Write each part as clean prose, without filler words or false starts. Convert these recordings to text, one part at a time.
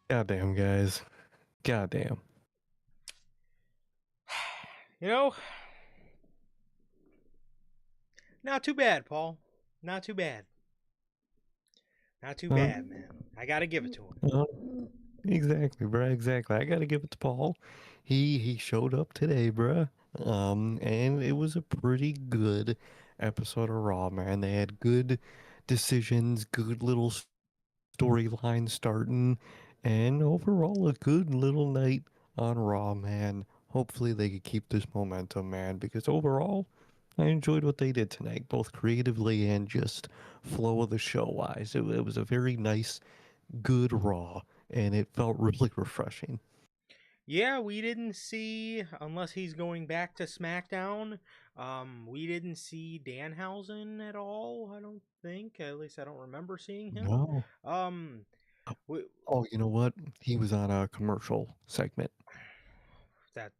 Goddamn, guys. Goddamn. You know, not too bad, Paul. Not too bad. Not too Uh, bad, man. I gotta give it to him. uh, exactly, bruh. Exactly. I gotta give it to Paul. He showed up today, bruh. And it was a pretty good episode of Raw, man. They had good decisions, good little storyline starting, and overall a good little night on Raw, man. Hopefully they could keep this momentum, man, because overall I enjoyed what they did tonight, both creatively and just flow of the show wise. It was a very nice, good Raw, and it felt really refreshing. Yeah, we didn't see, unless he's going back to SmackDown, we didn't see Danhausen at all, I don't think. At least I don't remember seeing him. No. Um, we, Oh, you know what? He was on a commercial segment. that,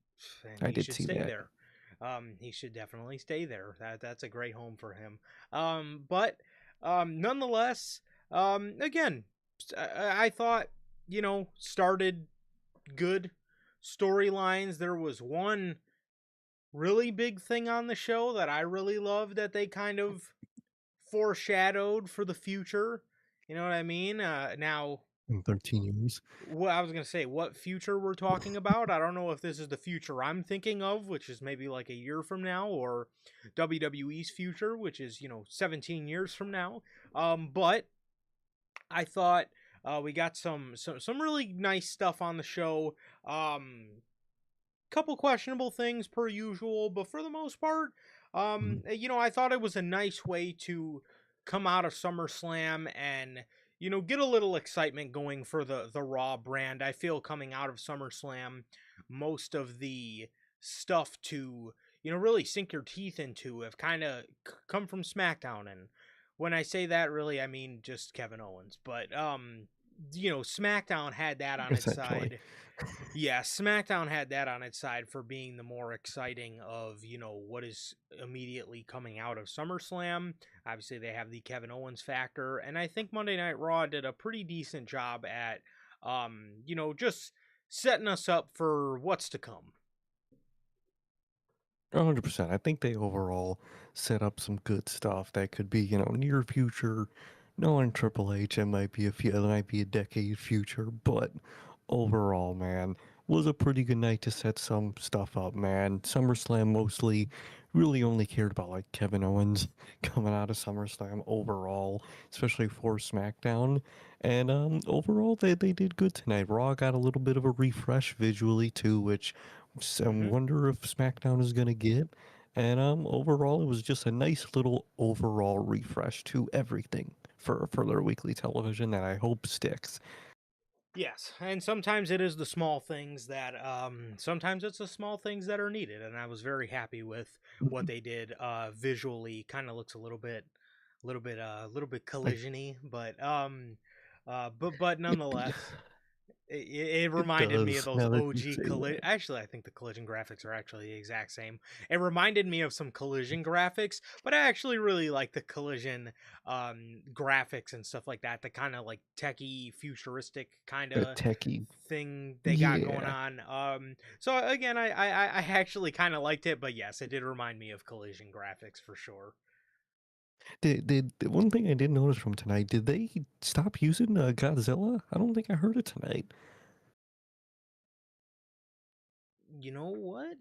and I he did should see stay that. there. He should definitely stay there. That's a great home for him. But nonetheless, again, I thought, started good storylines. There was one really big thing on the show that I really loved that they kind of foreshadowed for the future. You know what I mean? Now, In 13 years. what I was gonna say, what future we're talking about? I don't know if this is the future I'm thinking of, which is maybe like a year from now, or WWE's future, which is 17 years from now. But I thought we got some really nice stuff on the show. Couple questionable things per usual, but for the most part, I thought it was a nice way to come out of SummerSlam and get a little excitement going for the Raw brand. I feel coming out of SummerSlam, most of the stuff to really sink your teeth into have kind of come from SmackDown, and when I say that, really I mean just Kevin Owens. But SmackDown had that on its Essentially. side. Yeah, SmackDown had that on its side for being the more exciting of, what is immediately coming out of SummerSlam. Obviously, they have the Kevin Owens factor, and I think Monday Night Raw did a pretty decent job at, just setting us up for what's to come. 100%. I think they overall set up some good stuff that could be, near future. No, in Triple H, it might be a decade future, but overall, man, was a pretty good night to set some stuff up, man. SummerSlam mostly really only cared about like Kevin Owens coming out of SummerSlam overall, especially for SmackDown. And overall they did good tonight. Raw got a little bit of a refresh visually too, which I Hmm. wonder if SmackDown is gonna get. And overall, it was just a nice little overall refresh to everything for their weekly television that I hope sticks. Yes, and sometimes it is the small things that sometimes it's the small things that are needed, and I was very happy with what they did visually. Kind of looks a little bit Like collisiony, but it, nonetheless, it it reminded me of does. those Now that you OG say collision. that, Actually, I think the collision graphics are actually the exact same. It reminded me of some collision graphics, but I actually really like the collision graphics and stuff like that. The kind of like techie, futuristic kind a of techie, thing they got going yeah. on. So again, I actually kind of liked it, but yes, it did remind me of collision graphics for sure. Did the one thing I did notice from tonight? Did they stop using Godzilla? I don't think I heard it tonight. You know what?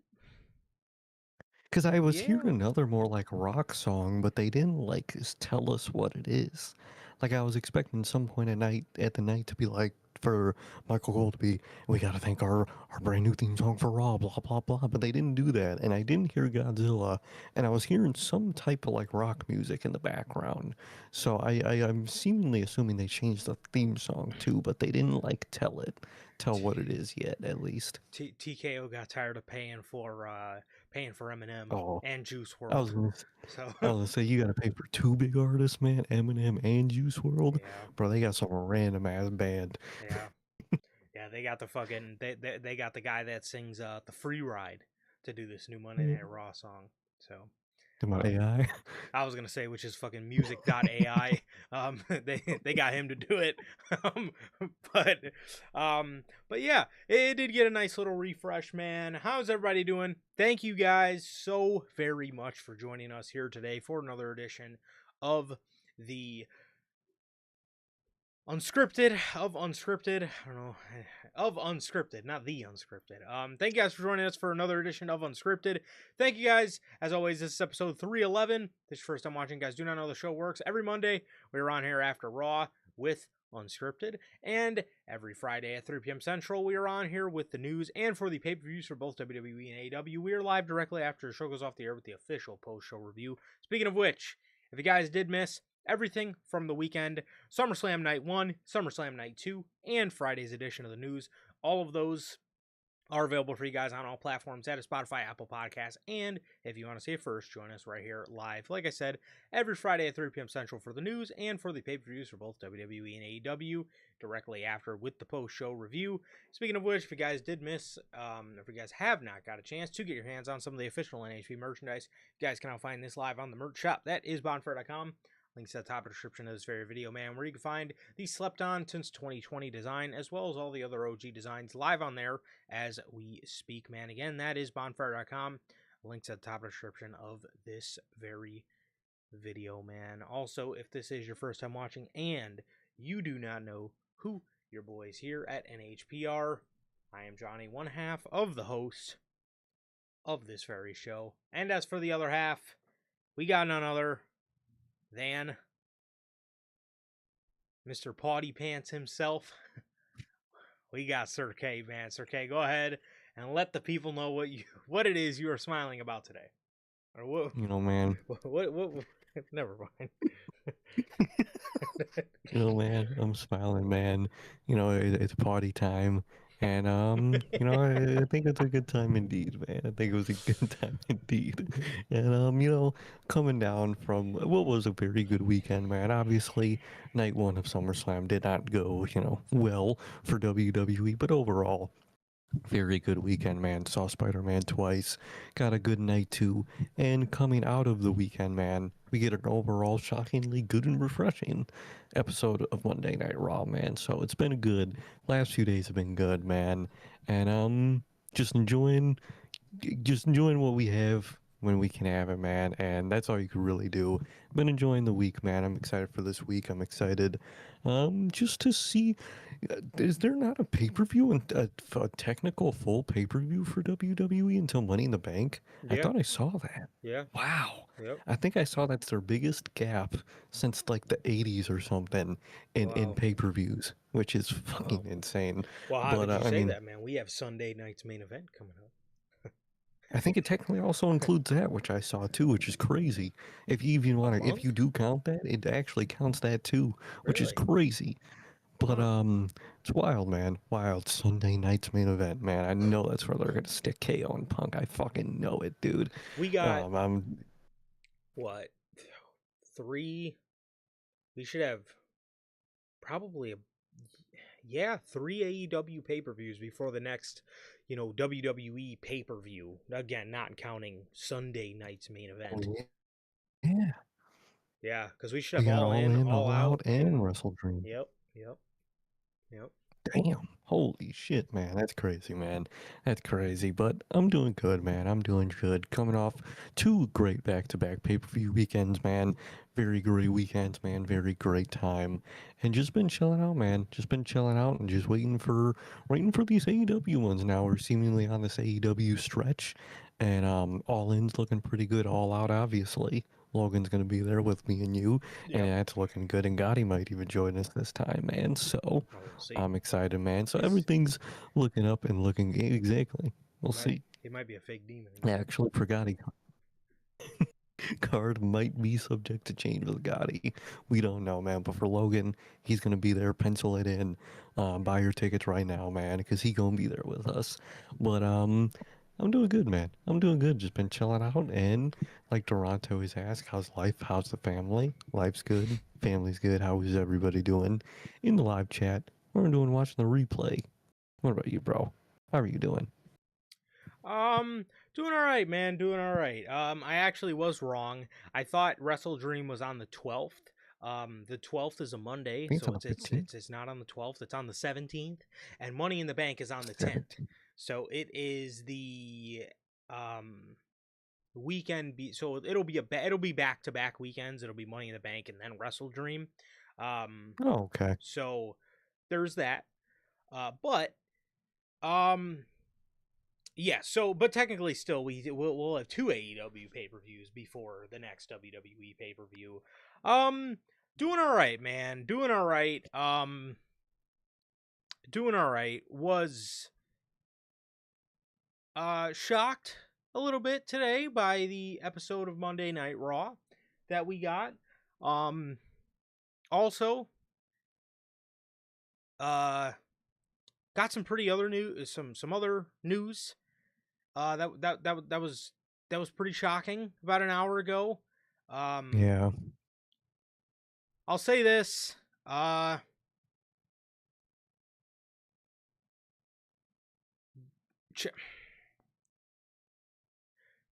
Because I was hearing Yeah. another more like rock song, but they didn't like tell us what it is. Like I was expecting some point at the night to be like for Michael Cole to be, we gotta thank our brand new theme song for Raw, blah blah blah. But they didn't do that, and I didn't hear Godzilla, and I was hearing some type of like rock music in the background. So I'm seemingly assuming they changed the theme song too, but they didn't like tell what it is yet, at least. TKO got tired of paying for Eminem Oh, and Juice I was World. gonna So I was gonna say you gotta pay for two big artists, man, Eminem and Juice World. yeah, Bro, they got some random ass band. yeah, yeah. They got the fucking they got the guy that sings the Free Ride to do this new Monday Yeah. Night Raw song. So About AI. I was gonna say, which is fucking music.ai. They got him to do it. um, but but yeah, it did get a nice little refresh, man. How's everybody doing? Thank you guys so very much for joining us here today for another edition of the Unscripted. I don't know, of Unscripted, not the Unscripted. Thank you guys for joining us for another edition of Unscripted. Thank you guys. As always, this is episode 311. This is your first time watching, guys. Do not know the show works. Every Monday, we're on here after Raw with Unscripted. And every Friday at 3 p.m. Central, we are on here with the news and for the pay-per-views for both WWE and AEW. We are live directly after the show goes off the air with the official post-show review. Speaking of which, if you guys did miss everything from the weekend, SummerSlam Night 1, SummerSlam Night 2, and Friday's edition of the news, all of those are available for you guys on all platforms. That is Spotify, Apple Podcasts, and if you want to see it first, join us right here live. Like I said, every Friday at 3 p.m. Central for the news and for the pay-per-views for both WWE and AEW directly after with the post-show review. Speaking of which, if you guys did miss, if you guys have not got a chance to get your hands on some of the official NHP merchandise, you guys can now find this live on the merch shop. That is bonfire.com. Links at the top of the description of this very video, man, where you can find the slept on since 2020 design, as well as all the other OG designs live on there as we speak, man. Again, that is bonfire.com. Links at the top of the description of this very video, man. Also, if this is your first time watching and you do not know who your boys here at NHP are, I am Johnny, one half of the host of this very show. And as for the other half, we got none other than Mr. Potty Pants himself. We got Sir K, man. Sir K, go ahead and let the people know what it is you are smiling about today. Or what? You know, man. What never mind. You know, man, I'm smiling, man. You know, it's party time. And, you know, I think it's a good time indeed, man. I think it was a good time indeed. And, you know, coming down from what was a very good weekend, man. Obviously, night one of SummerSlam did not go, you know, well for WWE, but overall, very good weekend, man. Saw Spider-Man twice, got a good night too, and coming out of the weekend, man, we get an overall shockingly good and refreshing episode of Monday Night Raw, man. So it's been good. Last few days have been good, man, and just enjoying, just enjoying what we have when we can have it, man. And that's all you can really do. Been enjoying the week, man. I'm excited for this week. I'm excited, just to see. Is there not a pay-per-view and a technical full pay-per-view for WWE until Money in the Bank? I Yeah. thought I saw that. Yeah. Wow. Yep. I think I saw that's their biggest gap since like the 80s or something in Wow. pay-per-views, which is fucking insane. Well, how But could you I say mean, that, man? We have Sunday night's main event coming up. I think it technically also includes that, which I saw too, which is crazy. If you even A want to, if month? you do count that, it actually counts that too, which is Really? crazy. But Huh. it's wild, man. Wild Sunday night's main event, man. I know that's where they're gonna stick KO and Punk. I fucking know it, dude. We got I'm what? 3. We should have probably yeah, 3 AEW pay-per-views before the next, WWE pay-per-view. Again, not counting Sunday night's main event. yeah. Yeah, because we should We have got All All In, In, All All Out, Out, and and Wrestle Dream. yep. Damn. Holy shit, man. That's crazy, man. That's crazy. But I'm doing good, man. I'm doing good. Coming off 2 great back-to-back pay-per-view weekends, man. Very great weekends, man. Very great time. And just been chilling out, man. Just been chilling out and just waiting for these AEW ones now. We're seemingly on this AEW stretch. And All In's looking pretty good. All Out, obviously. Logan's gonna be there with me and you, and Yep. that's looking good. And Gotti might even join us this time, man. So Oh, we'll see. I'm excited, man. So He's everything's looking up and looking exactly. We'll see. he might be a fake demon I again. actually forgot he card might be subject to change with Gotti. We don't know, man. But for Logan, he's gonna be there. Pencil it in. Buy your tickets right now, man, because he gonna be there with us. But I'm doing good, man. I'm doing good. Just been chilling out, and like Toronto always asks, how's life? How's the family? Life's good. Family's good. How is everybody doing? In the live chat, we're doing watching the replay. What about you, bro? How are you doing? Um, doing all right, man. Doing all right. I actually was wrong. I thought Wrestle Dream was on the 12th. The 12th is a I Monday, think it's so on the 15th. it's not on the 12th. It's on the 17th, and Money in the Bank is on the 10th. So it is the um weekend. So it'll be back to back weekends. It'll be Money in the Bank and then Wrestle Dream. Um, Oh, okay. so there's that. But um Yeah, so but technically still we'll have two AEW pay-per-views before the next WWE pay-per-view. Um doing all right, man. Doing all right. Was shocked a little bit today by the episode of Monday Night Raw that we got. Um Also uh got some pretty other news, some other news. That was pretty shocking about an hour ago. Um Yeah. I'll say this. Uh ch-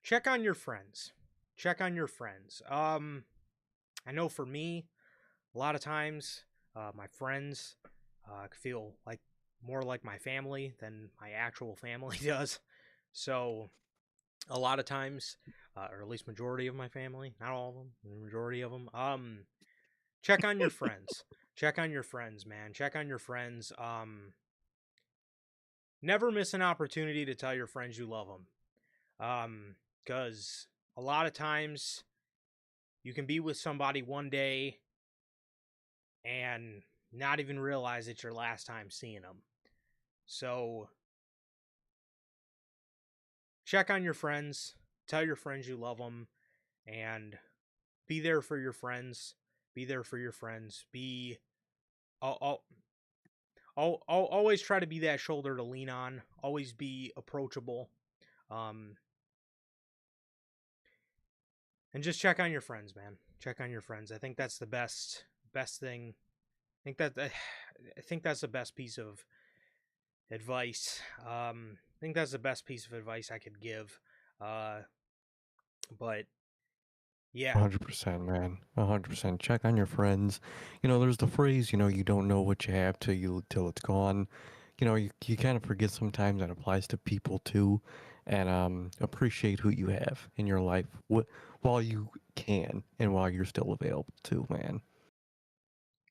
Check on your friends. Check on your friends. I know for me, a lot of times, my friends feel like more like my family than my actual family does. So a lot of times, or at least majority of my family, not all of them, the majority of them. Check on your friends. Check on your friends, man. Check on your friends. Never miss an opportunity to tell your friends you love them. Because a lot of times you can be with somebody one day and not even realize it's your last time seeing them. So check on your friends, tell your friends you love them, and be there for your friends. Be there for your friends. Always try to be that shoulder to lean on. Always be approachable. Um, and just check on your friends, man. Check on your friends. I think that's the best thing. I think that's the best piece of advice. I think that's the best piece of advice I could give. Uh, but yeah, 100%, man. 100%. Check on your friends. There's the phrase, you don't know what you have till it's gone. You kind of forget sometimes that applies to people too. And appreciate who you have in your life while you can and while you're still available too, man.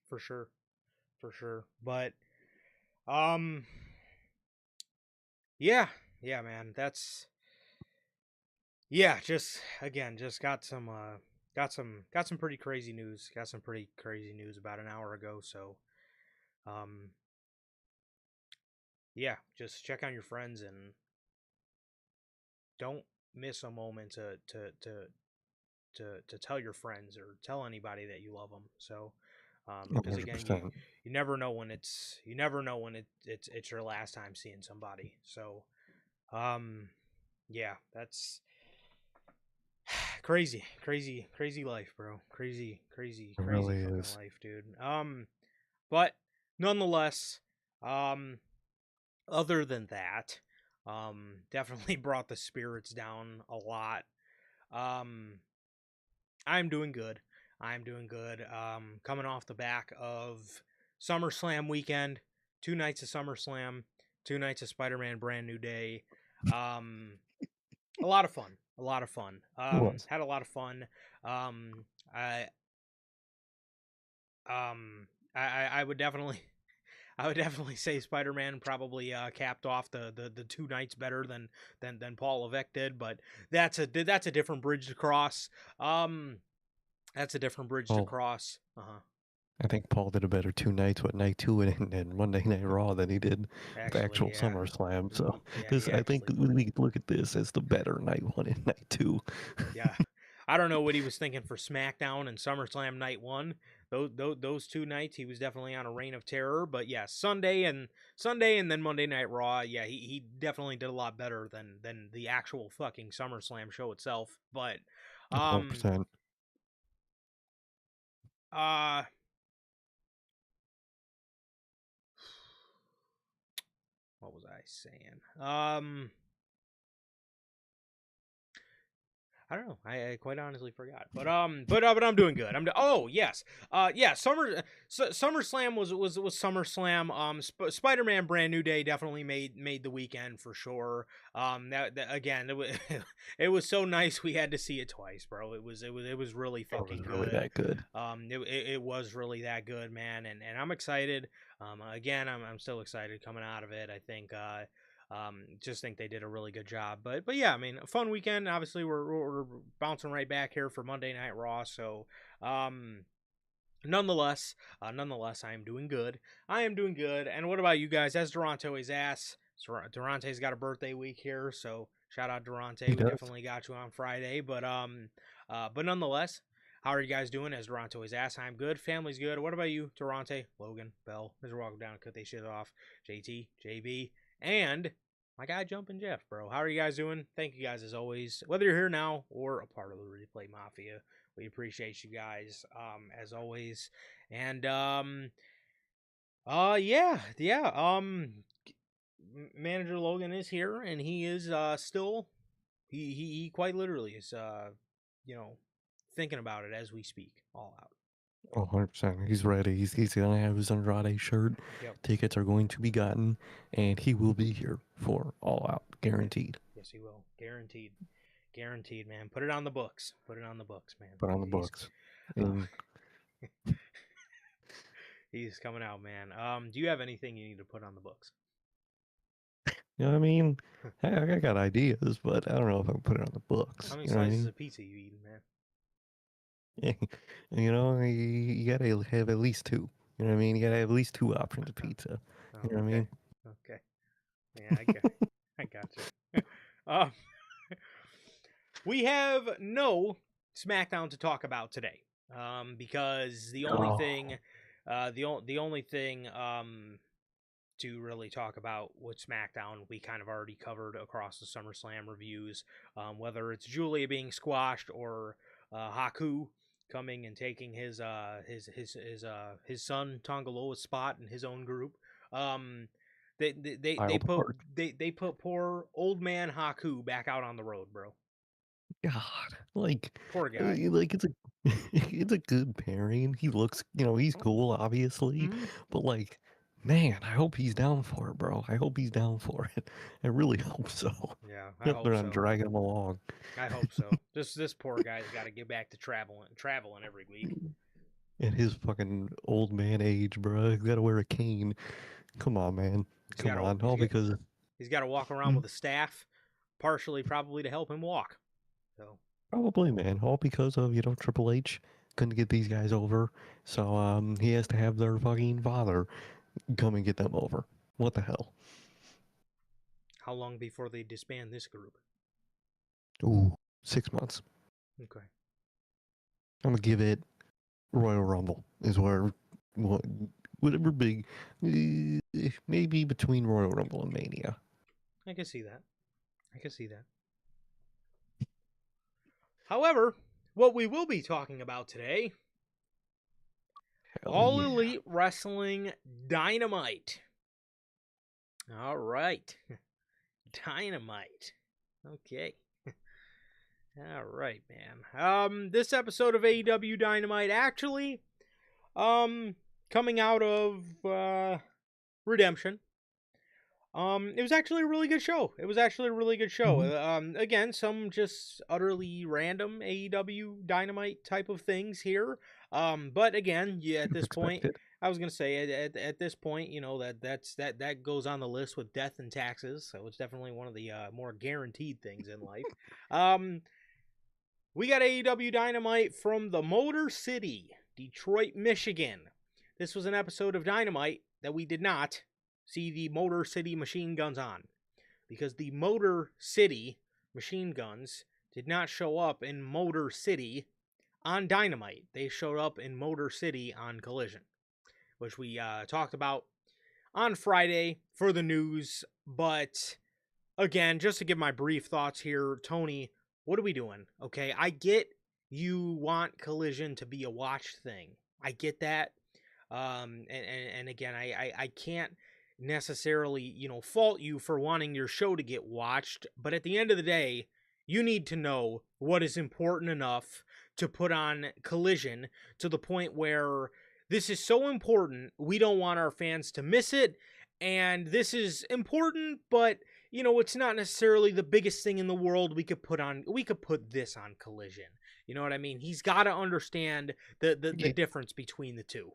for sure, for sure. But um, yeah, yeah, man. Just again, just got some pretty crazy news. Got some pretty crazy news about an hour ago. So um, yeah, just check on your friends and don't miss a moment to tell your friends or tell anybody that you love them. So, because again, 100%. you never know when you never know when it's your last time seeing somebody. So, um, yeah, that's crazy life, bro. It Crazy really fucking is. life, dude. But nonetheless, other than that, definitely brought the spirits down a lot. Um, I'm doing good. I'm doing good. Coming off the back of SummerSlam weekend, 2 nights of SummerSlam, 2 nights of Spider-Man Brand New Day. Um, a lot of fun. A lot of fun. It was. Had a lot of fun. Um, I I would definitely I would definitely say Spider-Man probably capped off the 2 nights better than Paul Levesque did, but that's a different bridge to cross. Um, that's a different bridge to Paul, cross. Uh huh. I think Paul did a better 2 nights with night two and Monday Night Raw than he did with Actually, actual yeah. SummerSlam. So Yeah, this, he I think actually we could look at this as the better night one and night two. yeah. I don't know what he was thinking for SmackDown and SummerSlam night one. Those 2 nights, he was definitely on a reign of terror. But yeah, Sunday and then Monday Night Raw. Yeah, he definitely did a lot better than the actual fucking SummerSlam show itself. But um 100%. uh what was I saying? I don't know. I quite honestly forgot. But I'm doing good. Oh yes, yeah. SummerSlam was SummerSlam. Spider-Man Brand New Day definitely made the weekend for sure. That again, it was so nice we had to see it twice, bro. It was really It was fucking really good. that good. It was really that good, man. And I'm excited. Again, I'm still excited coming out of it. I think just think they did a really good job. But yeah, I mean, a fun weekend. Obviously, we're bouncing right back here for Monday Night Raw. So, nonetheless, I am doing good. I am doing good. And what about you guys? As Durante always asks, Durante's got a birthday week here, so shout out Durante. He We does. definitely got you on Friday, but nonetheless. How are you guys doing? As Durante always asks, I'm good. Family's good. What about you, Durante, Logan, Bell, Mr. Welcome down and cut they shit off, JT, JB, and my guy Jumpin' Jeff, bro. How are you guys doing? Thank you guys as always. Whether you're here now or a part of the Replay Mafia, we appreciate you guys as always. And yeah. Manager Logan is here, and he is still he quite literally is you know thinking about it as we speak, all out. Oh, 100%. He's ready. He's gonna have his Andrade shirt. Yep. Tickets are going to be gotten, and he will be here for All Out, guaranteed. Yes, he will, guaranteed, man. Put it on the books. Put it on the books, man. Put on the books. And He's coming out, man. Do you have anything you need to put on the books? you know what I mean? I got ideas, but I don't know if I can put it on the books. How many You know what I slices mean? of pizza you eating, man? You know, you gotta have at least two. You know what I mean? You gotta have at least two options of pizza. Oh, You know what I okay. mean? Okay. Yeah, I got you. um, we have no SmackDown to talk about today. Because the only thing, Oh, the only thing, to really talk about with SmackDown, we kind of already covered across the SummerSlam reviews. Whether it's Julia being squashed or Haku coming and taking his son Tongaloa's spot in his own group. Um, Wild Park. they put poor old man Haku back out on the road, bro. God, like, Poor guy. like it's a it's a good pairing. He looks, he's cool, obviously, Mm-hmm. but like, man, I hope he's down for it, bro. I hope he's down for it. I really hope so. Yeah, I Hope they're hope not so. dragging him along. I hope so. This poor guy's got to get back to traveling every week. At his fucking old man age, bro, he's got to wear a cane. Come on, man. He's got Come to on. All because he's got to walk around mm, with a staff, partially probably to help him walk. So probably, man. All because of Triple H couldn't get these guys over, so he has to have their fucking father come and get them over. What the hell? how long before they disband this group? Ooh, 6 months. Okay. I'm gonna give it Royal Rumble is where whatever big, maybe between Royal Rumble and Mania. I can see that. I can see that. However, what we will be talking about today, Hell All yeah. Elite Wrestling Dynamite. All right. Dynamite. Okay. All right, man. This episode of AEW Dynamite actually coming out of Redemption. It was actually a really good show. Mhm. Again, some just utterly random AEW Dynamite type of things here. But again, yeah, at Kind of this point, expected. I was gonna say at this point, that goes on the list with death and taxes. So it's definitely one of the more guaranteed things in life. Um, we got AEW Dynamite from the Motor City, Detroit, Michigan. This was an episode of Dynamite that we did not see the Motor City machine guns on, because the Motor City machine guns did not show up in Motor City on Dynamite. They showed up in Motor City on Collision, which we talked about on Friday for the news. But again, just to give my brief thoughts here, Tony, what are we doing? Okay, I get you want Collision to be a watch thing. I get that. And again, I can't necessarily fault you for wanting your show to get watched, but at the end of the day, You need to know what is important enough to put on Collision to the point where this is so important, we don't want our fans to miss it. And this is important, but it's not necessarily the biggest thing in the world we could put this on Collision. You know what I mean? He's got to understand the Yeah, difference between the two.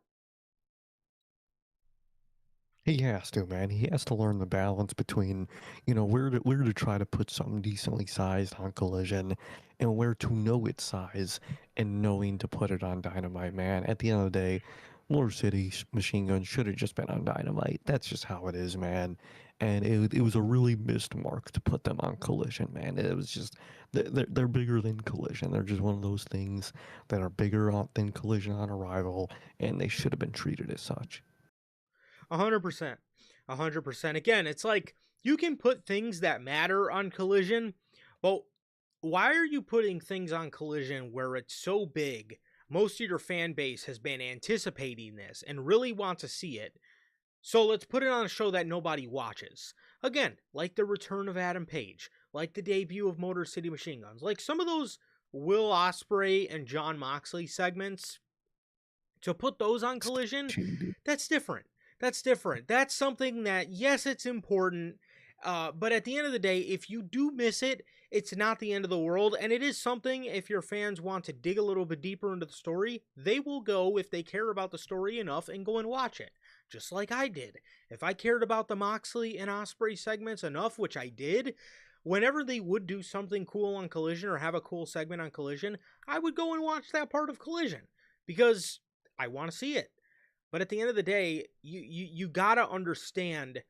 he has to, man. He has to learn the balance between, where to try to put something decently sized on Collision and where to know its size and knowing to put it on Dynamite, man. At the end of the day, Motor City Machine Gun should have just been on Dynamite. That's just how it is, man. And it was a really missed mark to put them on Collision, man. It was just, they're bigger than Collision. They're just one of those things that are bigger than Collision on Arrival, and they should have been treated as such. 100%. 100%. Again, it's like you can put things that matter on Collision, but why are you putting things on Collision where it's so big? Most of your fan base has been anticipating this and really want to see it. So let's put it on a show that nobody watches. Again, like the return of Adam Page, like the debut of Motor City Machine Guns, like some of those Will Ospreay and John Moxley segments. To put those on Collision, Cheated. that's different. That's different. That's something that, yes, it's important, but at the end of the day, if you do miss it, it's not the end of the world. And it is something, if your fans want to dig a little bit deeper into the story, they will go, if they care about the story enough, and go and watch it. Just like I did. If I cared about the Moxley and Ospreay segments enough, which I did, whenever they would do something cool on Collision or have a cool segment on Collision, I would go and watch that part of Collision because I want to see it. But at the end of the day, you gotta understand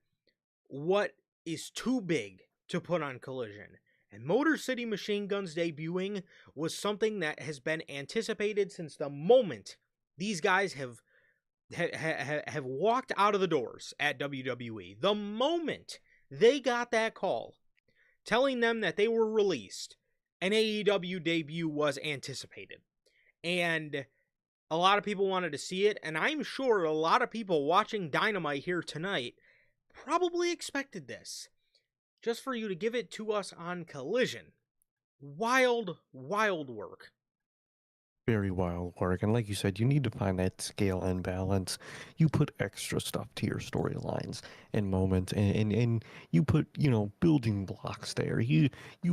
what is too big to put on Collision. And Motor City Machine Guns debuting was something that has been anticipated since the moment these guys have walked out of the doors at WWE. The moment they got that call telling them that they were released, an AEW debut was anticipated. And a lot of people wanted to see it, and I'm sure a lot of people watching Dynamite here tonight probably expected this. Just for you to give it to us on Collision. Wild, wild work. Very wild work. And like you said, you need to find that scale and balance. You put extra stuff to your storylines and moments and you put, building blocks there. You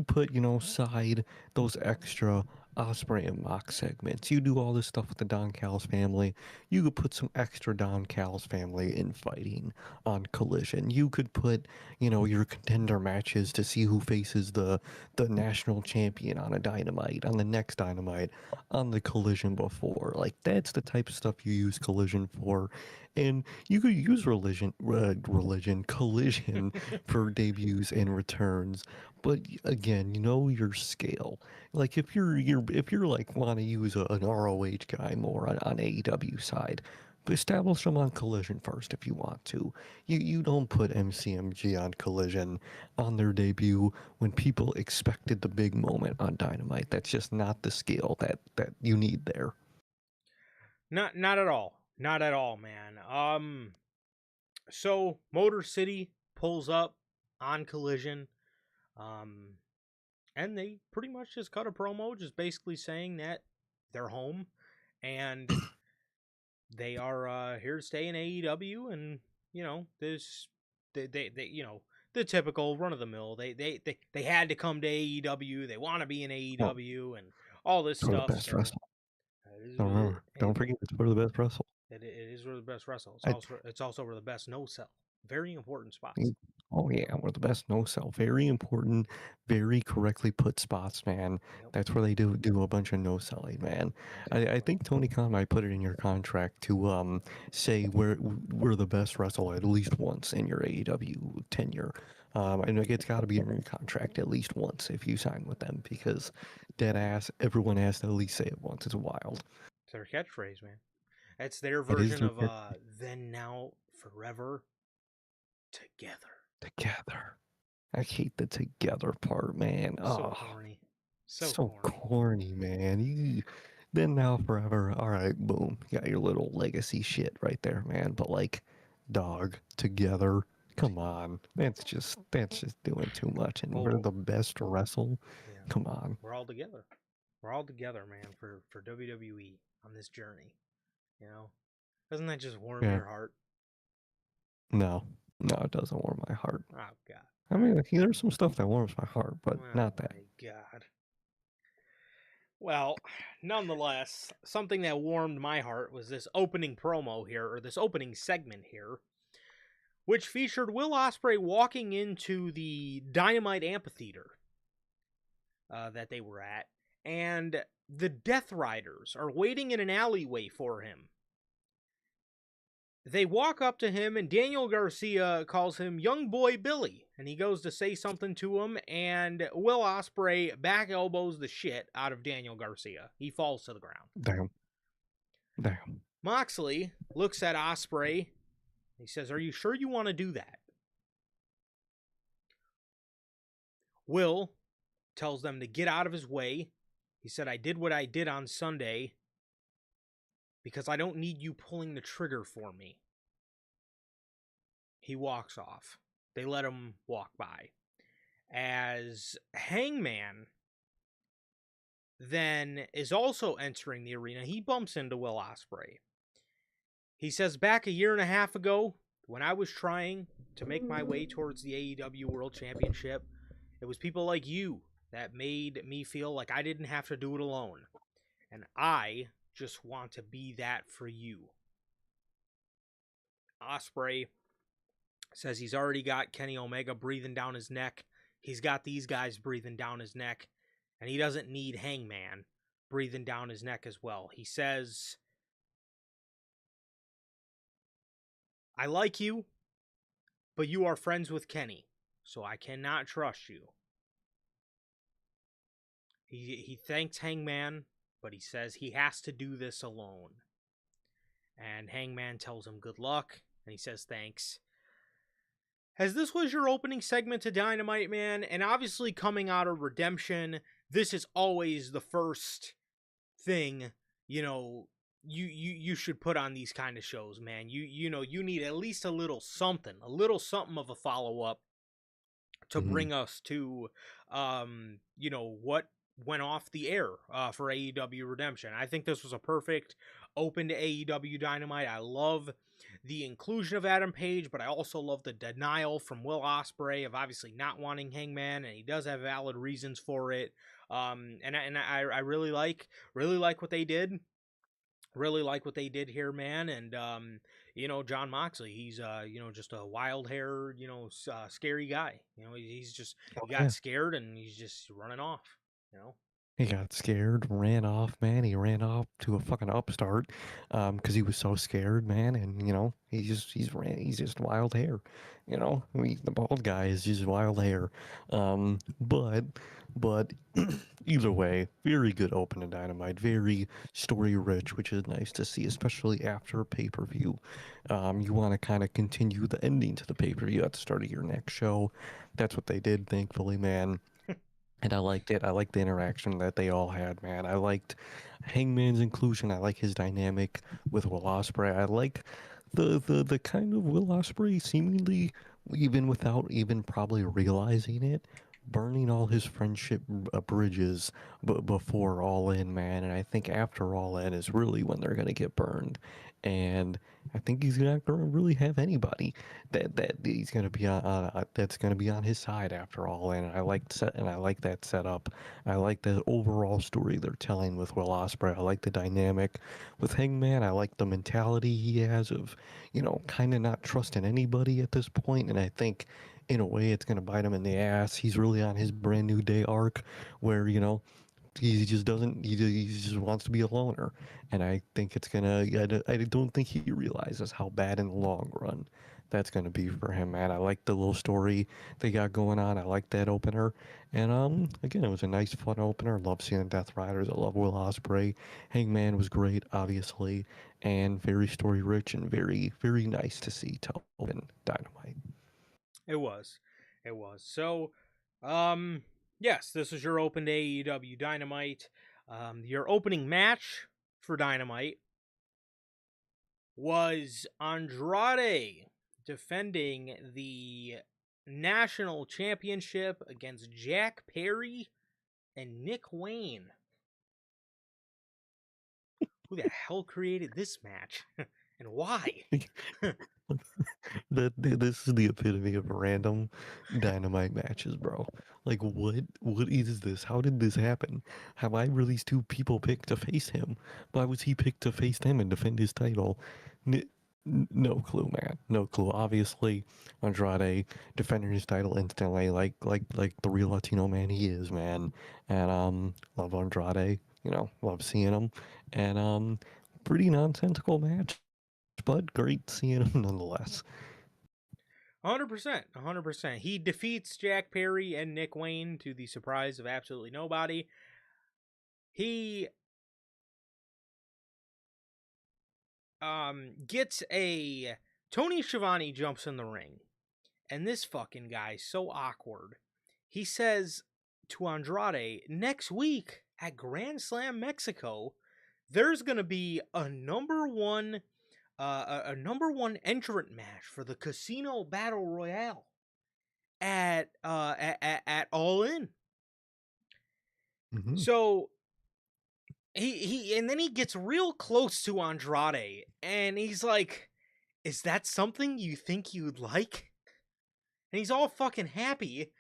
put, side those extra Osprey and Mox segments. You do all this stuff with the Don Callis family. You could put some extra Don Callis family in fighting on Collision. You could put, your contender matches to see who faces the national champion on a Dynamite, on the next Dynamite, on the Collision before. Like, that's the type of stuff you use Collision for. And you could use Collision for debuts and returns. But again, your scale. Like, if you're like want to use an ROH guy more on AEW side, but establish them on Collision first if you want to. You don't put MCMG on Collision on their debut when people expected the big moment on Dynamite. That's just not the scale that you need there. Not at all. Not at all, man. So Motor City pulls up on Collision. Um and they pretty much just cut a promo just basically saying that they're home and they are here to stay in AEW, and this they the typical run of the mill. They had to come to AEW. They want to be in Well, AEW and all this for the stuff. best So wrestle. Don't remember. hey, Don't forget it's for the best wrestle. it is where the best wrestle. I, It's also where the best no sell. Very important spots. Mm, oh yeah, we're the best no sell. Very important, very correctly put spots, man. Yep. That's where they do a bunch of no selling, man. I Exactly. think Tony Khan might put it in your contract to say we're the best wrestle at least once in your AEW tenure. And it's got to be in your contract at least once if you sign with them because dead ass everyone has to at least say it once. It's wild. It's their catchphrase, man. That's their It is version their of then now forever together. together. I hate the together part, man. So Oh. corny. So So corny. corny, man. Then now forever. All right, boom. You got your little legacy shit right there, man. But like, dog, together. Come on, that's just doing too much. And we're Oh, the best to wrestle. yeah. Come on. We're all together. We're all together, man, for WWE on this journey. You know, doesn't that just warm Yeah. your heart? No, no, it doesn't warm my heart. Oh God. I All right. mean, like, there's some stuff that warms my heart, but Oh not that. my God. Well, nonetheless, something that warmed my heart was this opening promo here, or this opening segment here, which featured Will Ospreay walking into the Dynamite Amphitheater that they were at, and the Death Riders are waiting in an alleyway for him. They walk up to him, and Daniel Garcia calls him Young Boy Billy, and he goes to say something to him, and Will Ospreay back elbows the shit out of Daniel Garcia. He falls to the ground. Damn. Damn. Moxley looks at Ospreay. He says, "Are you sure you want to do that?" Will tells them to get out of his way. He said, "I did what I did on Sunday because I don't need you pulling the trigger for me." He walks off. They let him walk by. As Hangman then is also entering the arena, he bumps into Will Ospreay. He says, "Back a year and a half ago, when I was trying to make my way towards the AEW World Championship, it was people like you that made me feel like I didn't have to do it alone. And I just want to be that for you." Ospreay says he's already got Kenny Omega breathing down his neck. He's got these guys breathing down his neck. And he doesn't need Hangman breathing down his neck as well. He says, "I like you, but you are friends with Kenny, so I cannot trust you." He thanks Hangman, but he says he has to do this alone. And Hangman tells him good luck, and he says thanks. As this was your opening segment to Dynamite, man, and obviously coming out of Redemption, this is always the first thing, you should put on these kind of shows, man. You need at least a little something of a follow-up to Hmm. bring us to what went off the air for AEW Redemption. I think this was a perfect open to AEW Dynamite. I love the inclusion of Adam Page, but I also love the denial from Will Ospreay of obviously not wanting Hangman, and he does have valid reasons for it. And I really like what they did. Really like what they did here, man. And John Moxley, he's just a wild hair, scary guy. He's just, Oh he got yeah. scared and he's just running off. You know. He got scared, ran off, man. He ran off to a fucking upstart, because he was so scared, man. And he's just wild hair, I mean, the bald guy is just wild hair. But either way, very good open to Dynamite, very story rich, which is nice to see, especially after pay per view. You want to kind of continue the ending to the pay per view at the start of your next show. That's what they did, thankfully, man. And I liked it. I liked the interaction that they all had, man. I liked Hangman's inclusion. I like his dynamic with Will Ospreay. I like the kind of Will Ospreay seemingly, even without even probably realizing it, burning all his friendship bridges before All In, man. And I think after All In is really when they're gonna get burned. And I think he's not gonna really have anybody that he's gonna be on that's gonna be on his side after All In. And I like that setup. I like the overall story they're telling with Will Ospreay. I like the dynamic with Hangman. I like the mentality he has of, kind of not trusting anybody at this point. And I think, in a way, it's gonna bite him in the ass. He's really on his brand new day arc, where he just doesn't he just wants to be a loner. And I think it's gonna I don't think he realizes how bad in the long run that's gonna be for him, man. I like the little story they got going on. I like that opener. And again, it was a nice fun opener. I love seeing Death Riders. I love Will Ospreay. Hangman was great, obviously, and very story rich and very very nice to see to open Dynamite. It was. It was. So, yes, this is your open to AEW Dynamite. Your opening match for Dynamite was Andrade defending the national championship against Jack Perry and Nick Wayne. Who the hell created this match? And why? This is the epitome of random dynamite matches, bro. Like what is this? How did this happen? Why were these two people picked to face him? Why was he picked to face them and defend his title? No clue, man. No clue. Obviously, Andrade defending his title instantly, like the real Latino man he is, man. And love Andrade. Love seeing him. And pretty nonsensical match, but great seeing him nonetheless. 100%. 100%. He defeats Jack Perry and Nick Wayne to the surprise of absolutely nobody. He gets a... Tony Schiavone jumps in the ring, and this fucking guy's so awkward. He says to Andrade, next week at Grand Slam Mexico, there's going to be a number one entrant match for the Casino Battle Royale at All In. Mm-hmm. So he and then he gets real close to Andrade, and he's like, "Is that something you think you'd like?" And he's all fucking happy,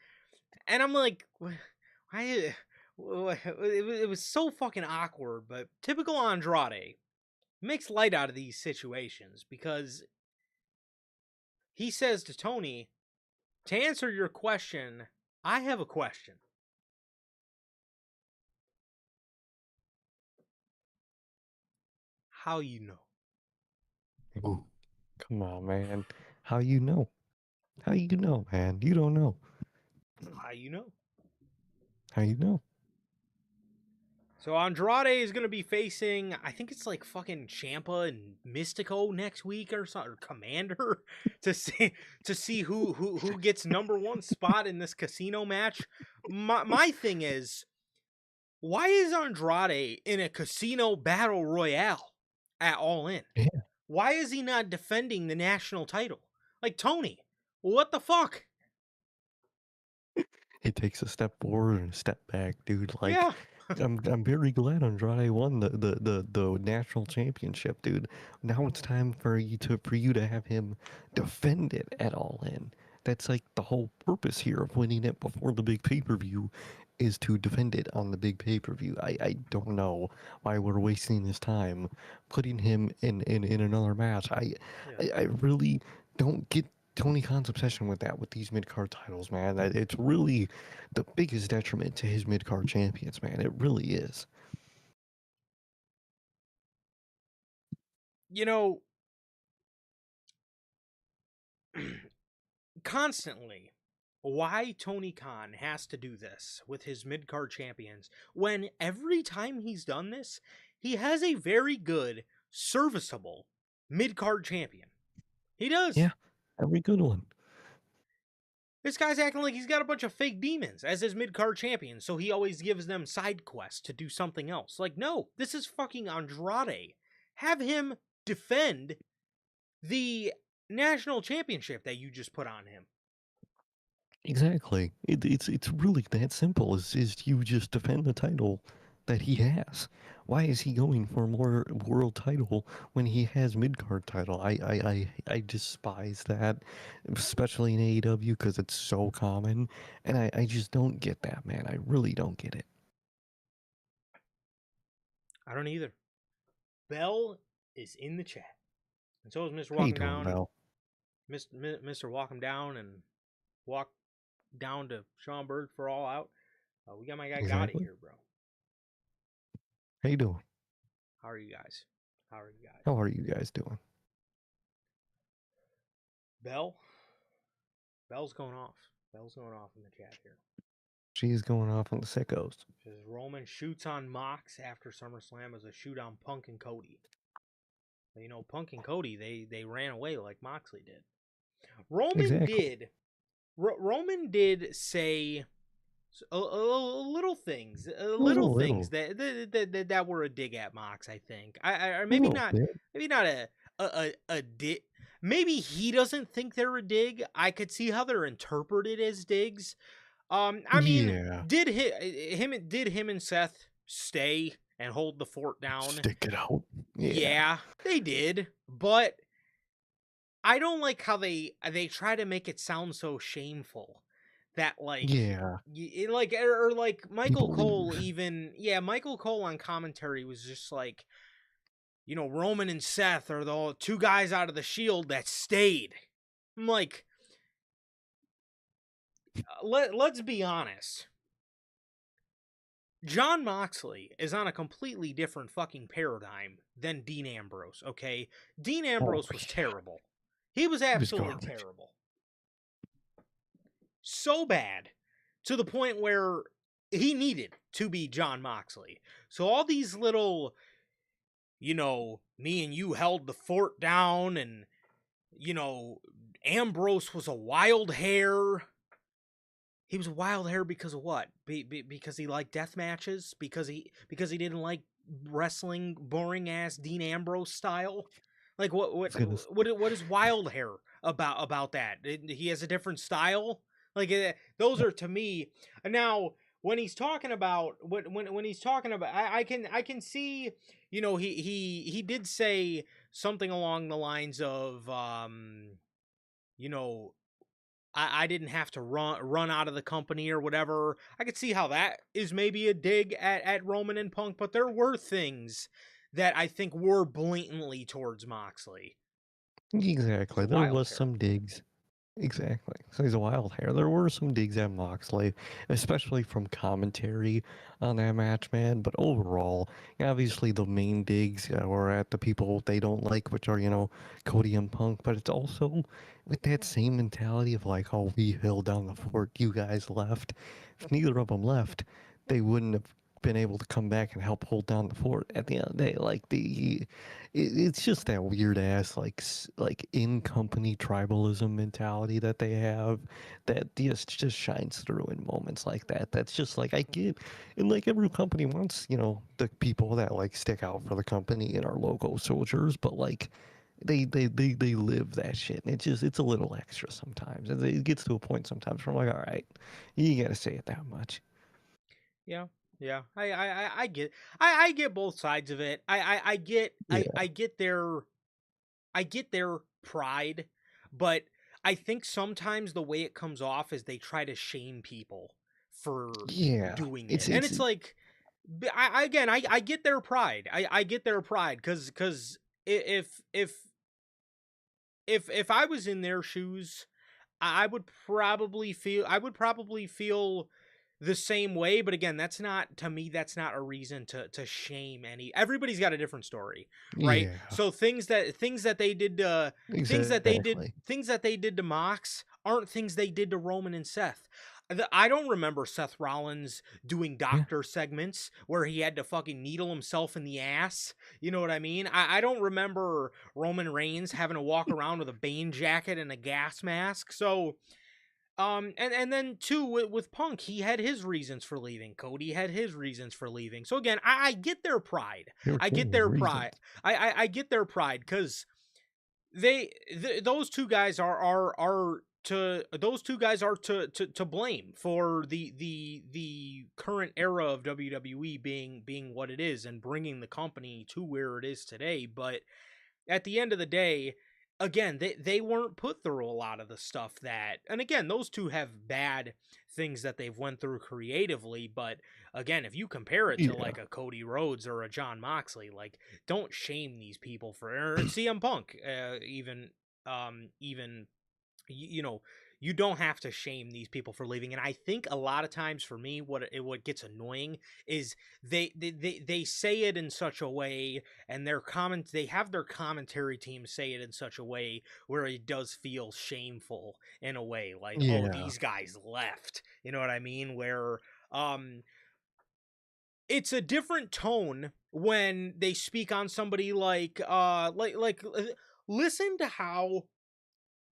and I'm like, "Why?" It was so fucking awkward, but typical Andrade. Makes light out of these situations because he says to Tony, to answer your question, I have a question. How you know? Ooh, come on, man. How you know? How you know, man? You don't know. How you know? How you know? So Andrade is going to be facing, I think it's like fucking Champa and Mystico next week or something, or Commander, to see who gets number one spot in this casino match. My thing is, why is Andrade in a casino battle royale at All In? Yeah. Why is he not defending the national title? Like Tony, what the fuck? It takes a step forward and a step back, dude. Like, Yeah. I'm very glad Andrade won the national championship, dude. Now it's time for you to have him defend it at All In. That's like the whole purpose here of winning it before the big pay-per-view is to defend it on the big pay-per-view. I don't know why we're wasting this time putting him in another match. I really don't get Tony Khan's obsession with that, with these mid-card titles, man. It's really the biggest detriment to his mid-card champions, man. It really is. You know, constantly, why Tony Khan has to do this with his mid-card champions when every time he's done this, he has a very good, serviceable mid-card champion. He does. Yeah, every good one. This guy's acting like he's got a bunch of fake demons as his mid-card champion, so he always gives them side quests to do something else. Like, no, this is fucking Andrade. Have him defend the national championship that you just put on him. Exactly. It's really that simple. Is you just defend the title that he has. Why is he going for more world title when he has mid card title? I despise that, especially in AEW because it's so common, and I just don't get that, man. I really don't get it. I don't either. Bell is in the chat. And so is Mr. How you Walking doing, Down. Mel? Mr. Walking Down and walk down to Sean Bird for All Out. We got my guy Gotti Exactly. here, bro. How you doing? How are you guys? How are you guys? How are you guys doing? Bell? Bell's going off. Bell's going off in the chat here. She's going off on the sickos. Says Roman shoots on Mox after SummerSlam as a shoot on Punk and Cody. You know, Punk and Cody, they ran away like Moxley did. Exactly. Roman did say little things, Little, that were a dig at Mox. I think. I a maybe little not bit. maybe not a dig. Maybe he doesn't think they're a dig. I could see how they're interpreted as digs. I mean, Yeah. did him and Seth stay and hold the fort down? Stick it out. Yeah. Yeah, they did, but I don't like how they try to make it sound so shameful that like Yeah. like or like Michael People Cole leave. even Michael Cole on commentary was just like, Roman and Seth are the two guys out of the Shield that stayed. I'm like, let's be honest. John Moxley is on a completely different fucking paradigm than Dean Ambrose, okay? Dean Oh, Ambrose was yeah. terrible. He was He was absolutely garbage. terrible. So bad to the point where he needed to be John Moxley. So all these little, me and you held the fort down and, Ambrose was a wild hair. He was a wild hair because of what? Because he liked death matches? Because he didn't like wrestling boring ass Dean Ambrose style? Like It's gonna. what is wild hair about that? He has a different style? Like those are to me. Now when he's talking about when he's talking about I can see, he did say something along the lines of you know I didn't have to run out of the company or whatever. I could see how that is maybe a dig at Roman and Punk, but there were things that I think were blatantly towards Moxley. He's Exactly. a There wild was hair. some digs. Exactly. So he's a wild hair. There were some digs at Moxley, especially from commentary on that match, man. But overall, obviously the main digs were at the people they don't like, which are, Cody and Punk. But it's also with that same mentality of like, oh, we held down the fort, you guys left. If neither of them left, they wouldn't have been able to come back and help hold down the fort at the end of the day. Like it's just that weird ass like in company tribalism mentality that they have that just shines through in moments like that. That's just like I get, and like every company wants the people that like stick out for the company and are logo soldiers, but like they live that shit, and it's a little extra sometimes. And it gets to a point sometimes where I'm like, all right, you gotta say it that much. Yeah, yeah. I get I get both sides of it. Yeah, I get their pride, but I think sometimes the way it comes off is they try to shame people for yeah. doing It's it, and it's it's like, again, I get their pride. I get their pride because if I was in their shoes, I would probably feel the same way, but again, that's not to me that's not a reason to shame any. Everybody's got a different story, right? yeah, So things that they did to exactly. things that they did to Mox aren't things they did to Roman and Seth. I don't remember Seth Rollins doing Yeah. doctor segments where he had to fucking needle himself in the ass. You know what I mean? I don't remember Roman Reigns having to walk around with a Bane jacket and a gas mask. So and then too with Punk, he had his reasons for leaving. Cody had his reasons for leaving. So again, I get their pride. They were I get genuine their pride. reasons. I get their pride because those two guys are to blame for the current era of WWE being what it is and bringing the company to where it is today. But at the end of the day, again, they weren't put through a lot of the stuff that, and again, those two have bad things that they've went through creatively, but again, if you compare it to Yeah. like a Cody Rhodes or a John Moxley, like, don't shame these people for, or CM Punk, even you know, you don't have to shame these people for leaving. And I think a lot of times for me, what gets annoying is they say it in such a way, and they have their commentary team say it in such a way where it does feel shameful in a way, like, oh, Yeah. these guys left. You know what I mean? Where um it's a different tone when they speak on somebody listen to how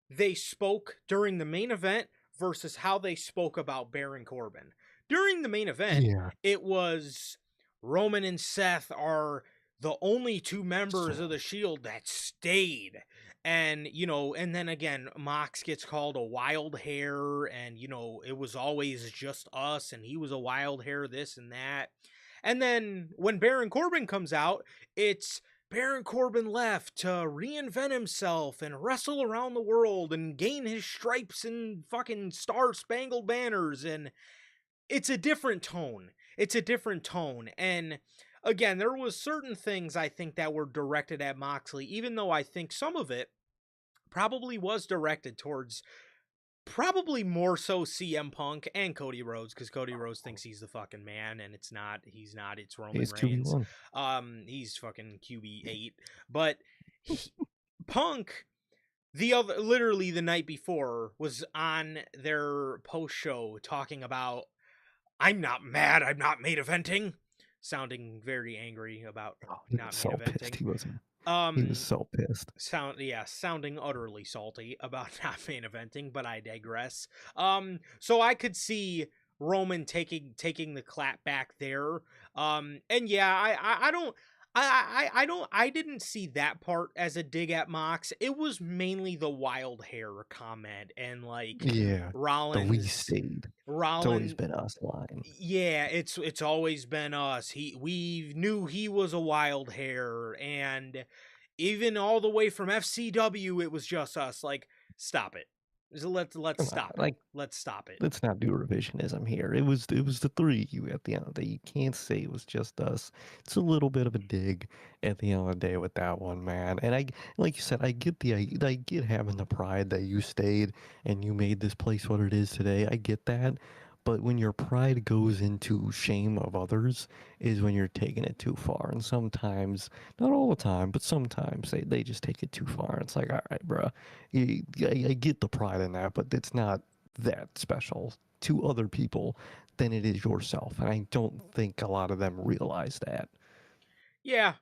they spoke during the main event versus how they spoke about Baron Corbin. During the main event, Yeah. it was Roman and Seth are the only two members of So the Shield that stayed. And, and then again, Mox gets called a wild hair, and, it was always just us, and he was a wild hair, this and that. And then when Baron Corbin comes out, it's Baron Corbin left to reinvent himself and wrestle around the world and gain his stripes and fucking Star Spangled Banners. And it's a different tone. It's a different tone. And again, there was certain things I think that were directed at Moxley, even though I think some of it probably was directed towards probably more so CM Punk and Cody Rhodes, because Cody Rhodes thinks he's the fucking man, and he's not, it's Roman he's Reigns. QB1. He's fucking QB8. But Punk, literally the night before, was on their post show talking about, I'm not mad, I'm not main eventing, sounding very angry about Oh, he was not main so pissed. eventing. He was so pissed. Sounding utterly salty about not main eventing, but I digress. So I could see Roman taking the clap back there. And yeah, I didn't see that part as a dig at Mox. It was mainly the wild hair comment and like Yeah, the we Rollins. stayed. It's always Rollins, been us line. yeah, it's always been us. We knew he was a wild hair, and even all the way from FCW, it was just us. Like, stop it. Let's Come on, stop it. like Let's stop it. let's not do revisionism here. It was the three of you at the end of the day. You can't say it was just us. It's a little bit of a dig at the end of the day with that one, man. And like you said, I get having the pride that you stayed and you made this place what it is today. I get that. But when your pride goes into shame of others is when you're taking it too far. And sometimes, not all the time, but sometimes they just take it too far. It's like, all right, bro, I get the pride in that, but it's not that special to other people than it is yourself. And I don't think a lot of them realize that. Yeah,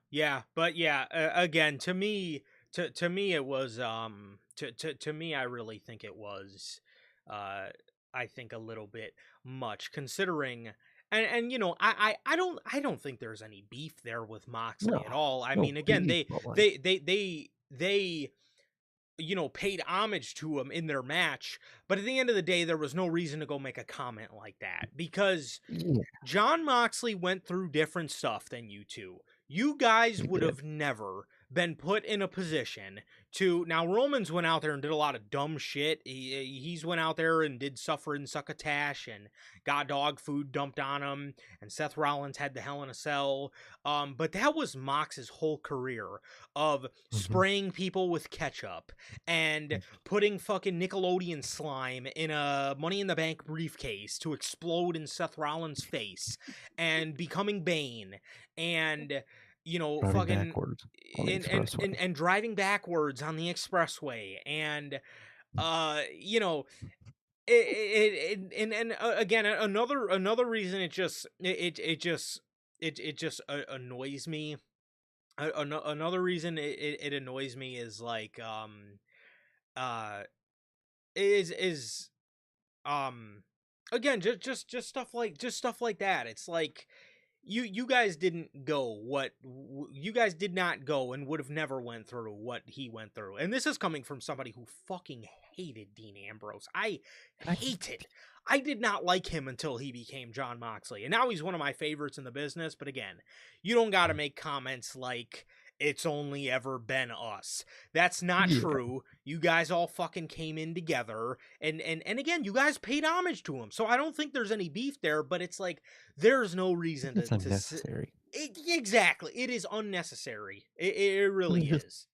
but yeah, again, to me, it was to me, I really think it was, uh, I think a little bit much considering. And I don't think there's any beef there with Moxley at No, all. I no mean, again, beef, but like, they paid homage to him in their match, but at the end of the day, there was no reason to go make a comment like that, because yeah, John Moxley went through different stuff than you two. You guys he would did. have never been put in a position to. Now, Romans went out there and did a lot of dumb shit. He's went out there and did Suffering Succotash and got dog food dumped on him, and Seth Rollins had the Hell in a Cell. But that was Mox's whole career of Hmm. spraying people with ketchup and putting fucking Nickelodeon slime in a Money in the Bank briefcase to explode in Seth Rollins' face, and becoming Bane, and Driving fucking backwards on the expressway. and driving backwards on the expressway, and uh you know again, another reason it just annoys me. Another reason it annoys me is like uh is um again, just stuff like that. It's like you guys didn't go what you guys did not go and would have never went through what he went through. And this is coming from somebody who fucking hated Dean Ambrose. I And I, hated. I did not like him until he became John Moxley. And now he's one of my favorites in the business, but again, you don't got to make comments like it's only ever been us. That's not yeah, true. You guys all fucking came in together, and again, you guys paid homage to him. So I don't think there's any beef there, but it's like there's no reason it's to unnecessary. exactly. It is unnecessary. It really Just is.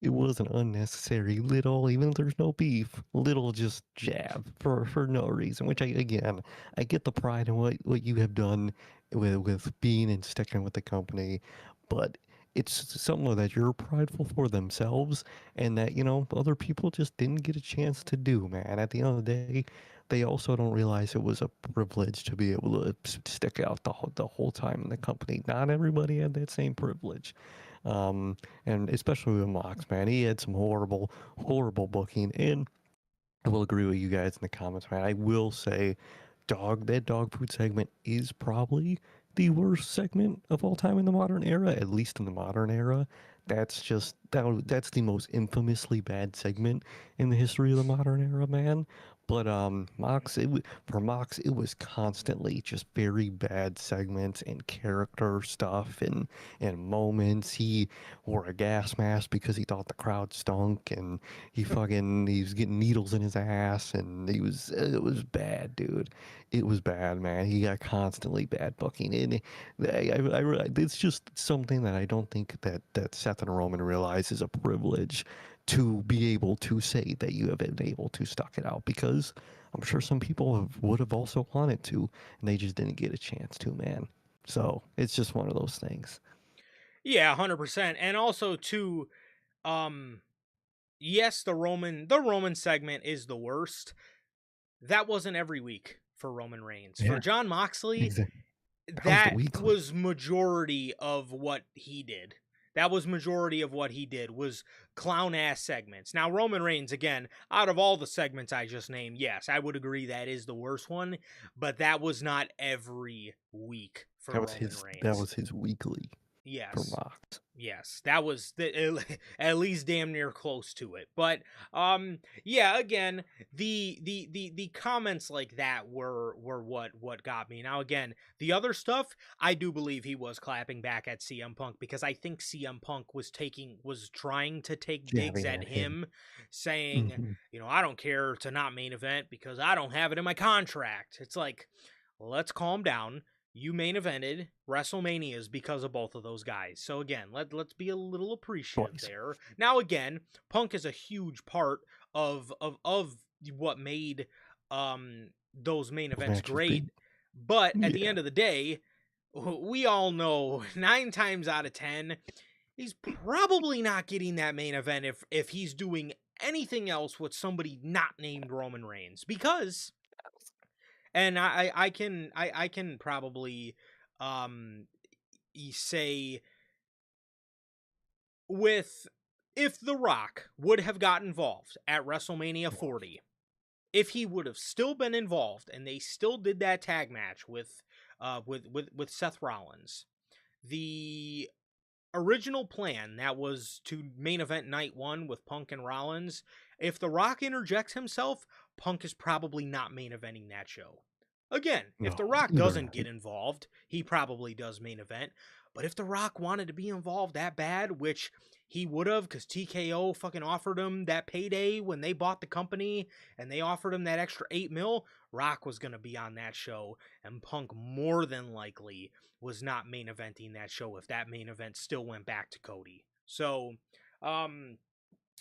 it was an unnecessary little, even if there's no beef, little just jab for no reason. Which I get the pride in what you have done with being and sticking with the company, but it's something that you're prideful for themselves, and that other people just didn't get a chance to do. Man, at the end of the day, they also don't realize it was a privilege to be able to stick out the whole time in the company. Not everybody had that same privilege. And especially with Mox, man, he had some horrible, horrible booking. And I will agree with you guys in the comments, man. I will say, that dog food segment is probably the worst segment of all time in the modern era, at least in the modern era. That's the most infamously bad segment in the history of the modern era, man. But for Mox, it was constantly just very bad segments and character stuff and moments. He wore a gas mask because he thought the crowd stunk, and he was getting needles in his ass, and it was bad, dude. It was bad, man. He got constantly bad booking, and it's just something that I don't think that Seth and Roman realize is a privilege to be able to say that you have been able to stuck it out, because I'm sure some people would have also wanted to, and they just didn't get a chance to, man. So it's just one of those things. Yeah, 100%. And also too, um, yes, the Roman segment is the worst. That wasn't every week for Roman Reigns. For Yeah, John Moxley, exactly. That was the that weekly. was majority of what he did. That was majority of what he did was clown ass segments. Now Roman Reigns, again, out of all the segments I just named, yes, I would agree that is the worst one, but that was not every week for Roman That Reigns. was his weekly for Yes. Mox. Yes, that was at least damn near close to it. But yeah, again, the comments like that were what got me. Now again, the other stuff, I do believe he was clapping back at CM Punk, because I think CM Punk was trying to take digs Jabbing at at him. him, saying, Hmm. I don't care to not main event because I don't have it in my contract. It's like, let's calm down. You main evented WrestleManias because of both of those guys. So again, let's be a little appreciative Twice. there. Now again, Punk is a huge part of what made those main Those events matches big. great. But at the Yeah. end of the day, we all know 9 times out of 10 he's probably not getting that main event if he's doing anything else with somebody not named Roman Reigns, because and I can probably um say with, if The Rock would have got involved at WrestleMania 40, if he would have still been involved and they still did that tag match with Seth Rollins, the original plan that was to main event night 1 with Punk and Rollins, if The Rock interjects himself, Punk is probably not main eventing that show. Again, if The No, Rock you're doesn't right. get involved, he probably does main event. But if The Rock wanted to be involved that bad, which he would have, because TKO fucking offered him that payday when they bought the company and they offered him that extra 8 mil, Rock was going to be on that show, and Punk more than likely was not main eventing that show if that main event still went back to Cody. So,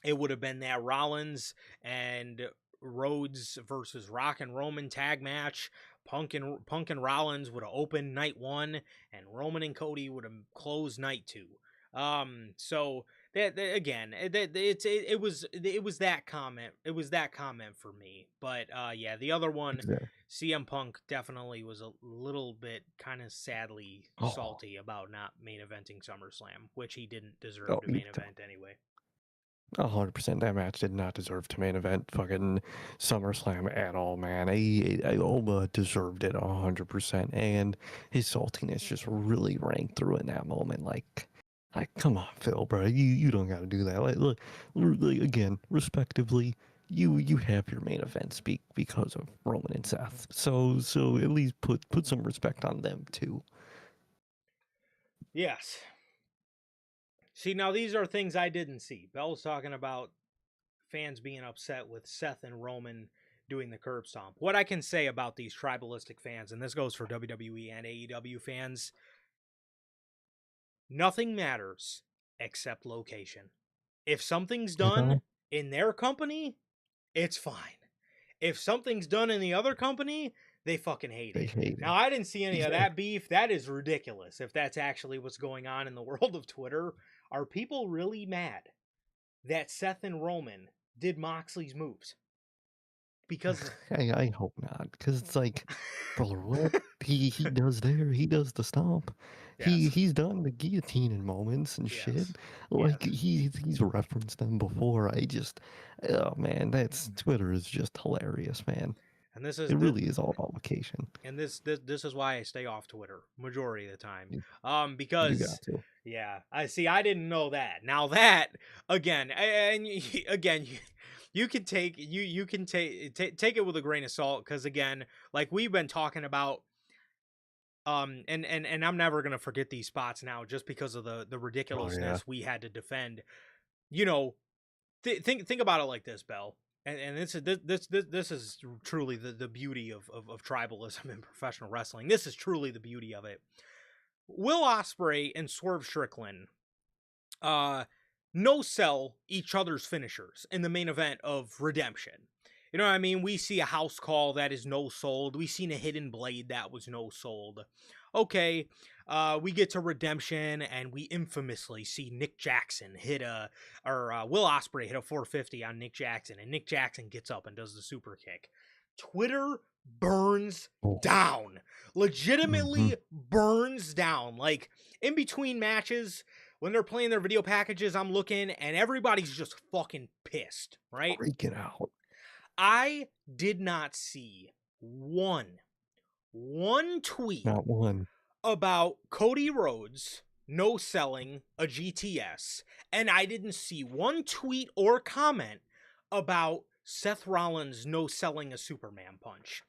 it would have been that Rollins and Rhodes versus Rock and Roman tag match. Punk and Rollins would have opened night 1, and Roman and Cody would have closed night 2. So that again, it was that comment. It was that comment for me. But yeah, the other one, Exactly. CM Punk definitely was a little bit kind of sadly Oh, salty about not main eventing SummerSlam, which he didn't deserve oh, to main event anyway. 100%. That match did not deserve to main event fucking SummerSlam at all, man. Oba deserved it 100%, and his saltiness just really rang through in that moment. Like, come on, Phil, bro. You don't got to do that. Like, again, respectively, you have your main event speak because of Roman and Seth. So at least put some respect on them too. Yes. See, now these are things I didn't see. Bell's talking about fans being upset with Seth and Roman doing the curb stomp. What I can say about these tribalistic fans, and this goes for WWE and AEW fans, nothing matters except location. If something's You done know, in their company, it's fine. If something's done in the other company, they fucking hate they it. hate Now, it. I didn't see any of that Exactly. beef. That is ridiculous. If that's actually what's going on in the world of Twitter, are people really mad that Seth and Roman did Moxley's moves? Because I hope not, because it's like, brother, what he does there? He does the stomp. yes, He's done the guillotine moments and shit. yes, Like yes. he's referenced them before. Oh man, that's Twitter is just hilarious, man. And this is It really is all about location. this is why I stay off Twitter majority of the time. You Because got to. yeah, I didn't know that. Now that again, and again, you can take you can take it with a grain of salt because again, like we've been talking about. And I'm never gonna forget these spots now, just because of the Oh yeah. ridiculousness we had to defend. You know, think about it like this, Bell, and this is truly the beauty of tribalism in professional wrestling. This is truly the beauty of it. Will Ospreay and Swerve Strickland, uh, no sell each other's finishers in the main event of Redemption. You know what I mean? We see a house call that is no sold. We seen a hidden blade that was no sold. Okay, we get to Redemption and we infamously see Nick Jackson hit Will Ospreay hit a 450 on Nick Jackson, and Nick Jackson gets up and does the super kick. Twitter burns Oh. down, Mm-hmm. legitimately burns down. Like in between matches, when they're playing their video packages, I'm looking and everybody's just fucking pissed, right? Freaking out. I did not see one tweet Not one. about Cody Rhodes no selling a GTS, and I didn't see one tweet or comment about Seth Rollins no selling a Superman punch.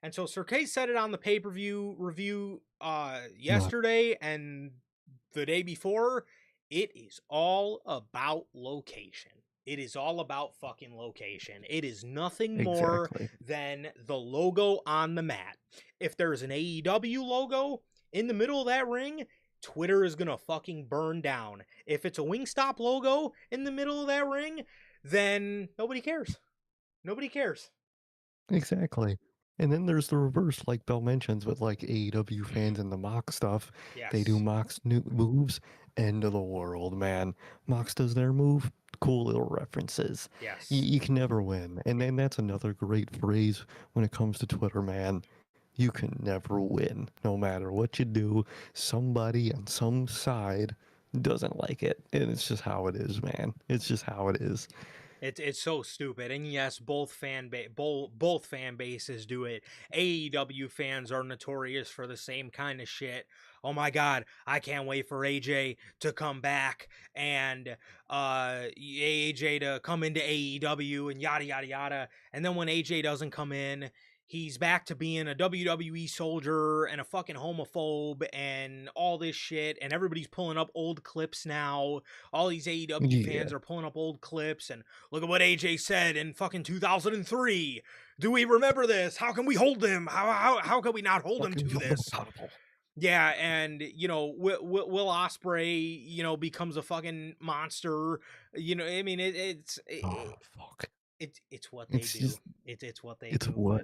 And so Sir K said it on the pay-per-view review Not. yesterday and the day before. It is all about location. It is all about fucking location. It is nothing more Exactly. than the logo on the mat. If there's an AEW logo in the middle of that ring, Twitter is gonna fucking burn down. If it's a Wingstop logo in the middle of that ring, then nobody cares. Nobody cares. Exactly. And then there's the reverse, like Bell mentions, with like AEW fans and the Mox stuff. They do Yes. Mox new moves, end of the world, man. Mox does their move, cool little references. Yes. You can never win. And then that's another great phrase when it comes to Twitter, man. You can never win. No matter what you do, somebody on some side doesn't like it. And it's just how it is, man. It's just how it is. It's so stupid, and yes, both fan bases do it. AEW fans are notorious for the same kind of shit. Oh my god, I can't wait for AJ to come back and AJ to come into AEW and yada yada yada. And then when AJ doesn't come in, he's back to being a WWE soldier and a fucking homophobe and all this shit. And everybody's pulling up old clips now. All these AEW Yeah. fans are pulling up old clips and look at what AJ said in fucking 2003. Do we remember this? How can we hold him? How can we not hold him Fucking to this? compatible. Yeah, and you know, Will Ospreay, you know, becomes a fucking monster. You know, I mean, Oh, fuck. it's what they It's do. just, It's what they it's do. what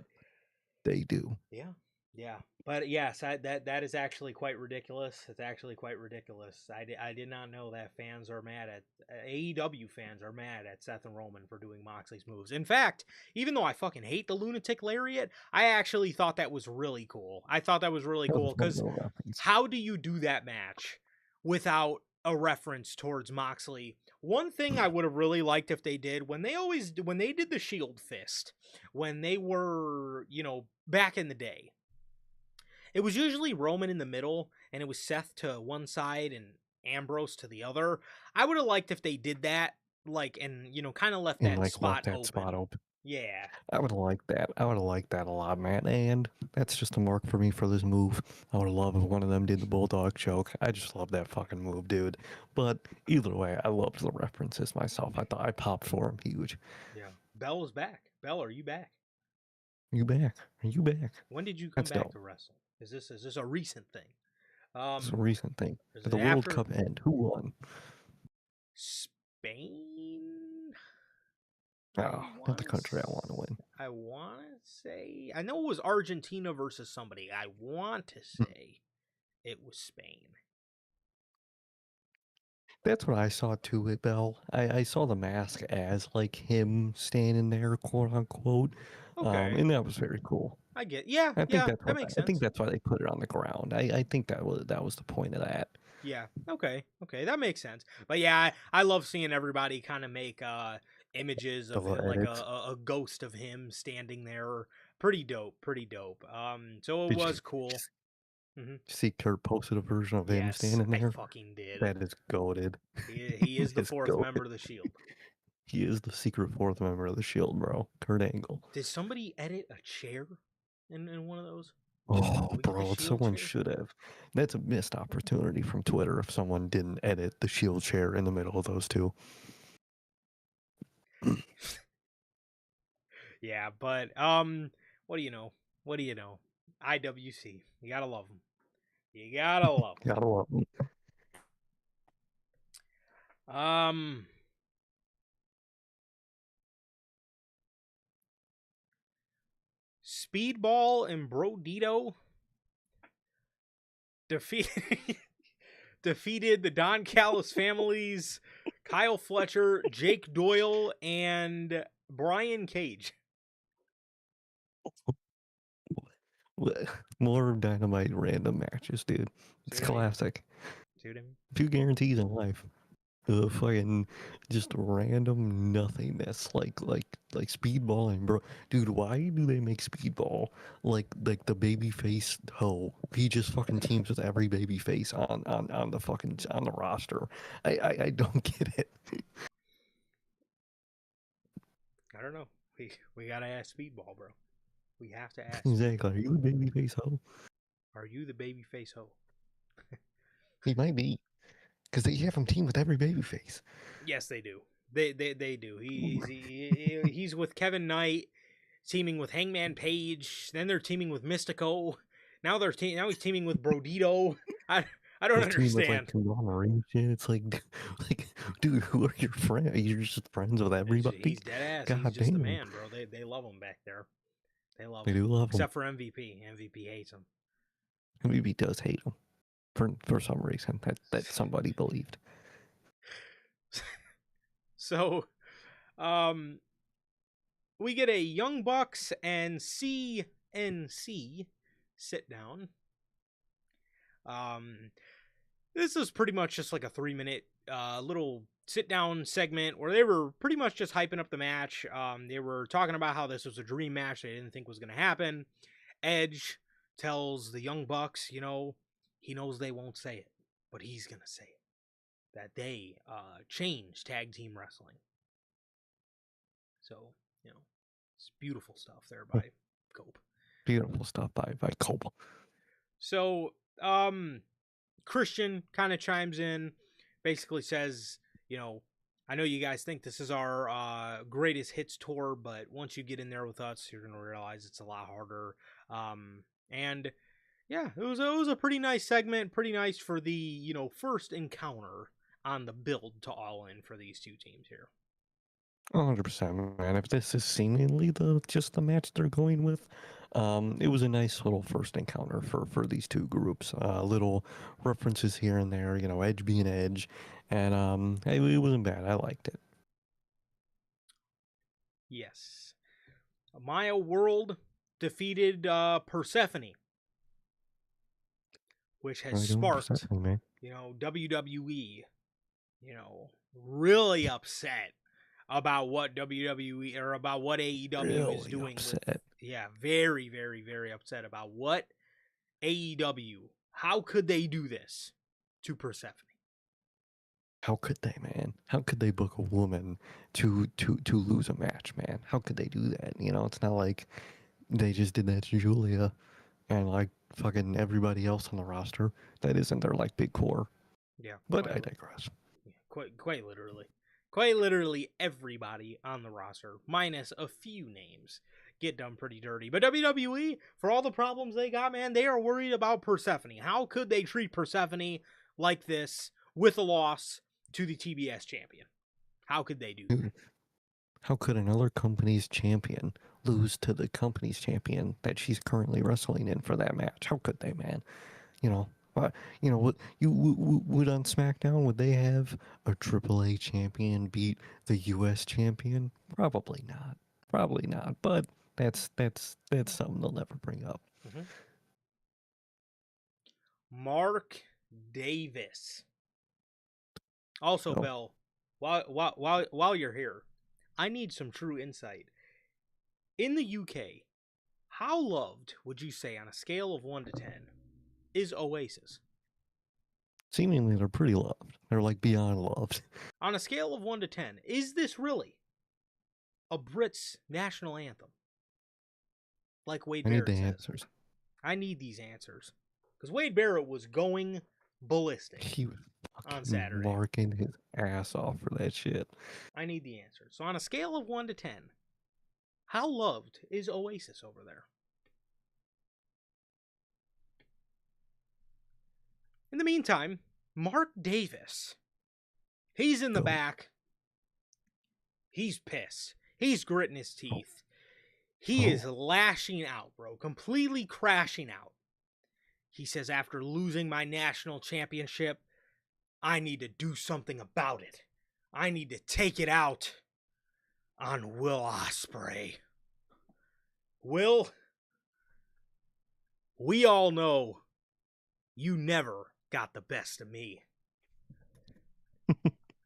But they do. yeah, yeah. But yes, that is actually quite ridiculous. It's actually quite ridiculous. I did not know that fans are mad at AEW fans are mad at Seth and Roman for doing Moxley's moves. In fact, even though I fucking hate the lunatic lariat, I actually thought that was really cool. I thought that was really That was cool a fun because little reference. how do you do that match without a reference towards Moxley? One thing I would have really liked if they did when they did the Shield Fist, when they were, you know, back in the day, it was usually Roman in the middle, and it was Seth to one side and Ambrose to the other. I would have liked if they did that, like, and you know, kind of left And that like left spot that spot open. open. Yeah, I would have liked that. I would have liked that a lot, man. And that's just a mark for me for this move. I would love if one of them did the bulldog choke. I just love that fucking move, dude. But either way, I loved the references myself. I thought I popped for him huge. yeah. Bell is back. Bell, are you back? You back? Are you back? When did you come That's back dope. to wrestle? Is this a recent thing? It's a recent thing. Is At it the World after Cup end, who won? Spain? I Oh, not the want country I want to win. I want to say I know it was Argentina versus somebody. I want to Hmm. say it was Spain. That's what I saw too at Bell. I saw the mask as like him standing there, quote unquote, Okay. and that was very cool. I get. Yeah, I think yeah, that's that what makes I think sense. that's why they put it on the ground. I think that was the point of that. Yeah. Okay. Okay, that makes sense. But yeah, I love seeing everybody kind of make images The of little like edits. a ghost of him standing there Pretty dope, pretty dope. So it Did was you cool. Hmm. see Kurt posted a version of him Yes, standing I there? fucking did. That is goated. He is the That's fourth goated. member of the Shield. He is the secret fourth member of the Shield, bro. Kurt Angle. Did somebody edit a chair in one of those? Oh, Did we get the bro, Shield someone chair? should have. That's a missed opportunity from Twitter if someone didn't edit the Shield chair in the middle of those two. Yeah, but what do you know? What do you know? IWC, you gotta love them. You gotta love Gotta love them. them. Speedball and Brodito defeat defeated the Don Callis families, Kyle Fletcher, Jake Doyle, and Brian Cage. More Dynamite random matches, dude. See It's what I mean? classic. See what I mean? Few guarantees in life. Fucking just random nothingness like speedballing, bro. Dude, why do they make speedball like the baby face hoe? He just fucking teams with every baby face on the fucking on the roster. I don't get it. I don't know. We gotta ask Speedball, bro. We have to ask Exactly. Speedball. Are you a baby face hoe? Are you the baby face hoe? He might be because they have him team with every baby face. Yes, they do. They do. He's with Kevin Knight, teaming with Hangman Page. Then they're teaming with Mystico. Now he's teaming with Brodito. I don't They're teaming with like understand. conglomeration. It's like, dude, who are your friends? You're just friends with everybody. He's dead ass. He's God just the damn, man, bro. They love him back there. They love they him, do love him. except for MVP. MVP hates him. MVP does hate him for some reason that somebody believed. So, um, we get a Young Bucks and CNC sit down. This is pretty much just like a 3-minute little sit down segment where they were pretty much just hyping up the match. They were talking about how this was a dream match they didn't think was going to happen. Edge tells the Young Bucks, he knows they won't say it, but he's going to say it. That they changed tag team wrestling. So, it's beautiful stuff there by Cope. Beautiful stuff by Cope. So, Christian kind of chimes in, basically says, I know you guys think this is our greatest hits tour, but once you get in there with us, you're going to realize it's a lot harder. And yeah, it was a pretty nice segment, pretty nice for the, first encounter on the build to All In for these two teams here. 100%, man. If this is seemingly just the match they're going with, it was a nice little first encounter for these two groups. Little references here and there, Edge being Edge, and it wasn't bad. I liked it. Yes. Maya World defeated Persephone, which has Really doing sparked, Persephone, man. WWE, really upset about what WWE or about what AEW Really is doing. upset. Very, very, very upset about what AEW. How could they do this to Persephone? How could they, man? How could they book a woman to lose a match, man? How could they do that? It's not like they just did that to Julia and like fucking everybody else on the roster. That isn't their like big core. Yeah, But I digress. Quite literally everybody on the roster, minus a few names, get done pretty dirty. But WWE, for all the problems they got, man, they are worried about Persephone. How could they treat Persephone like this with a loss to the TBS champion? How could they do that? How could another company's champion lose to the company's champion that she's currently wrestling in for that match? How could they, man? What would on SmackDown, would they have a AAA champion beat the U.S. champion? Probably not. But that's something they'll never bring up. Mm-hmm. Mark Davis. Also, Bill, while you're here, I need some true insight. In the UK, How loved would you say on a scale of 1 to 10 is Oasis? Seemingly, they're pretty loved. They're like beyond loved. On a scale of 1 to 10, is this really a Brit's national anthem? Like Wade I need the Barrett says. answers. I need these answers. Because Wade Barrett was going ballistic He was on fucking Saturday. marking his ass off for that shit. I need the answers. So on a scale of 1 to 10, how loved is Oasis over there? In the meantime, Mark Davis, he's in the Go. back. He's pissed. He's gritting his teeth. He Oh. is lashing out, bro. Completely crashing out. He says, after losing my national championship, I need to do something about it. I need to take it out on Will Ospreay. Will, we all know you never got the best of me.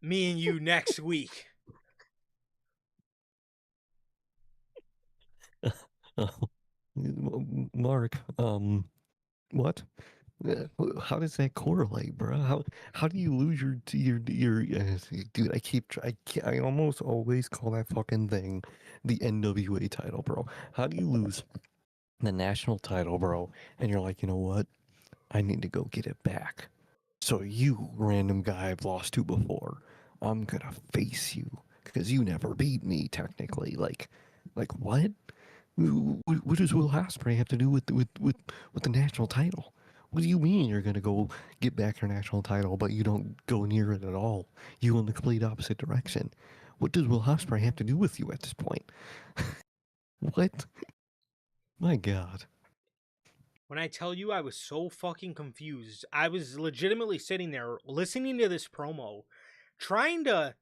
Me and you next week. Mark, what? How does that correlate, bro? How do you lose your dude? I almost always call that fucking thing the NWA title, bro. How do you lose the national title, bro? And you're like, you know what? I need to go get it back. So you, random guy I've lost to before, I'm gonna face you because you never beat me technically. Like what? What does Will Ospreay have to do with the national title? What do you mean you're gonna go get back your national title, but you don't go near it at all? You go in the complete opposite direction. What does Will Ospreay have to do with you at this point? What? My God. When I tell you I was so fucking confused, I was legitimately sitting there listening to this promo, trying to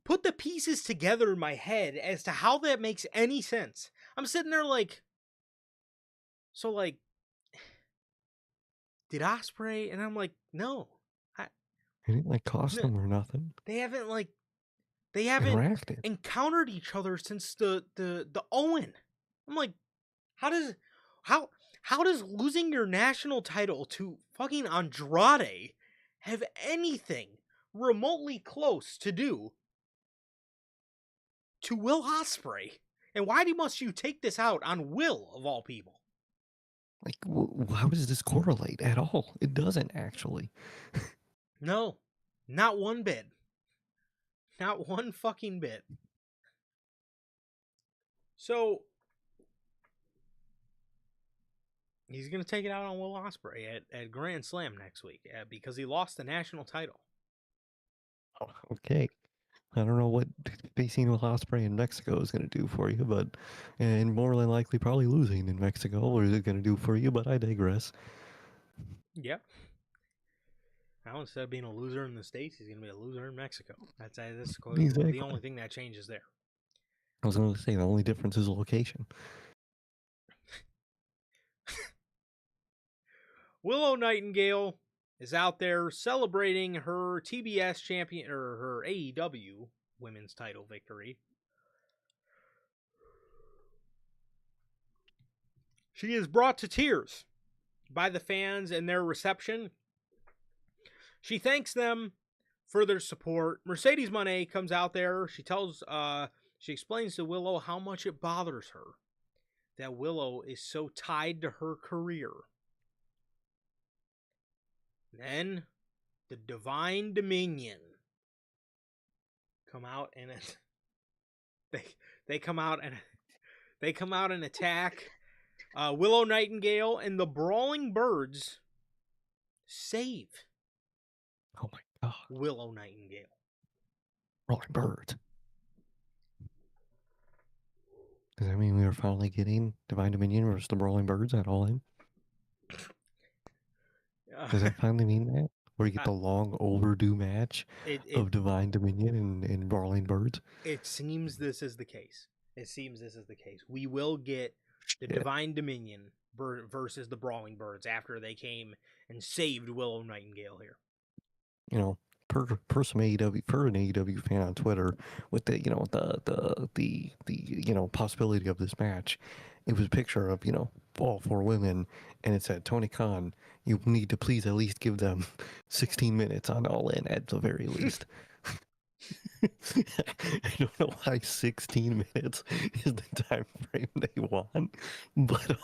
put the pieces together in my head as to how that makes any sense. I'm sitting there like, so like, did Osprey? And I'm like, no, It didn't like cost no, them or nothing. they haven't Interacted. encountered each other since the Owen. I'm like, how does losing your national title to fucking Andrade have anything remotely close to do to Will Ospreay? And why must you take this out on Will of all people? Like, how does this correlate at all? It doesn't actually. No, not one bit. Not one fucking bit. So he's gonna take it out on Will Ospreay at Grand Slam next week because he lost the national title. Oh, okay. I don't know what facing Will Ospreay in Mexico is going to do for you, but and more than likely probably losing in Mexico is it going to do for you, but I digress. Yep. Now instead of being a loser in the States, he's gonna be a loser in Mexico. That's Exactly. the only thing that changes there. I was going to say the only difference is location. Willow Nightingale is out there celebrating her TBS champion or her AEW women's title victory. She is brought to tears by the fans and their reception. She thanks them for their support. Mercedes Moné comes out there. She explains to Willow how much it bothers her that Willow is so tied to her career. Then the Divine Dominion come out and they come out and attack Willow Nightingale, and the Brawling Birds save Oh my God. Willow Nightingale. Rolling Birds. Does that mean we are finally getting Divine Dominion versus the Brawling Birds at All In? Does that finally mean that? Where you get the long overdue match of Divine Dominion and Brawling Birds? It seems this is the case. We will get the Divine Dominion versus the Brawling Birds after they came and saved Willow Nightingale here. You know, some AEW for an AEW fan on Twitter with the possibility of this match. It was a picture of all four women, and it said Tony Khan, you need to please at least give them 16 minutes on All In at the very least. I don't know why 16 minutes is the time frame they want, but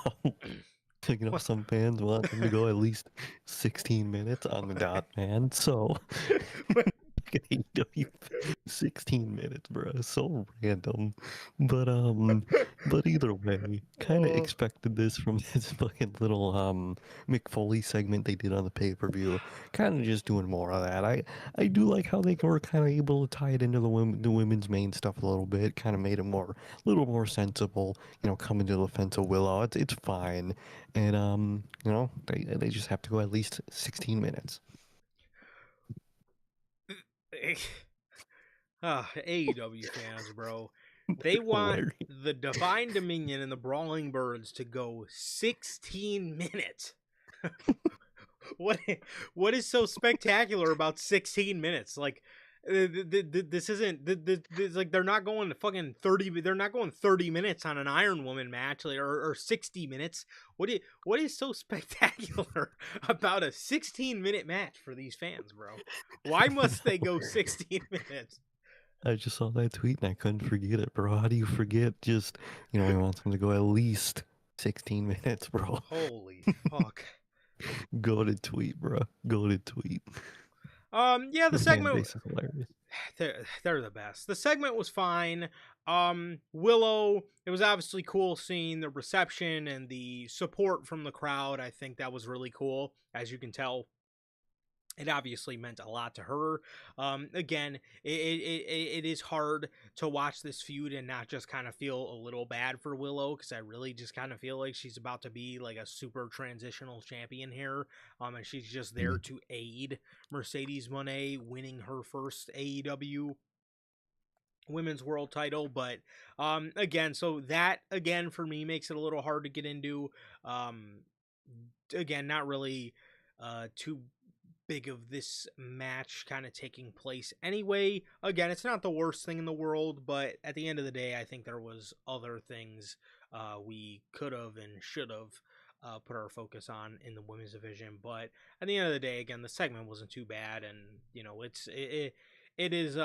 some fans want them to go at least 16 minutes on the dot, man. So AEW 16 minutes, bro. So random. But either way, kind of Oh. expected this from this fucking little Mick Foley segment they did on the pay-per-view. Kind of just doing more of that. I do like how they were kind of able to tie it into the women's main stuff a little bit. Kind of made it a little more sensible. Coming to the defense of Willow, it's fine. And they just have to go at least 16 minutes. AEW fans, bro. They want Hilarious. the Divine Dominion and the Brawling Birds to go 16 minutes. what what is so spectacular about 16 minutes? Like this isn't this, like they're not going to fucking 30, they're not going 30 minutes on an Iron Woman match, like, or 60 minutes. What is so spectacular about a 16-minute match for these fans, bro? Why must they go 16 minutes? I just saw that tweet and I couldn't forget it, bro. How do you forget just, he wants them to go at least 16 minutes, bro. Holy fuck. Go to tweet, bro. Go to tweet. Yeah, the The fan segment, base is hilarious. they're the best. The segment was fine. Willow, it was obviously cool seeing the reception and the support from the crowd. I think that was really cool. As you can tell, it obviously meant a lot to her. Again, it is hard to watch this feud and not just kind of feel a little bad for Willow, because I really just kind of feel like she's about to be like a super transitional champion here. And she's just there to aid Mercedes Moné winning her first AEW women's world title. But again, so that again for me makes it a little hard to get into. Again, not really too big of this match kind of taking place anyway. Again, it's not the worst thing in the world, but at the end of the day, I think there was other things we could have and should have put our focus on in the women's division. But at the end of the day, again, the segment wasn't too bad, and it is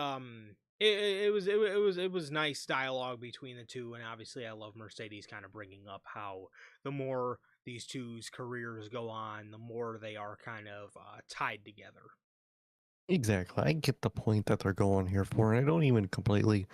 it was nice dialogue between the two, and obviously I love Mercedes kind of bringing up how the more these two's careers go on, the more they are kind of tied together. Exactly. I get the point that they're going here for, and I don't even completely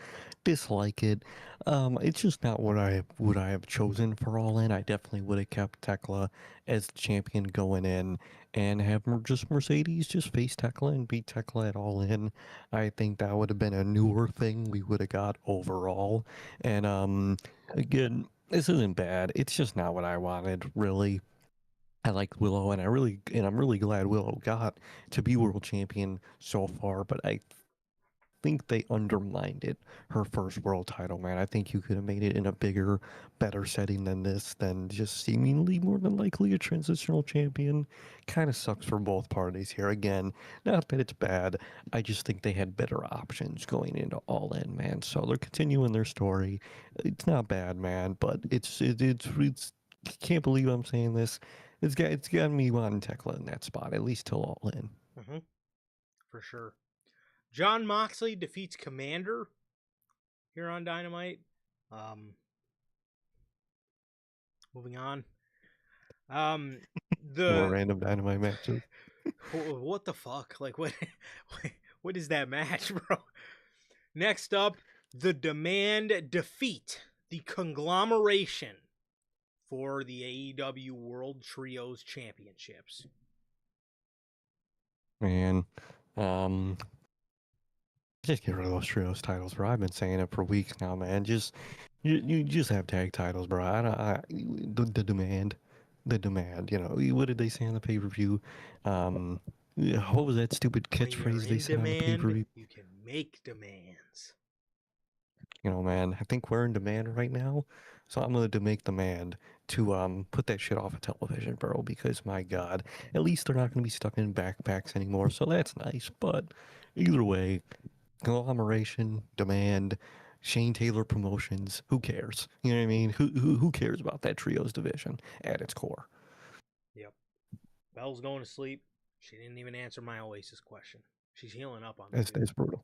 dislike it. It's just not what I would I have chosen for All In. I definitely would have kept Tekla as the champion going in and have just Mercedes just face Tekla and beat Tekla at All In. I think that would have been a newer thing we would have got overall. And again, this isn't bad. It's just not what I wanted, really. I like Willow, and I'm really glad Willow got to be world champion so far. But I think they undermined it. Her first world title, man. I think you could have made it in a bigger, better setting than this. Than just seemingly more than likely a transitional champion. Kind of sucks for both parties here. Again, not that it's bad. I just think they had better options going into All In, man. So they're continuing their story. It's not bad, man. But it's can't believe I'm saying this. It's got me wanting Tekla in that spot, at least till All In. Mm-hmm. For sure. John Moxley defeats Commander here on Dynamite. Moving on. More The random Dynamite matches. what the fuck? Like what is that match, bro? Next up, the Demand defeat the Conglomeration for the AEW World Trios Championships. Man, just get rid of those trios titles, bro. I've been saying it for weeks now, man. You just have tag titles, bro. The demand, the demand. What did they say on the pay per view? What was that stupid When you're catchphrase they in said on the pay per demand, view? you can make demands. Man, I think we're in demand right now, so I'm going to make demand to put that shit off of television, bro, because my God, at least they're not going to be stuck in backpacks anymore, so that's nice. But either way, conglomeration, demand, Shane Taylor Promotions, who cares? You know what I mean? Who cares about that trios division at its core? Yep. Belle's going to sleep. She didn't even answer my Oasis question. She's healing up on me, It's, dude. it's brutal.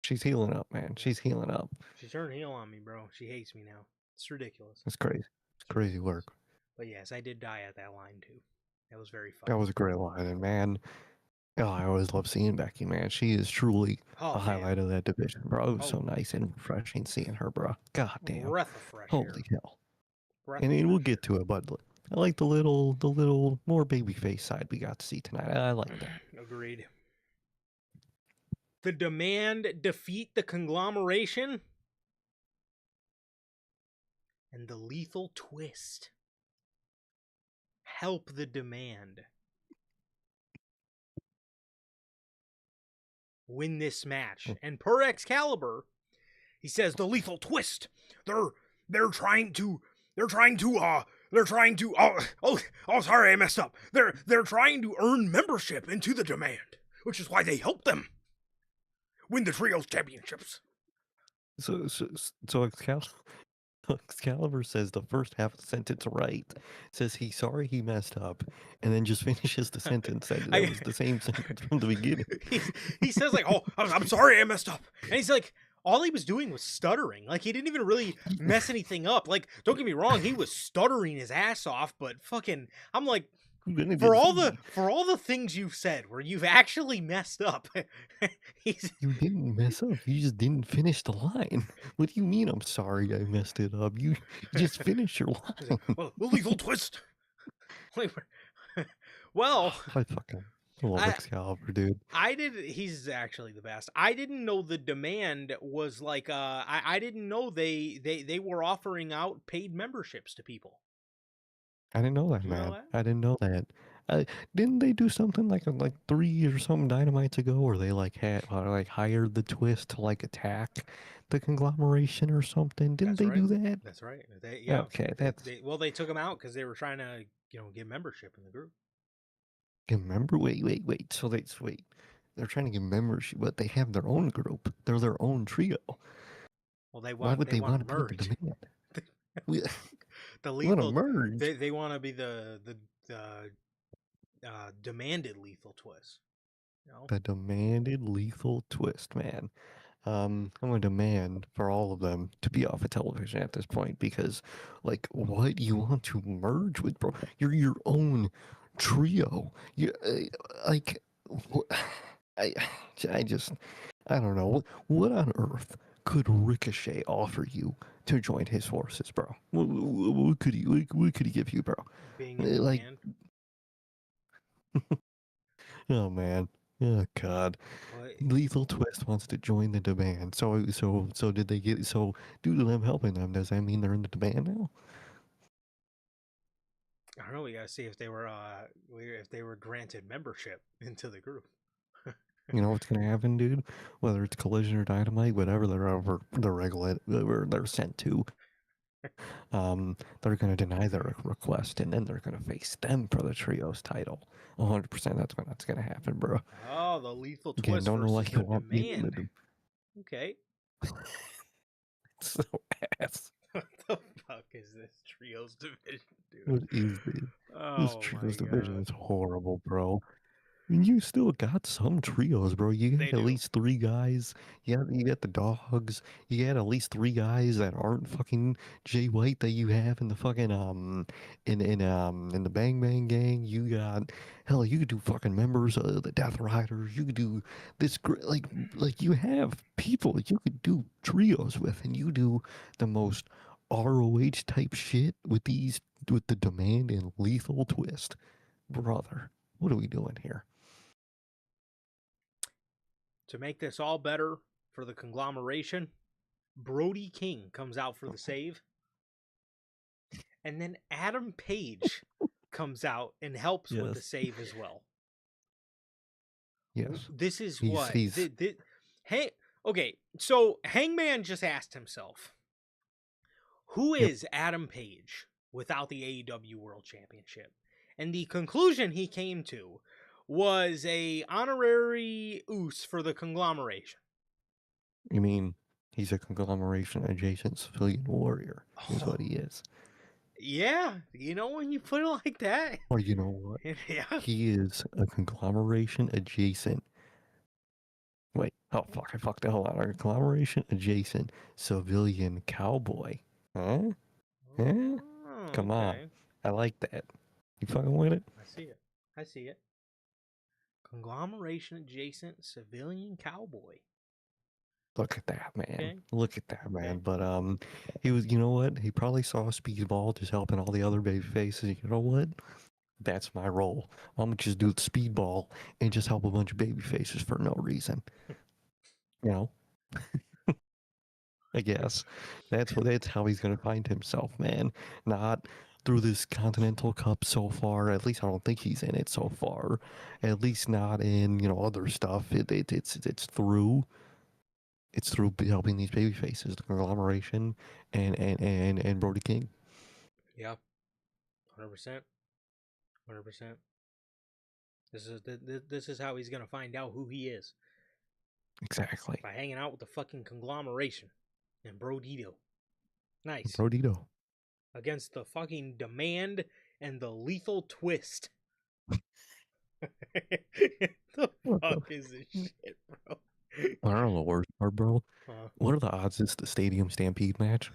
She's healing up, man. Yep. She's healing up. She turned heel on me, bro. She hates me now. It's ridiculous. It's crazy. It's It's crazy ridiculous. work. But yes, I did die at that line too. That was very That funny. was a great line, and man, oh, I always love seeing Becky, man. She is truly Oh a man. highlight of that division, bro. It was so Oh, nice and refreshing seeing her, bro. God damn. breath of fresh air. Holy hell. Breath And of then we'll fresh get to it, but I like the little more babyface side we got to see tonight. I like that. air. Agreed. The Demand defeat the conglomeration, and the Lethal Twist help the Demand win this match. And per Excalibur, he says the Lethal Twist. They're trying to sorry, I messed up. They're trying to earn membership into the Demand, which is why they help them win the Trios Championships. So Excalibur says the first half of the sentence right. Says he's sorry he messed up, and then just finishes the sentence that was the same sentence from the beginning. he says like, "Oh, I'm sorry, I messed up," and he's like, all he was doing was stuttering. Like he didn't even really mess anything up. Like, don't get me wrong, he was stuttering his ass off, but fucking, I'm like, for all the things you've said where you've actually messed up, You didn't mess up. You just didn't finish the line. What do you mean? I'm sorry, I messed it up. You just finished your line. Well, the Lethal Twist. Well, I fucking love Excalibur, dude. he's actually the best. I didn't know the Demand was like I didn't know they were offering out paid memberships to people. I didn't know that, Do you know man. that? I didn't know that. Didn't they do something like 3 or something Dynamites ago, where they like hired the Twist to like attack the conglomeration or something? Didn't That's they right. do that? That's right. Yeah. Okay, that's They took them out because they were trying to get membership in the group. remember. Wait. Wait. They're trying to get membership, but they have their own group. They're their own trio. Well, Why would they they want want to to be the merge. demand? We The want to lethal merge. they want to be the demanded Lethal Twist. You know? The demanded lethal twist, man. I'm gonna demand for all of them to be off of television at this point because, like, what you want to merge with, bro? You're your own trio. You like, I, I just, I don't know. What on earth could Ricochet offer you to join his forces, bro? What could he? What could he give you, bro? Being in Like, demand. oh man, oh god. Well, Lethal Twist wants to join the demand. So did they get so due to them helping them, does that mean they're in the demand now? I don't know. We gotta see if they were granted membership into the group. You know what's gonna happen, dude? Whether it's Collision or Dynamite, whatever they're over the regulate where they're sent to, they're gonna deny their request and then they're gonna face them for the trios title. 100% that's gonna happen, bro. Oh, the Lethal Again, Twist don't know why versus you the want me in Demand. the Okay. so ass. What the fuck is this trios division, dude? What is this? This Oh my trios division god. is horrible, bro. You still got some trios, bro. You They got at do. least three guys. You got the dogs. You got at least three guys that aren't fucking Jay White that you have in the fucking in the Bang Bang Gang. You got hell. You could do fucking members of the Death Riders. You could do this like you have people you could do trios with, and you do the most ROH type shit with the Demand and Lethal Twist, brother. What are we doing here? To make this all better for the conglomeration, Brody King comes out for the save. And then Adam Page comes out and helps with the Yes. save as well. Yes. This is He's what. he's Hey, okay, so Hangman just asked himself, who Yep. is Adam Page? without the AEW World Championship. And the conclusion he came to was a honorary Us for the conglomeration. You mean he's a conglomeration adjacent civilian warrior, is Oh, what he is. yeah, you know when you put it like that. Or you know what? Yeah. He is a conglomeration adjacent. Wait, oh fuck, I fucked the hell out. A conglomeration adjacent civilian cowboy. Huh? Huh? Oh, Come on. okay. I like that. You fucking with it? I see it. I see it. Conglomeration adjacent civilian cowboy. Look at that, man. Okay. Look at that, man. Okay. But he was, you know what? He probably saw Speedball just helping all the other baby faces. You know what? That's my role. I'm gonna just do the Speedball and just help a bunch of baby faces for no reason. You know? I guess that's how he's gonna find himself, man. Not through this Continental Cup so far. At least I don't think he's in it so far. At least not in other stuff. It's through helping these baby faces, the conglomeration, and Brody King. Yeah. 100%. 100%. This is how he's gonna find out who he is, Exactly, by hanging out with the fucking conglomeration and Brodito. Nice. Brodito. Against the fucking Demand and the Lethal Twist. The What the? fuck is this shit, bro? I don't know the worst part, bro. Huh? What are the odds it's the Stadium Stampede match?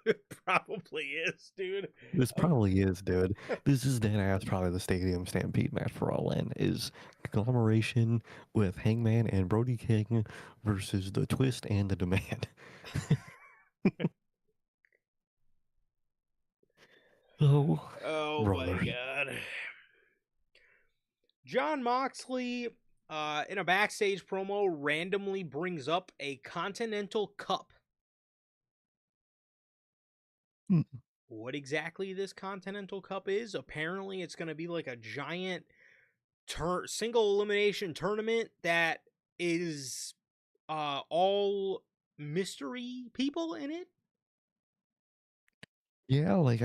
It probably is, dude. This probably is, dude. This is dead ass probably the Stadium Stampede match for All In. Is conglomeration with Hangman and Brody King versus the Twist and the Demand. Oh, Oh my brother. god. John Moxley, in a backstage promo, randomly brings up a Continental Cup. Hmm. What exactly this Continental Cup is? Apparently, it's going to be like a giant single elimination tournament that is all mystery people in it. Yeah, like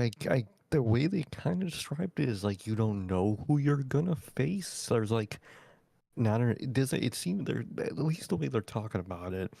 the way they kind of described it is like you don't know who you're gonna face. There's like not it does it seems they're at least the way they're talking about it,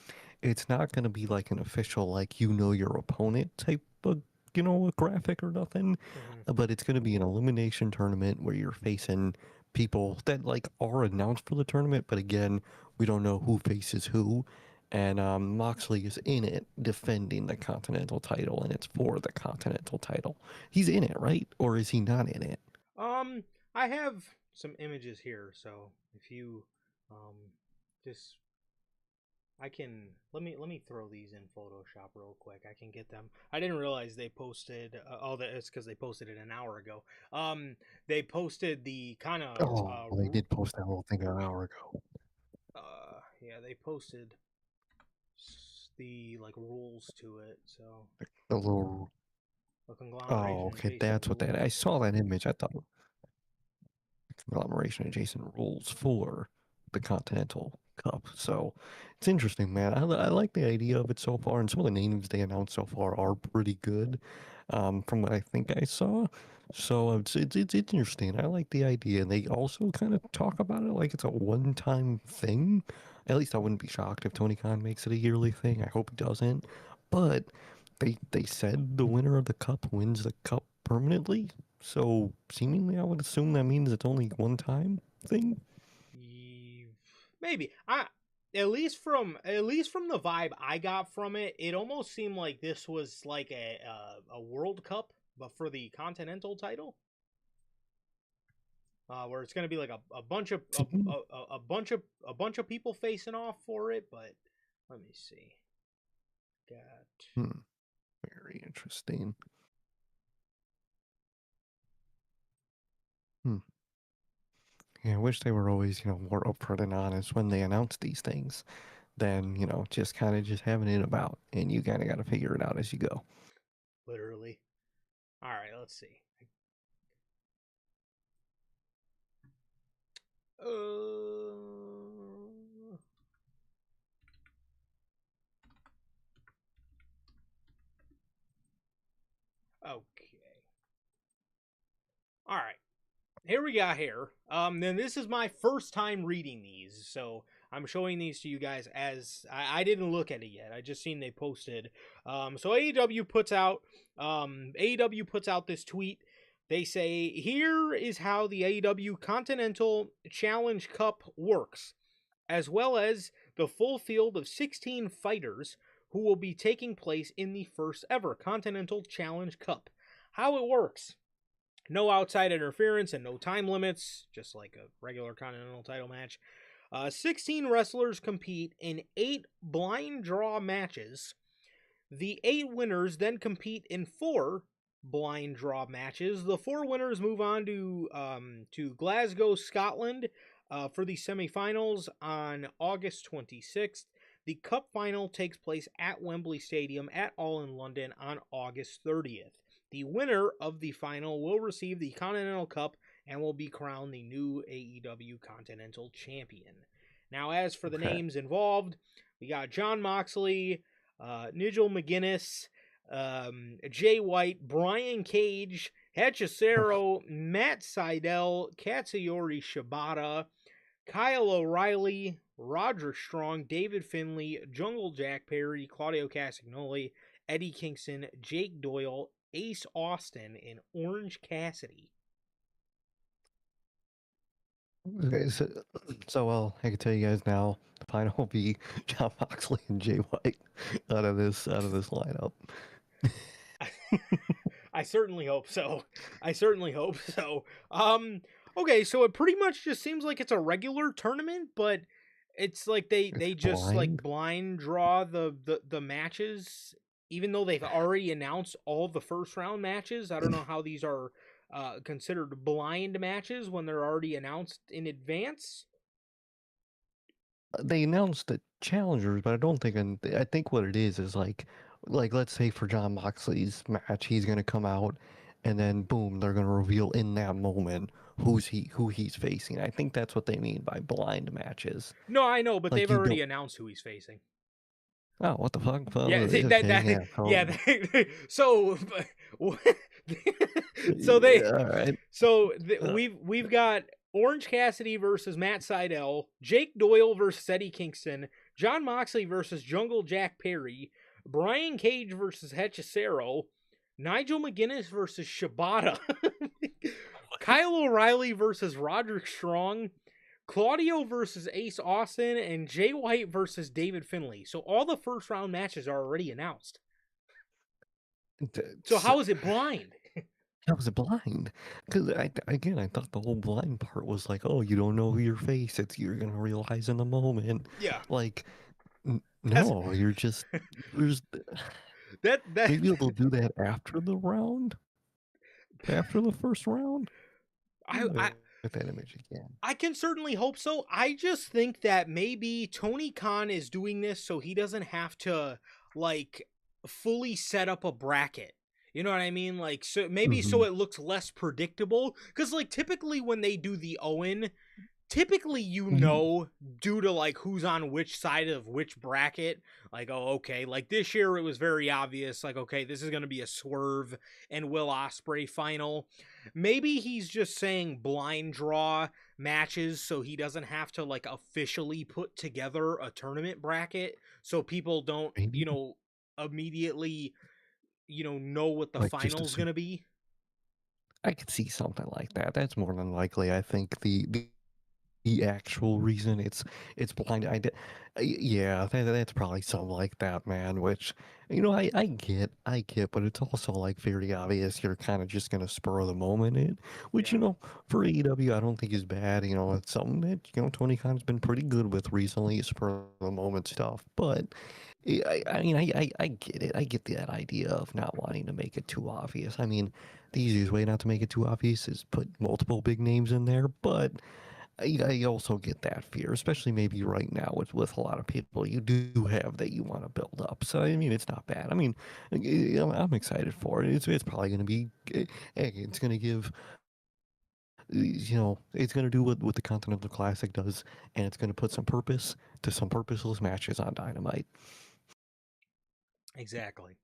it's not gonna be like an official like your opponent type of a graphic or nothing, Mm-hmm. but it's gonna be an elimination tournament where you're facing people that like are announced for the tournament, but again, we don't know who faces who. And Moxley is in it defending the Continental title, and it's for the Continental title. He's in it, right? Or is he not in it? Um, I have some images here, so if you um just I can let me throw these in Photoshop real quick. I can get them. I didn't realize they posted all that. It's because they posted it an hour ago. They posted the kind of Oh, they did post that whole thing an hour ago. yeah, they posted the like rules to it. So The little. a Oh, conglomeration okay, adjacent that's what that. I rules. saw that image. I thought conglomeration adjacent rules for the Continental Cup. So it's interesting, man. I like the idea of it so far, and some of the names they announced so far are pretty good, from what I think I saw. So it's interesting. I like the idea, and they also kind of talk about it like it's a one-time thing. At least I wouldn't be shocked if Tony Khan makes it a yearly thing. I hope he doesn't. But they said the winner of the cup wins the cup permanently. So seemingly, I would assume that means it's only one time thing. Maybe I at least from the vibe I got from it, it almost seemed like this was like a World Cup, but for the Continental title. Where it's gonna be like a bunch of Seem- a bunch of people facing off for it, but let me see. Got Hmm, very interesting. Hmm. Yeah, I wish they were always, more upfront and honest when they announce these things than, just kind of just having it about, and you kind of got to figure it out as you go. literally. All right, let's see. Okay. here we got here. Then this is my first time reading these, so I'm showing these to you guys as I didn't look at it yet. I just seen they posted. So AEW puts out this tweet. They say, "Here is how the AEW Continental Challenge Cup works, as well as the full field of 16 fighters who will be taking place in the first ever Continental Challenge Cup. How it works: no outside interference and no time limits, just like a regular Continental title match. 16 wrestlers compete in 8 blind draw matches. The 8 winners then compete in 4 blind draw matches. The 4 winners move on to Glasgow, Scotland, for the semifinals on August 26th. The Cup final takes place at Wembley Stadium at All in London on August 30th. The winner of the final will receive the Continental Cup and will be crowned the new AEW Continental Champion." Now, as for the Okay. names involved, we got Jon Moxley, Nigel McGuinness, Jay White, Brian Cage, Hechicero, Matt Sydal, Katsuyori Shibata, Kyle O'Reilly, Roger Strong, David Finlay, Jungle Jack Perry, Claudio Castagnoli, Eddie Kingston, Jake Doyle, Ace Austin, and Orange Cassidy. Okay, so well, I can tell you guys now, the final will be John Moxley and Jay White out of this lineup. I certainly hope so. I certainly hope so. Okay, so it pretty much just seems like it's a regular tournament, but it's like It's they just like blind. blind draw the matches, even though they've already announced all the first round matches. I don't know how these are considered blind matches when they're already announced in advance. They announced the challengers, but I don't think. I think what it is like let's say for John Moxley's match, he's gonna come out, and then boom, they're gonna reveal in that moment who he's facing. I think that's what they mean by blind matches. No, I know, but Like they've you already don't. announced who he's facing. Oh, what the fuck? Yeah, Well, that okay, that yeah. yeah. So So so they yeah, all right. we've got Orange Cassidy versus Matt Sydal, Jake Doyle versus Eddie Kingston, Jon Moxley versus Jungle Jack Perry, Brian Cage versus Hechicero, Nigel McGuinness versus Shibata, Kyle O'Reilly versus Roderick Strong, Claudio versus Ace Austin, and Jay White versus David Finlay. So all the first round matches are already announced. So That's, how is it blind? I was blind because I thought the whole blind part was like, oh, you don't know who you're facing. You're gonna realize in the moment. Yeah, Like, that's no, you're just there's that maybe they'll do that after the round, after the first round. I I With that image again. I can certainly hope so. I just think that maybe Tony Khan is doing this so he doesn't have to like fully set up a bracket. You know what I mean? Like so maybe Hmm. so it looks less predictable cuz like typically when they do the Owen, typically due to like who's on which side of which bracket, like oh okay, like this year it was very obvious like okay, this is going to be a Swerve and Will Ospreay final. Maybe he's just saying blind draw matches so he doesn't have to like officially put together a tournament bracket so people don't, Maybe immediately, know what the like just final's going assume. to be. I could see something like that. That's more than likely. I think the actual reason it's blind. Yeah, that's probably something like that, man. Which I get, but it's also like very obvious. You're kind of just gonna spur of the moment it, which Yeah. for AEW, I don't think is bad. It's something that Tony Khan's been pretty good with recently, spur of the moment stuff. But I mean, I get it. I get that idea of not wanting to make it too obvious. I mean, the easiest way not to make it too obvious is put multiple big names in there, but I also get that fear, especially maybe right now with a lot of people you do have that you want to build up. So I mean, it's not bad. I mean, I'm excited for it. It's probably going to be, it's going to give, it's going to do what the Continental Classic does, and it's going to put some purpose to some purposeless matches on Dynamite. Exactly.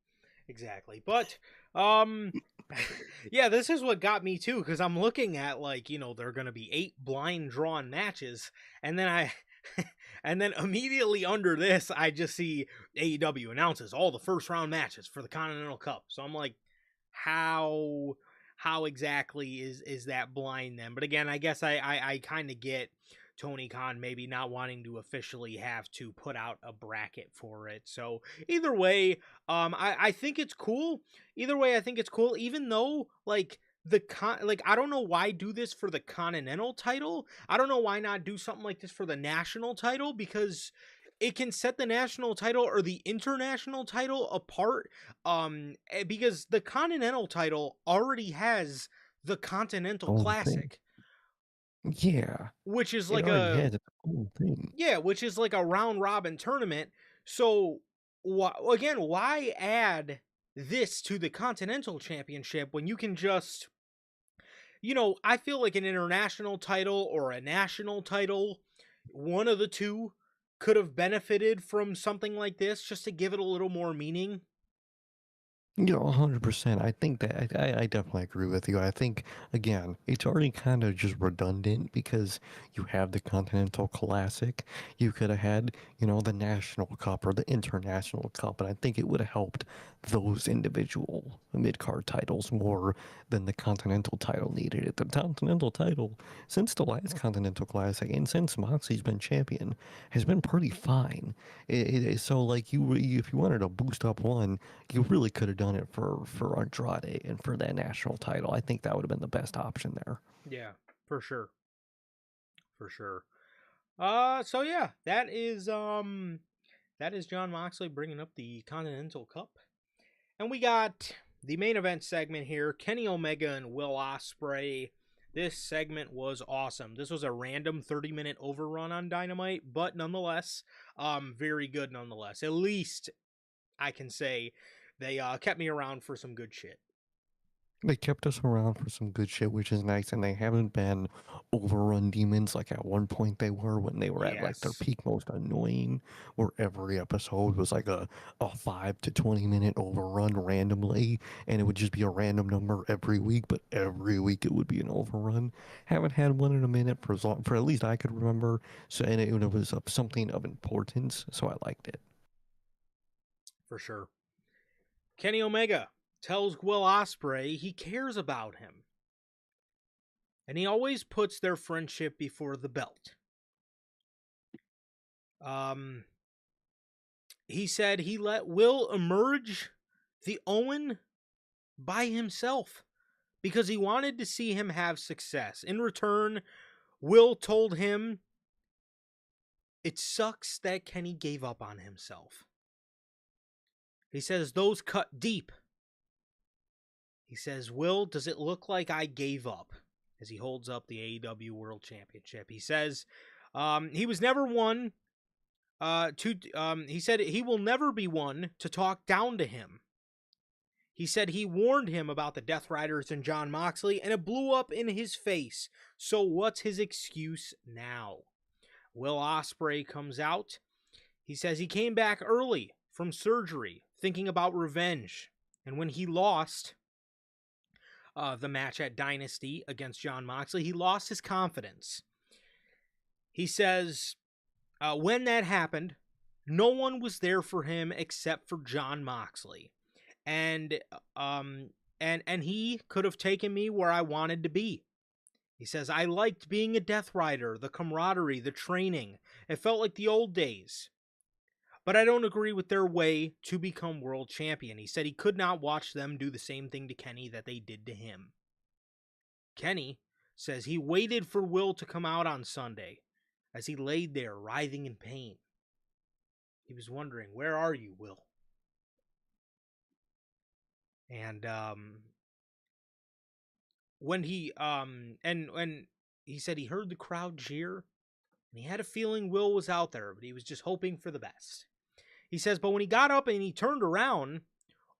Exactly. But Yeah, this is what got me too, because I'm looking at like, there are gonna be 8 blind drawn matches, and then I and then immediately under this I just see AEW announces all the first round matches for the Continental Cup. So I'm like, how how exactly is that blind then? But again, I guess I kind of get Tony Khan maybe not wanting to officially have to put out a bracket for it. So either way, I think it's cool. Either way, I think it's cool, even though like I don't know why do this for the Continental title. I don't know why not do something like this for the national title, because it can set the national title or the international title apart, because the Continental title already has the Continental Own thing. Classic, Yeah, which is it like already a has its own thing. yeah, which is like a round robin tournament. So, again, why add this to the Continental Championship when you can just, I feel like an international title or a national title, one of the two, could have benefited from something like this just to give it a little more meaning. 100%. I think that I definitely agree with you. I think, again, it's already kind of just redundant because you have the Continental Classic. You could have had, the National Cup or the International Cup, and I think it would have helped those individual mid-card titles more than the Continental title needed it. The Continental title, since the last Continental Classic and since Moxley's been champion, has been pretty fine. So, like, if you wanted to boost up one, you really could have done it for Andrade and for that national title. I think that would have been the best option there. Yeah, for sure. For sure. So yeah, that is John Moxley bringing up the Continental Cup. And we got the main event segment here, Kenny Omega and Will Ospreay. This segment was awesome. This was a random 30-minute overrun on Dynamite, but nonetheless, very good nonetheless. At least I can say they kept me around for some good shit. They kept us around for some good shit, which is nice, and they haven't been overrun demons like at one point they were when they were at like their Yes, peak most annoying, where every episode was like a 5 to 20 minute overrun randomly, and it would just be a random number every week, but every week it would be an overrun. Haven't had one in a minute for as long, for at least I could remember. So and it was something of importance, so I liked it. for sure. Kenny Omega tells Will Ospreay he cares about him, and he always puts their friendship before the belt. Um, he said he let Will emerge the Owen by himself because he wanted to see him have success. In return, Will told him it sucks that Kenny gave up on himself. He says those cut deep. He says, Will, does it look like I gave up? As he holds up the AEW World Championship. He says he was never one he said he will never be one to talk down to him. He said he warned him about the Death Riders and John Moxley, and it blew up in his face. So what's his excuse now? Will Ospreay comes out. He says he came back early from surgery, thinking about revenge. And when he lost the match at Dynasty against John Moxley, he lost his confidence. He says when that happened, no one was there for him except for John Moxley. And he could have taken me where I wanted to be. He says, I liked being a Death Rider, the camaraderie, the training. It felt like the old days. But I don't agree with their way to become world champion. He said he could not watch them do the same thing to Kenny that they did to him. Kenny says he waited for Will to come out on Sunday as he laid there writhing in pain. He was wondering, where are you, Will? And when he said he heard the crowd cheer, and he had a feeling Will was out there, but he was just hoping for the best. He says, but when he got up and he turned around,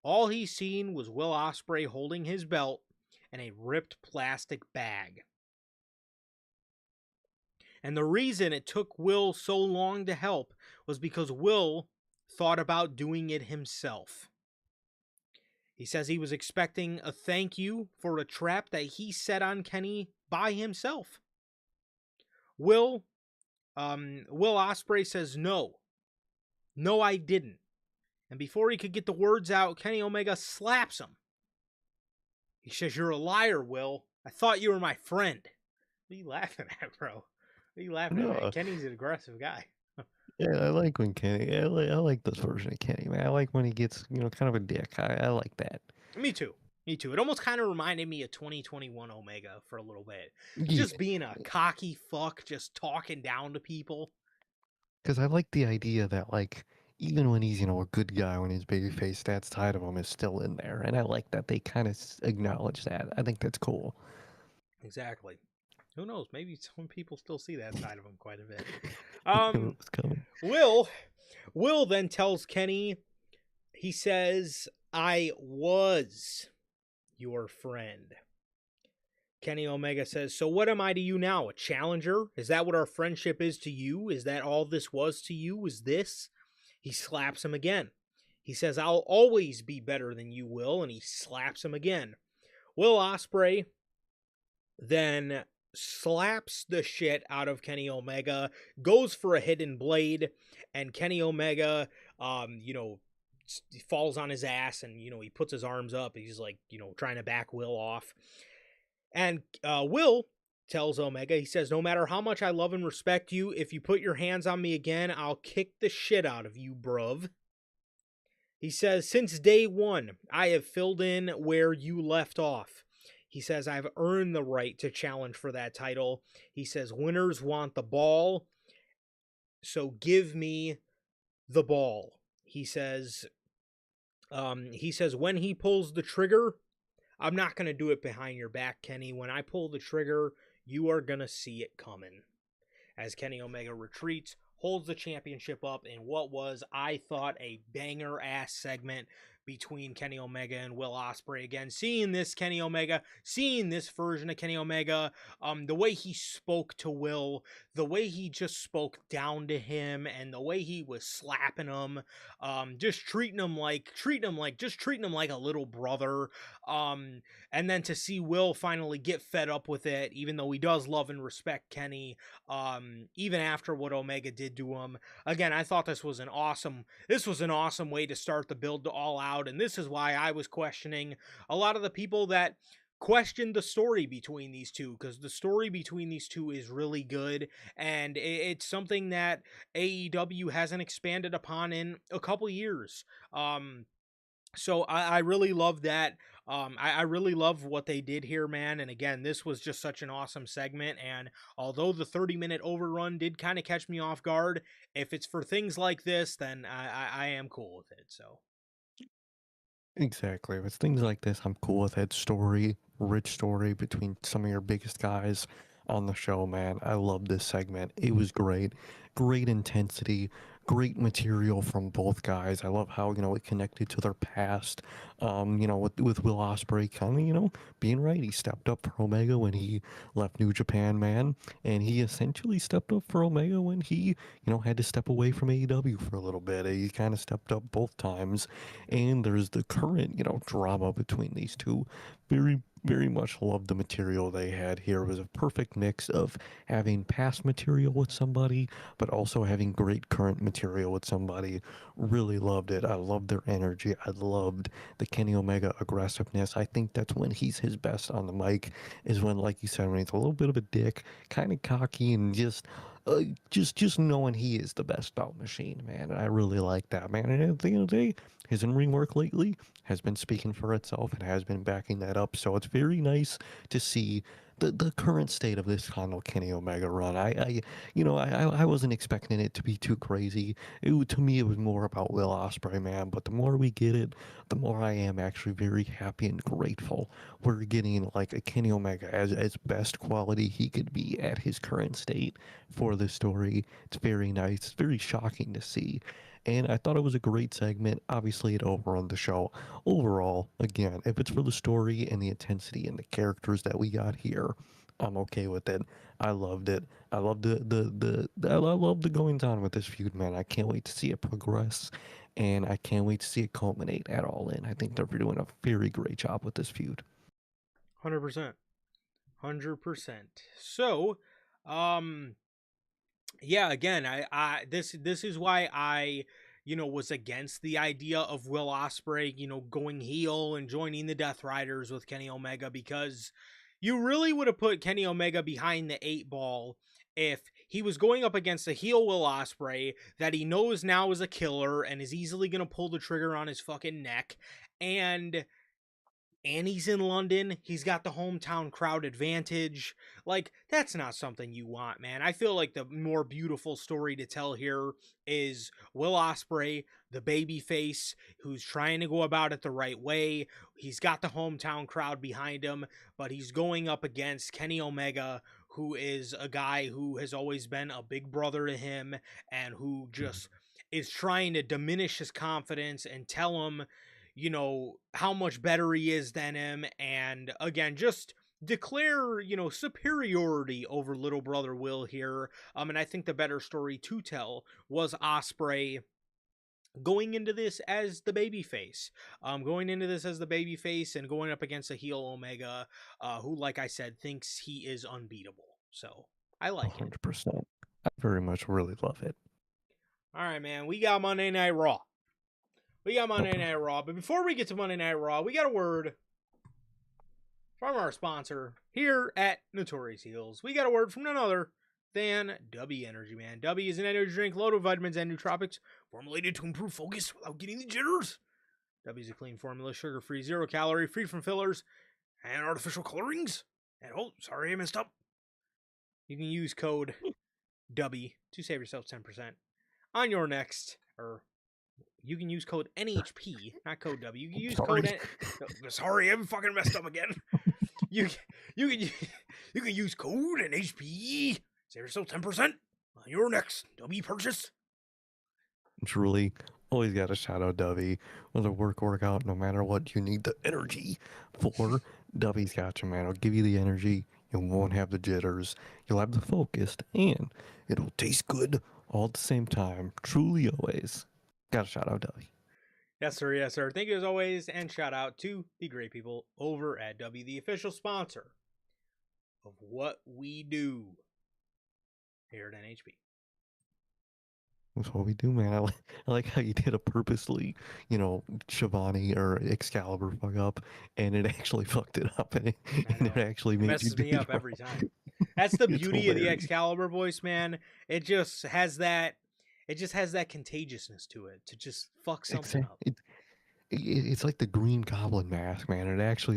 all he seen was Will Ospreay holding his belt and a ripped plastic bag. And the reason it took Will so long to help was because Will thought about doing it himself. He says he was expecting a thank you for a trap that he set on Kenny by himself. Will Ospreay says no. No, I didn't. And before he could get the words out, Kenny Omega slaps him. He says, "You're a liar, Will. I thought you were my friend." What are you laughing at, bro? What are you laughing at, man? No, Kenny's an aggressive guy. yeah, I like when Kenny. I like this version of Kenny, man. I like when he gets, kind of a dick. I like that. Me too. Me too. It almost kind of reminded me of 2021 Omega for a little bit. Yeah, Just being a cocky fuck, just talking down to people. because I like the idea that, like, even when he's, a good guy, when his babyface that side of him is still in there, and I like that they kind of acknowledge that. I think that's cool. Exactly. Who knows? Maybe some people still see that side of him quite a bit. It was coming. Will then tells Kenny, he says, "I was your friend." Kenny Omega says, "So what am I to you now? A challenger? Is that what our friendship is to you? Is that all this was to you? Is this?" He slaps him again. He says, "I'll always be better than you, Will," and he slaps him again. Will Ospreay then slaps the shit out of Kenny Omega, goes for a hidden blade, and Kenny Omega, falls on his ass, and he puts his arms up. He's like, trying to back Will off, and Will tells Omega, he says, "No matter how much I love and respect you, if you put your hands on me again, I'll kick the shit out of you, bruv." He says, "Since day one, I have filled in where you left off." He says, "I've earned the right to challenge for that title." He says, "Winners want the ball, so give me the ball." He says, "When he pulls the trigger, I'm not going to do it behind your back, Kenny. When I pull the trigger, you are going to see it coming." As Kenny Omega retreats, holds the championship up in what was, I thought, a banger ass segment between Kenny Omega and Will Ospreay. Again, seeing this version of Kenny Omega, the way he spoke to Will, the way he just spoke down to him, and the way he was slapping him, just treating him like a little brother. And then to see Will finally get fed up with it, even though he does love and respect Kenny, even after what Omega did to him. Again, I thought this was an awesome way to start the build to All Out, and this is why I was questioning a lot of the people that questioned the story between these two, because the story between these two is really good, and it's something that AEW hasn't expanded upon in a couple years. So I really love that. I really love what they did here, man. And again, this was just such an awesome segment. And although the 30-minute overrun did kind of catch me off guard, if it's for things like this, then I am cool with it. So Exactly. With things like this, I'm cool with it. Rich story between some of your biggest guys on the show, man. I love this segment. It was great. Great intensity, great material from both guys. I love how, it connected to their past. With Will Ospreay kind of, being right. He stepped up for Omega when he left New Japan, man. And he essentially stepped up for Omega when he, had to step away from AEW for a little bit. He kind of stepped up both times. And there's the current, drama between these two. Very, very much loved the material they had here. It was a perfect mix of having past material with somebody, but also having great current material with somebody. Really loved it. I loved their energy. I loved the Kenny Omega aggressiveness. I think that's when he's his best on the mic, is when, like you said, when he's a little bit of a dick, kind of cocky, and just knowing he is the best bout machine, man. And I really like that, man. And at the end of the day, his in-ring work lately has been speaking for itself and has been backing that up. So it's very nice to see the current state of this kind of Kenny Omega run. I wasn't expecting it to be too crazy. To me, it was more about Will Ospreay, man. But the more we get it, the more I am actually very happy and grateful. We're getting like a Kenny Omega as best quality he could be at his current state for this story. It's very nice. It's very shocking to see. And I thought it was a great segment. Obviously, it overrun the show. Overall, again, if it's for the story and the intensity and the characters that we got here, I'm okay with it. I loved it. I love the goings on with this feud, man. I can't wait to see it progress. and I can't wait to see it culminate at All In. I think they're doing a very great job with this feud. 100%. 100%. So, um, yeah, again, this is why I was against the idea of Will Ospreay going heel and joining the Death Riders with Kenny Omega, because you really would have put Kenny Omega behind the 8 ball if he was going up against a heel Will Ospreay that he knows now is a killer and is easily going to pull the trigger on his fucking neck, and he's in London. He's got the hometown crowd advantage. Like, that's not something you want, man. I feel like the more beautiful story to tell here is Will Ospreay, the babyface, who's trying to go about it the right way. He's got the hometown crowd behind him, but he's going up against Kenny Omega, who is a guy who has always been a big brother to him and who just is trying to diminish his confidence and tell him how much better he is than him, and again, just declare, superiority over little brother Will here. And I think the better story to tell was Ospreay going into this as the babyface, and going up against a heel Omega, who, like I said, thinks he is unbeatable. So I like it. 100%. I very much really love it. All right, man. We got Monday Night Raw. Okay. But before we get to Monday Night Raw, we got a word from our sponsor here at Notorious Heels. We got a word from none other than W Energy, man. W is an energy drink loaded with vitamins and nootropics, formulated to improve focus without getting the jitters. W is a clean formula, sugar-free, zero-calorie, free from fillers and artificial colorings. And oh, sorry, I messed up. You can use code W to save yourself 10% on your next, or you can use code NHP, not code W. You can use code. Sorry, I fucking messed up again. You can use code NHP. Save yourself 10% on your next W purchase. Truly, always got to shout out Dovey. Whether workout, no matter what, you need the energy for. Dovey's got you, man. It'll give you the energy. You won't have the jitters. You'll have the focus, and it'll taste good all at the same time. Truly, always. Got to shout out Dovey. Yes, sir. Yes, sir. Thank you as always, and shout out to the great people over at W, the official sponsor of what we do here at NHP. That's what we do, man. I like how you did a purposely, Shivani or Excalibur fuck up, and it actually fucked it up, and it actually made messes you me up every time. That's the beauty of the Excalibur voice, man. It just has that. It just has that contagiousness to it to just fuck something up. It's like the Green Goblin mask, man. It actually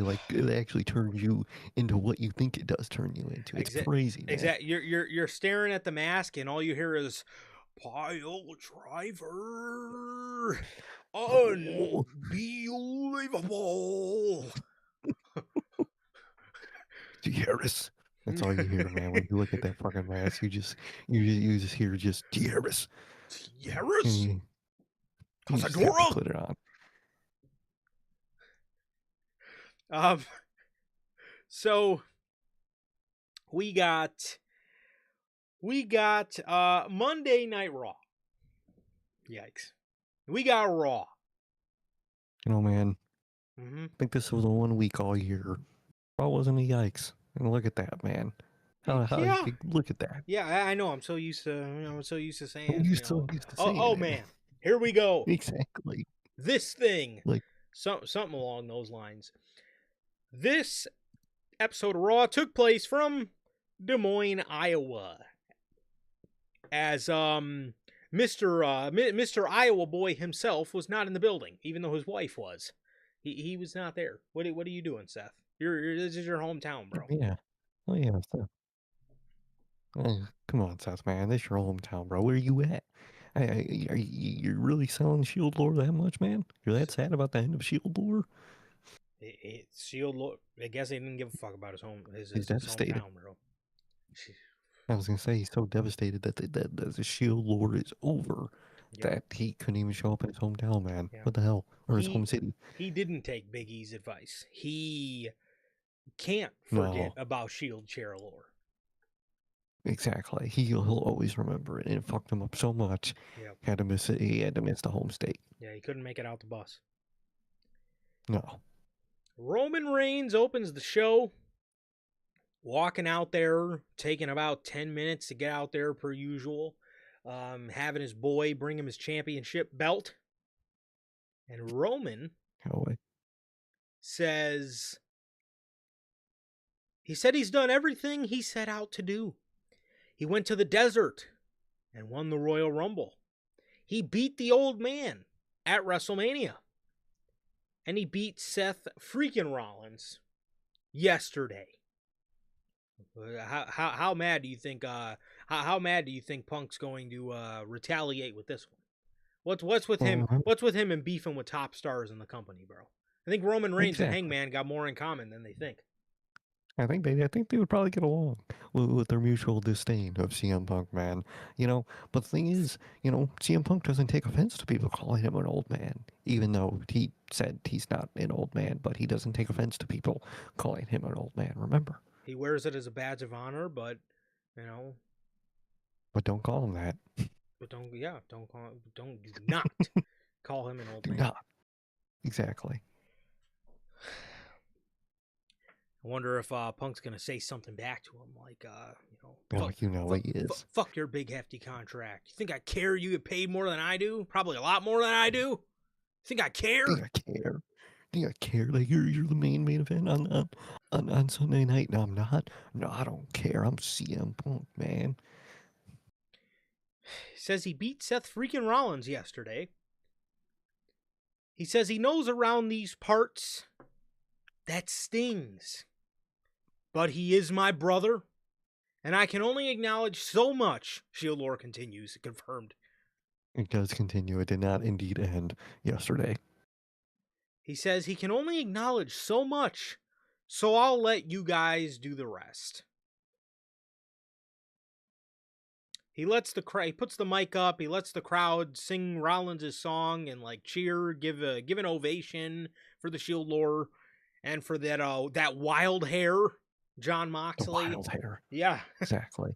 turns you into what you think it does turn you into. It's crazy, man. Exactly. You're staring at the mask, and all you hear is "Pile Driver, unbelievable." Harris. That's all you hear, man. When you look at that fucking mask, you just hear just Harris. Harris. Casadora. Put it on. So we got Monday Night Raw. Yikes. We got Raw. Man. I think this was the 1 week all year. Raw wasn't a yikes. And look at that, man. Yeah. Look at that. Yeah, I know. I'm so used to saying. Oh man. Here we go. Exactly. This thing. Something along those lines. This episode of Raw took place from Des Moines, Iowa. As Mr. Iowa boy himself was not in the building, even though his wife was. He was not there. What are you doing, Seth? This is your hometown, bro. Yeah. Oh yeah, Seth. Oh, come on, Seth, man. This is your hometown, bro. Where are you at? You're really selling Shield Lore that much, man? You're that sad about the end of Shield Lore? Shield Lore. I guess he didn't give a fuck about his devastated. Hometown, bro. I was gonna say he's so devastated that the Shield Lore is over that he couldn't even show up in his hometown, man. What the hell? Or his home city. He didn't take Big E's advice. He can't forget about Shield Chair Lore. Exactly. He'll always remember it, and it fucked him up so much. Yep. Had to miss it. He had to miss the home state. Yeah, he couldn't make it out the bus. No. Roman Reigns opens the show, walking out there, taking about 10 minutes to get out there per usual, having his boy bring him his championship belt. And Roman Oh, wait. says, he said he's done everything he set out to do. He went to the desert and won the Royal Rumble. He beat the old man at WrestleMania. And he beat Seth freaking Rollins yesterday. How mad do you think how mad do you think Punk's going to retaliate with this one? What's with him? Uh-huh. What's with him and beefing with top stars in the company, bro? I think Roman Reigns and Exactly. Hangman got more in common than they think. I think they would probably get along with their mutual disdain of CM Punk, man. But the thing is, CM Punk doesn't take offense to people calling him an old man, even though he said he's not an old man, but he doesn't take offense to people calling him an old man, remember? He wears it as a badge of honor, but you know, But don't call him that. but don't do not call him an old Do man. not. Exactly. I wonder if Punk's gonna say something back to him, like, Oh, he is. fuck your big hefty contract. You think I care? You get paid more than I do, probably a lot more than I do. You think I care? Think I care? Think I care? Like you're the main event on Sunday night. No, I'm not. No, I don't care. I'm CM Punk, man. He says he beat Seth freaking Rollins yesterday. He says he knows around these parts that stings, but he is my brother, and I can only acknowledge so much. Shield lore continues, confirmed. It does continue. It did not indeed end yesterday. He says he can only acknowledge so much, so I'll let you guys do the rest. He puts the mic up, he lets the crowd sing Rollins' song and like cheer, give an ovation for the Shield lore and for that wild hair, John The Moxley. wild hair. Yeah. Exactly.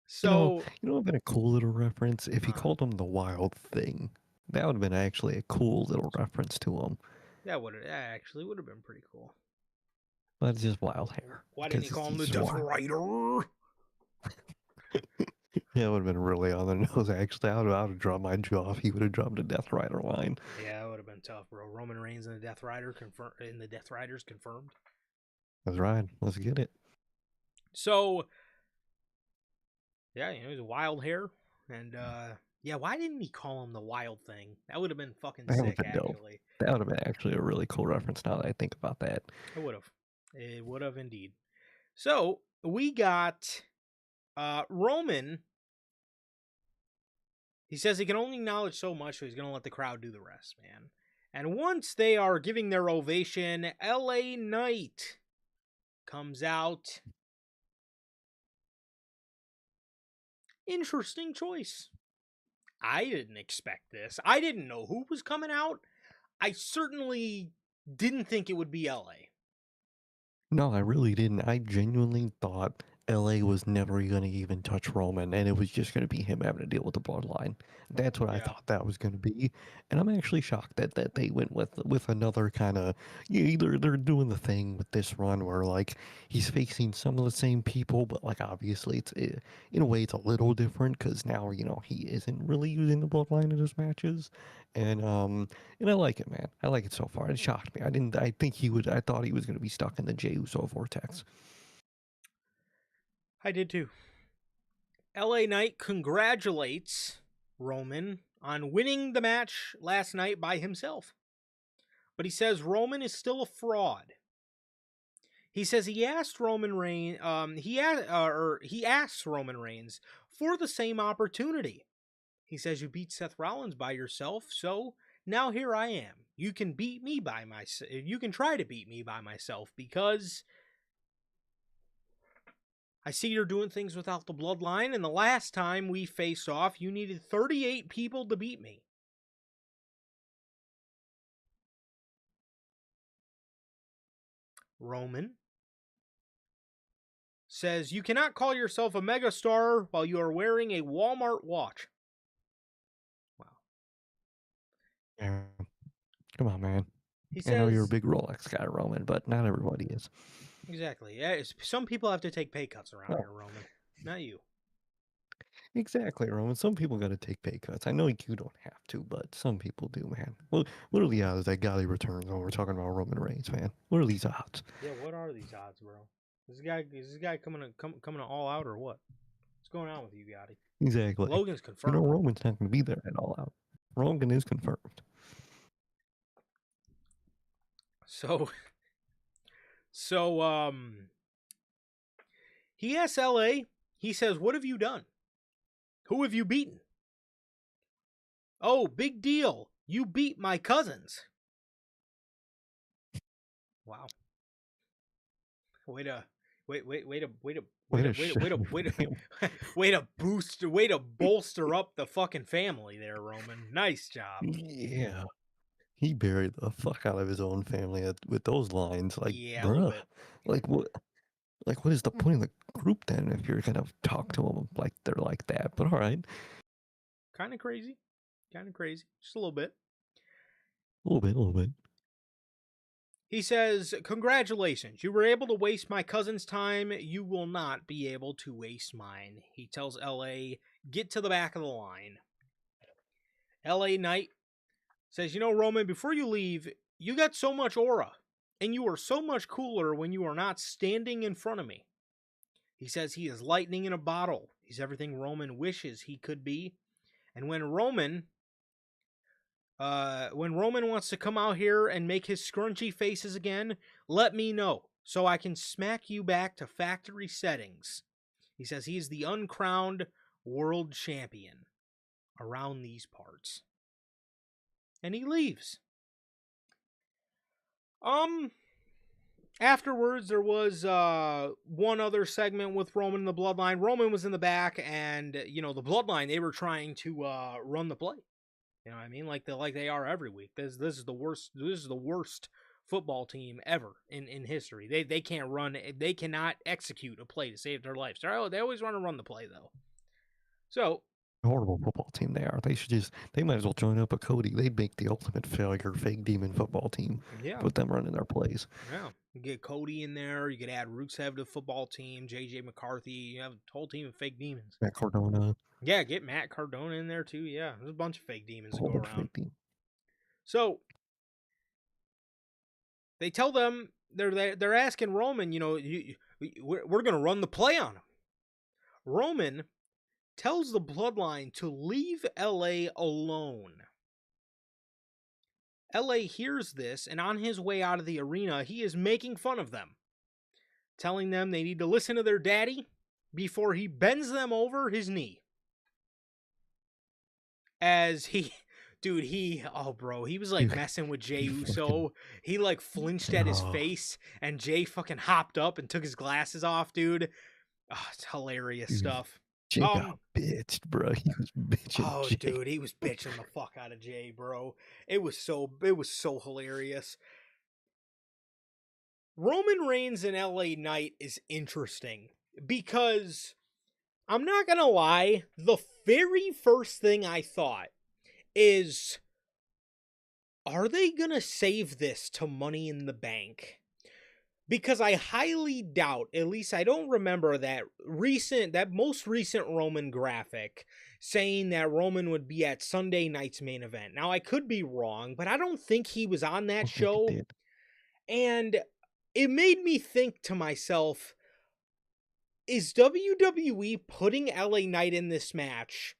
So It would have been a cool little reference if he called him the Wild Thing. That would have been actually a cool little reference to him. that actually would have been pretty cool. But it's just wild hair. Why didn't he call him the Death Rider? Yeah, it would have been really on the nose, actually. I would have dropped my jaw if he would have dropped a Death Rider line. Yeah, it would have been tough, bro. Roman Reigns and the Death Rider confirmed. That's right. Let's get it. So, yeah, he was wild hair. And, yeah, why didn't he call him the Wild Thing? That would have been fucking That would sick, have been dope. actually. That would have been actually a really cool reference now that I think about that. It would have. It would have indeed. So, we got Roman. He says he can only acknowledge so much, so he's going to let the crowd do the rest, man. And once they are giving their ovation, LA Knight comes out. Interesting choice. I didn't expect this. I didn't know who was coming out. I certainly didn't think it would be LA. No, I really didn't. I genuinely thought LA was never going to even touch Roman, and it was just going to be him having to deal with the bloodline. That's what I thought that was going to be, and I'm actually shocked that they went with another kind of. Either they're doing the thing with this run where like he's facing some of the same people, but like obviously in a way it's a little different because now he isn't really using the bloodline in his matches, and I like it, man. I like it so far. It shocked me. I didn't. I think he would. I thought he was going to be stuck in the Jey Uso vortex. I did too. LA Knight congratulates Roman on winning the match last night by himself. But he says Roman is still a fraud. He says he asked Roman Reigns. He asks Roman Reigns for the same opportunity. He says you beat Seth Rollins by yourself, so now here I am. You can beat me by myself. You can try to beat me by myself because I see you're doing things without the bloodline, and the last time we faced off, you needed 38 people to beat me. Roman says, you cannot call yourself a megastar while you are wearing a Walmart watch. Wow. Yeah. Come on, man. He I know you're a says, big Rolex guy, Roman, but not everybody is. exactly. Yeah, some people have to take pay cuts around Oh, here, Roman. Not you. exactly, Roman. Some people got to take pay cuts. I know you don't have to, but some people do, man. Well, what are the odds that Gotti returns when we're talking about Roman Reigns, man? What are these odds? Yeah, what are these odds, bro? Is this guy coming to all out or what? What's going on with you, Gotti? Exactly. Logan's You know, confirmed. Roman's not going to be there at all out. Roman is confirmed. So so he asks LA, he says, what have you done? Who have you beaten? Oh, big deal. You beat my cousins. Wow. Way to wait wait wait to wait to Way wait to to wait sh- to wait to wait to way to bolster up the fucking family there, Roman. Nice job. Yeah. He buried the fuck out of his own family with those lines. Like, Yeah, a little bruh, bit. like what? Like, what is the point of the group then if you're gonna talk to them like they're like that? But all right, Kind of crazy. Kind of crazy. Just a little bit. a little bit, a little bit. He says, congratulations. You were able to waste my cousin's time. You will not be able to waste mine. He tells LA, get to the back of the line. LA Knight says, you know, Roman, before you leave, you got so much aura, and you are so much cooler when you are not standing in front of me. He says he is lightning in a bottle. He's everything Roman wishes he could be. And when Roman wants to come out here and make his scrunchy faces again, let me know so I can smack you back to factory settings. He says he is the uncrowned world champion around these parts. And he leaves. Afterwards, there was one other segment with Roman and the Bloodline. Roman was in the back, and the Bloodline, they were trying to run the play. You know what I mean? Like they are every week. This is the worst. This is the worst football team ever in history. They can't run. They cannot execute a play to save their lives. They always want to run the play though. So Horrible football team they are. They might as well join up with Cody. They'd make the ultimate failure fake demon football team. yeah, Put them running their plays. yeah. You get Cody in there. You could add Rusev to the football team. JJ McCarthy. You have a whole team of fake demons. Matt Cardona, Yeah, get Matt Cardona in there too. Yeah, there's a bunch of fake demons a to whole go bunch of around. fake team. So they tell them they're asking Roman, we're gonna run the play on him. Roman tells the Bloodline to leave LA alone. LA hears this, and on his way out of the arena, he is making fun of them, telling them they need to listen to their daddy before he bends them over his knee. As he was like messing with Jey Uso. He like flinched at his face, and Jey fucking hopped up and took his glasses off, dude. Oh, it's hilarious stuff. Jey got bitched, bro. He was bitching. Oh, Jey. dude, he was bitching the fuck out of Jey, bro. It was so hilarious. Roman Reigns and LA Knight is interesting because I'm not gonna lie, the very first thing I thought is, are they gonna save this to Money in the Bank? Because I highly doubt, at least I don't remember that most recent Roman graphic saying that Roman would be at Sunday night's main event. Now I could be wrong, but I don't think he was on that show. And it made me think to myself, is WWE putting LA Knight in this match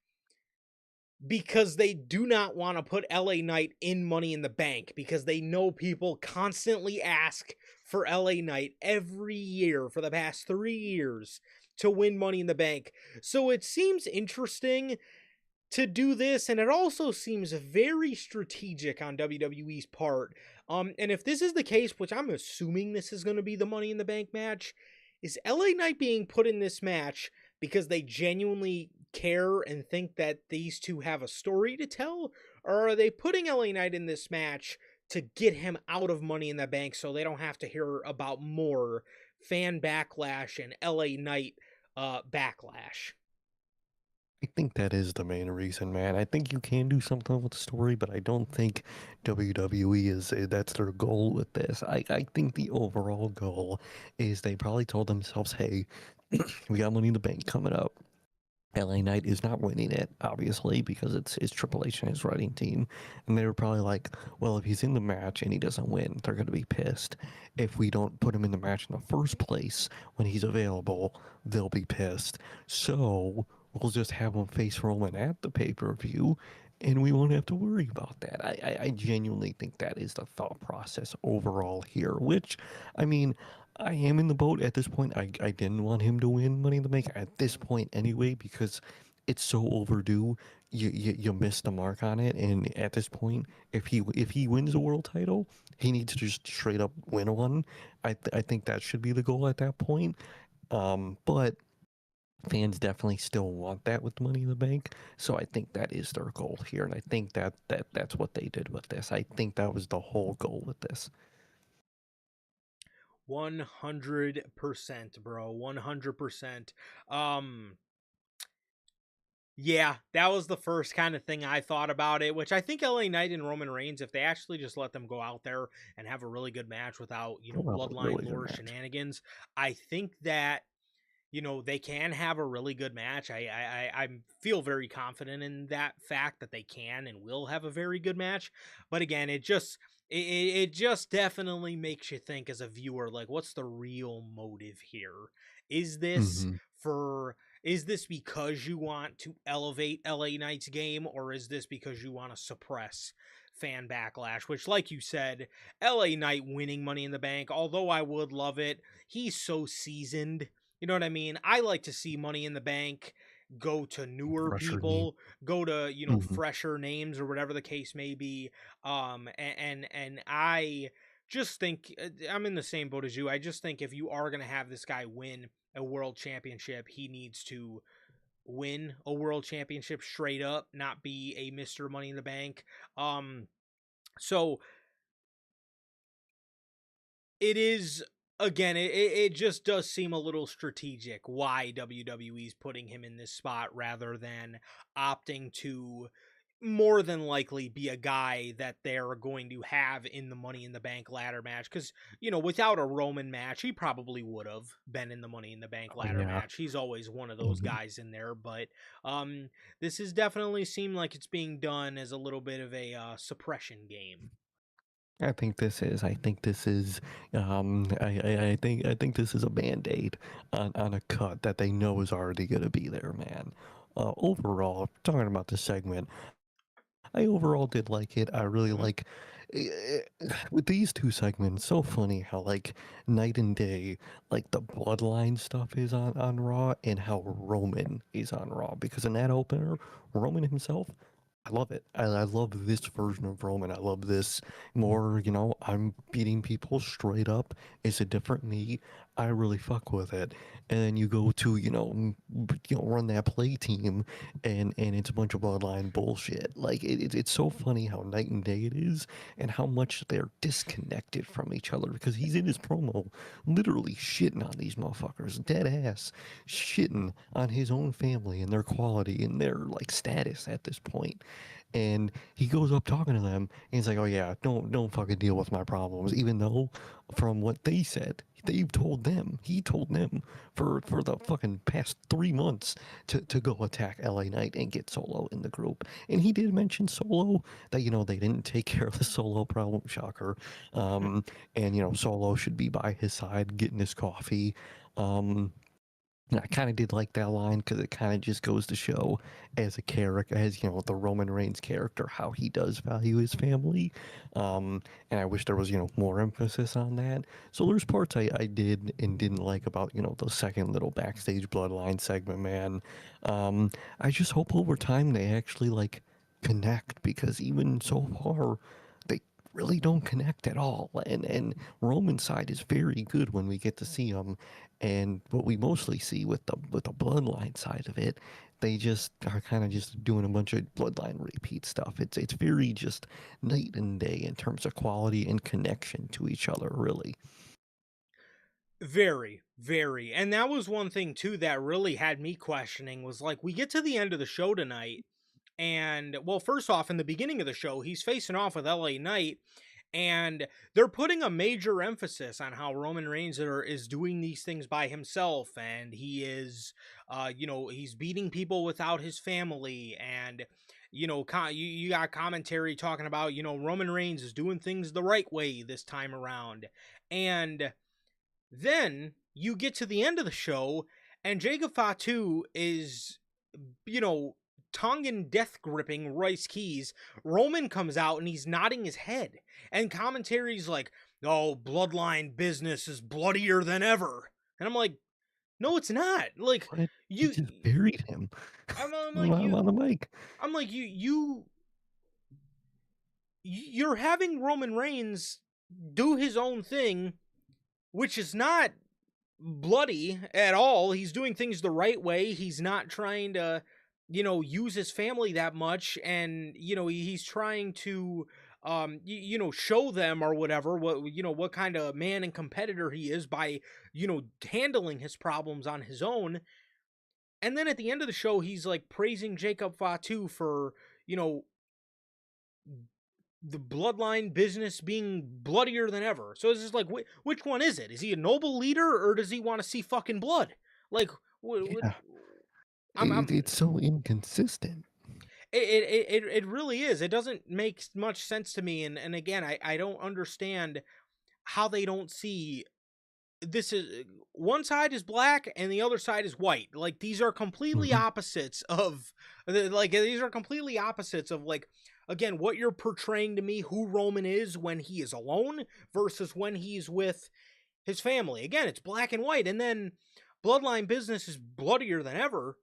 because they do not want to put LA Knight in Money in the Bank, because they know people constantly ask for LA Knight every year for the past 3 years to win Money in the Bank. So it seems interesting to do this, and it also seems very strategic on WWE's part. And if this is the case, which I'm assuming this is going to be the Money in the Bank match, is LA Knight being put in this match because they genuinely care and think that these two have a story to tell? Or are they putting LA Knight in this match to get him out of Money in the Bank so they don't have to hear about more fan backlash and LA Knight backlash. I think that is the main reason, man. I think you can do something with the story, but I don't think WWE that's their goal with this. I think the overall goal is they probably told themselves, hey, we got Money in the Bank coming up. LA Knight is not winning it, obviously, because it's Triple H and his writing team. And they were probably like, well, if he's in the match and he doesn't win, they're going to be pissed. If we don't put him in the match in the first place when he's available, they'll be pissed. So we'll just have him face Roman at the pay per view, and we won't have to worry about that. I genuinely think that is the thought process overall here, which, I mean, I am in the boat at this point. I didn't want him to win Money in the Bank at this point anyway because it's so overdue. You missed the mark on it, and at this point, if he wins a world title, he needs to just straight up win one. I think that should be the goal at that point. But fans definitely still want that with Money in the Bank, so I think that is their goal here, and I think that's what they did with this. I think that was the whole goal with this. 100%, bro. 100%. Um yeah, that was the first kind of thing I thought about it, which I think LA Knight and Roman Reigns, if they actually just let them go out there and have a really good match without, We'll have a bloodline really good lore match. shenanigans, I think that they can have a really good match. I feel very confident in that fact that they can and will have a very good match. But again, it just definitely makes you think as a viewer, like, what's the real motive here? Is this Hmm. for is this because you want to elevate LA Knight's game, or is this because you want to suppress fan backlash? Which, like you said, LA Knight winning Money in the Bank, although I would love it, he's so seasoned. You know what I mean? I like to see Money in the Bank go to newer Pressure name. people, go to, Hmm. fresher names or whatever the case may be. And I just think I'm in the same boat as you. I just think if you are going to have this guy win a world championship, he needs to win a world championship straight up, not be a Mr. Money in the Bank. So it is, again, it just does seem a little strategic why WWE's putting him in this spot rather than opting to more than likely be a guy that they're going to have in the Money in the Bank ladder match. Because, without a Roman match, he probably would have been in the Money in the Bank Oh ladder yeah. match. He's always one of those Hmm. guys in there. But this has definitely seemed like it's being done as a little bit of a suppression game. I think this is, I think this is a band-aid on a cut that they know is already gonna be there, man. Overall, talking about the segment, I overall did like it. I really Mm-hmm. like with these two segments. So funny how like night and day, like the bloodline stuff is on Raw and how Roman is on Raw. Because in that opener, Roman himself, I love it. I love this version of Roman. I love this more, I'm beating people straight up. It's a different me. I really fuck with it. And then you go to, run that play team and it's a bunch of bloodline bullshit. Like it's so funny how night and day it is and how much they're disconnected from each other because he's in his promo literally shitting on these motherfuckers, dead ass shitting on his own family and their quality and their like status at this point. And he goes up talking to them and he's like, oh yeah, don't fucking deal with my problems, even though from what they said he told them for the fucking past 3 months to go attack LA Knight and get Solo in the group. And he did mention Solo that they didn't take care of the Solo problem, shocker. And Solo should be by his side getting his coffee. um and I kind of did like that line because it kind of just goes to show as a character, as the Roman Reigns character, how he does value his family. And I wish there was more emphasis on that. So there's parts I did and didn't like about the second little backstage bloodline segment, man. I just hope over time they actually like connect because even so far they really don't connect at all. And Roman's side is very good when we get to see him, and what we mostly see with the bloodline side of it, they just are kind of just doing a bunch of bloodline repeat stuff. It's very just night and day in terms of quality and connection to each other, really. Very, very. And that was one thing too that really had me questioning was like we get to the end of the show tonight and well, first off in the beginning of the show, he's facing off with LA Knight and they're putting a major emphasis on how Roman Reigns is doing these things by himself and he is he's beating people without his family and you got commentary talking about, Roman Reigns is doing things the right way this time around. And then you get to the end of the show, and Jacob Fatu is, you know, tongue and death gripping Royce Keys. Roman comes out and he's nodding his head. And commentary's like, oh, bloodline business is bloodier than ever. And I'm like, no, it's not. Like, What? He you, just buried him. I'm like, On the mic. I'm like, you're having Roman Reigns do his own thing, which is not bloody at all. He's doing things the right way. He's not trying to, use his family that much. And, he's trying to, show them or whatever, what kind of man and competitor he is by, handling his problems on his own. And then at the end of the show, he's like praising Jacob Fatu for, you know, the bloodline business being bloodier than ever. So it's just like, which one is it? Is he a noble leader or does he want to see fucking blood? Like, Yeah. I'm It's so inconsistent. it really is. It doesn't make much sense to me. And again, I don't understand how they don't see this is one side is black and the other side is white. Like these are completely Mhm. opposites of these are completely opposites of like again what you're portraying to me who Roman is when he is alone versus when he's with his family. Again, it's black and white and then bloodline business is bloodier than ever.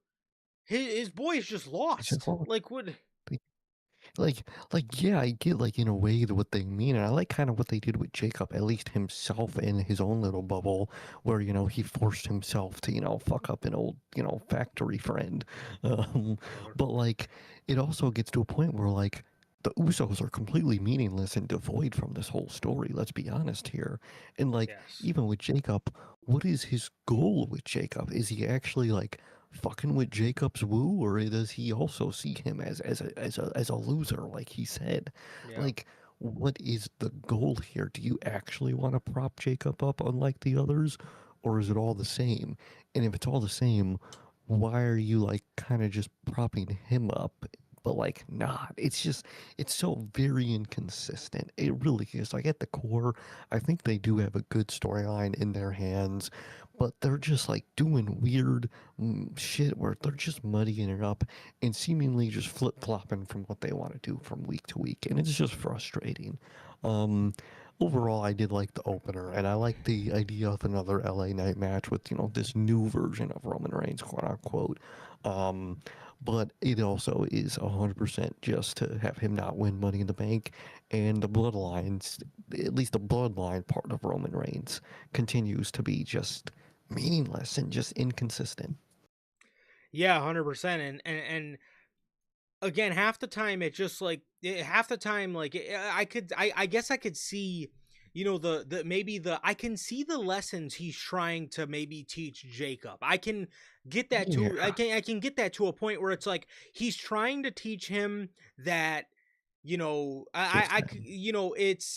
His boy is just It's just lost. all Like what like yeah, I get like in a way what they mean, and I like kind of what they did with Jacob, at least himself in his own little bubble, where he forced himself to fuck up an old factory friend, um, but like it also gets to a point where like the Usos are completely meaningless and devoid from this whole story. Let's be honest here, and like yes. even with Jacob, what is his goal with Jacob? Is he actually like fucking with Jacob's woo, or does he also see him as a loser, like he said? Yeah. Like, what is the goal here? Do you actually want to prop Jacob up, unlike the others, or is it all the same? And if it's all the same, why are you like kind of just propping him up? But like not. It's so very inconsistent. It really is. Like at the core, I think they do have a good storyline in their hands, but they're just like doing weird shit where they're just muddying it up and seemingly just flip flopping from what they want to do from week to week, and it's just frustrating. Um, Overall, I did like the opener, and I like the idea of another LA Night match with this new version of Roman Reigns, quote unquote. Um, but it also is 100% just to have him not win Money in the Bank, and the bloodlines, at least the bloodline part of Roman Reigns, continues to be just meaningless and just inconsistent. Yeah, 100%. And again, half the time it just like half the time like I guess I could see the maybe the I can see the lessons he's trying to maybe teach Jacob. I can get that to Yeah, I can get that to a point where it's like he's trying to teach him that just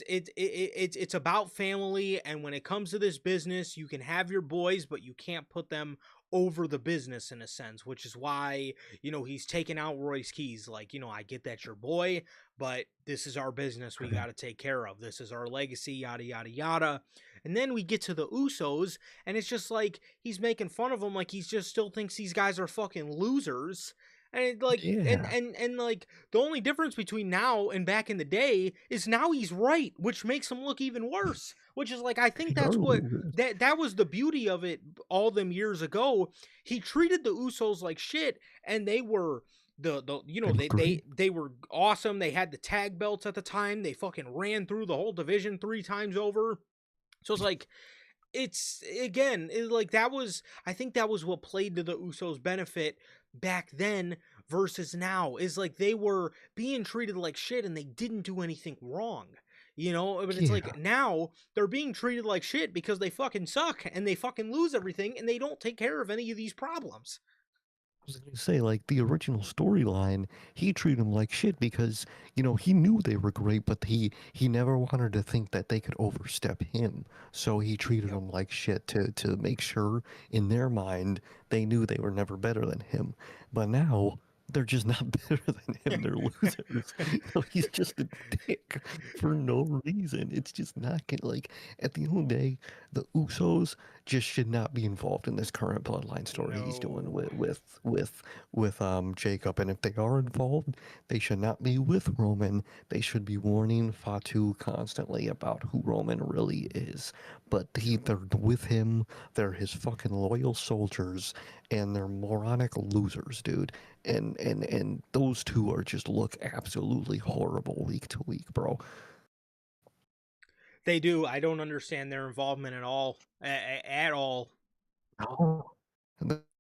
it's about family, and when it comes to this business you can have your boys but you can't put them over the business in a sense, which is why he's taking out Royce Keys. Like, I get that your boy, but this is our business we got to take care of. This is our legacy, yada, yada, yada. And then we get to the Usos, and it's just like he's making fun of them like he just still thinks these guys are fucking losers. And it, like yeah. and like the only difference between now and back in the day is now he's right, which makes him look even worse. Which is like I think They are that's what losers. that was the beauty of it all them years ago. He treated the Usos like shit, and they were the They were great. they were awesome. They had the tag belts at the time. They fucking ran through the whole division 3 times over. So it's like it's again like that was I think that was what played to the Usos' benefit back then versus now is like they were being treated like shit and they didn't do anything wrong. But it's like Yeah. now they're being treated like shit because they fucking suck and they fucking lose everything and they don't take care of any of these problems. I was gonna say, like, the original storyline, he treated them like shit because, he knew they were great, but he never wanted to think that they could overstep him. So he treated Yep. them like shit to make sure in their mind they knew they were never better than him. But now they're just not better than him. They're losers. He's just a dick for no reason. It's just not gonna, like, at the end of the day, the Usos just should not be involved in this current bloodline story he's doing No. with Jacob. And if they are involved, they should not be with Roman. They should be warning Fatu constantly about who Roman really is. But they're with him. They're his fucking loyal soldiers, and they're moronic losers, dude. And those two are just look absolutely horrible week to week, bro. They do. I don't understand their involvement at all. At all. Oh.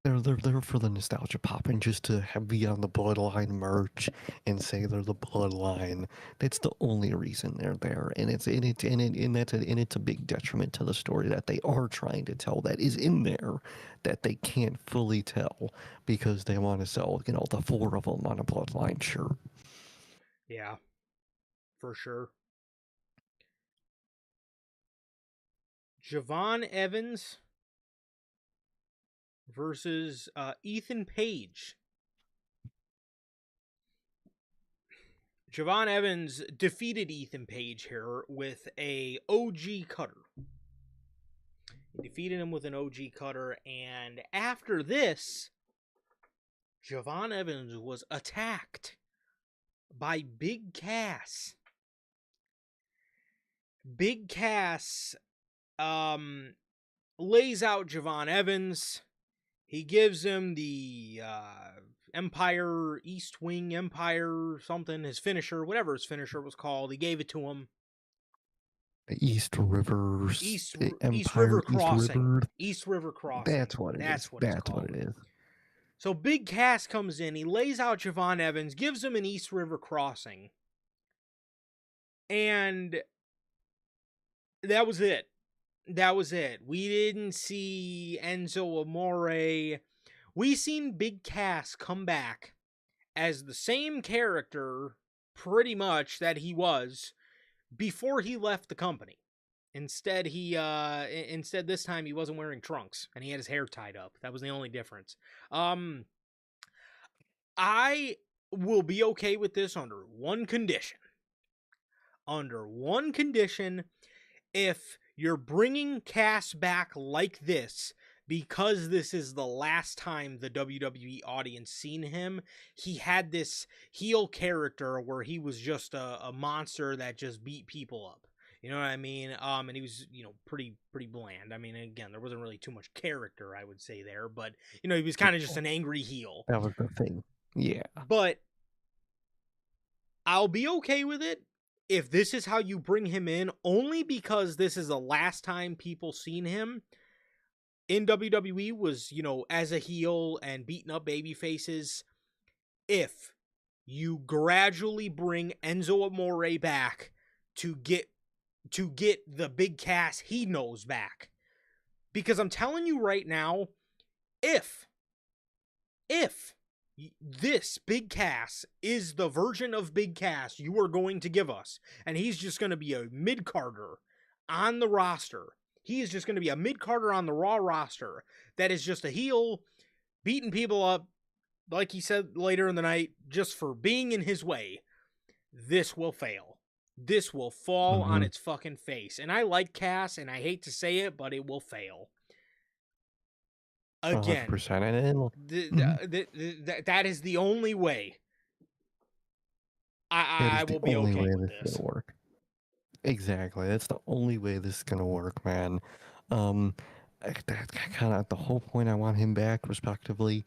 They're there for the nostalgia pop and just to be on the Bloodline merch and say they're the Bloodline. That's the only reason they're there, and it's a big detriment to the story that they are trying to tell that is in there that they can't fully tell because they want to sell the four of them on a Bloodline shirt. Yeah, for sure. Javon Evans versus Ethan Page. Javon Evans defeated Ethan Page here with a OG cutter. He defeated him with an OG cutter, and after this, Javon Evans was attacked by Big Cass. Big Cass lays out Javon Evans. He gives him the Empire, East Wing Empire, something, his finisher, whatever his finisher was called. He gave it to him. The East River East Empire, River East Crossing. River. East River Crossing. That's what it is. That's what it's That's what called. it is. So Big Cass comes in, he lays out Javon Evans, gives him an East River Crossing. And that was it. That was it. We didn't see Enzo Amore. We seen Big Cass come back as the same character, pretty much, that he was before he left the company. Instead, instead this time he wasn't wearing trunks and he had his hair tied up. That was the only difference. I will be okay with this under one condition. Under one condition, if you're bringing Cass back like this because this is the last time the WWE audience seen him, he had this heel character where he was just a monster that just beat people up. You know what I mean? And he was, pretty bland. I mean, again, there wasn't really too much character, I would say there, but he was kind of just an angry heel. That was the thing. Yeah. But I'll be okay with it if this is how you bring him in, only because this is the last time people seen him in WWE was, as a heel and beating up baby faces. If you gradually bring Enzo Amore back to get the Big Cass he knows back. Because I'm telling you right now, if this Big Cass is the version of Big Cass you are going to give us, and he's just going to be a mid-carder on the roster. He is just going to be a mid-carder on the Raw roster that is just a heel beating people up, like he said later in the night, just for being in his way. This will fail. This will fall on its fucking face. And I like Cass, and I hate to say it, but it will fail. Again, 100%. that is the only way I will be okay with this. Work. Exactly. That's the only way this is gonna work, man. That kind of the whole point I want him back, respectively,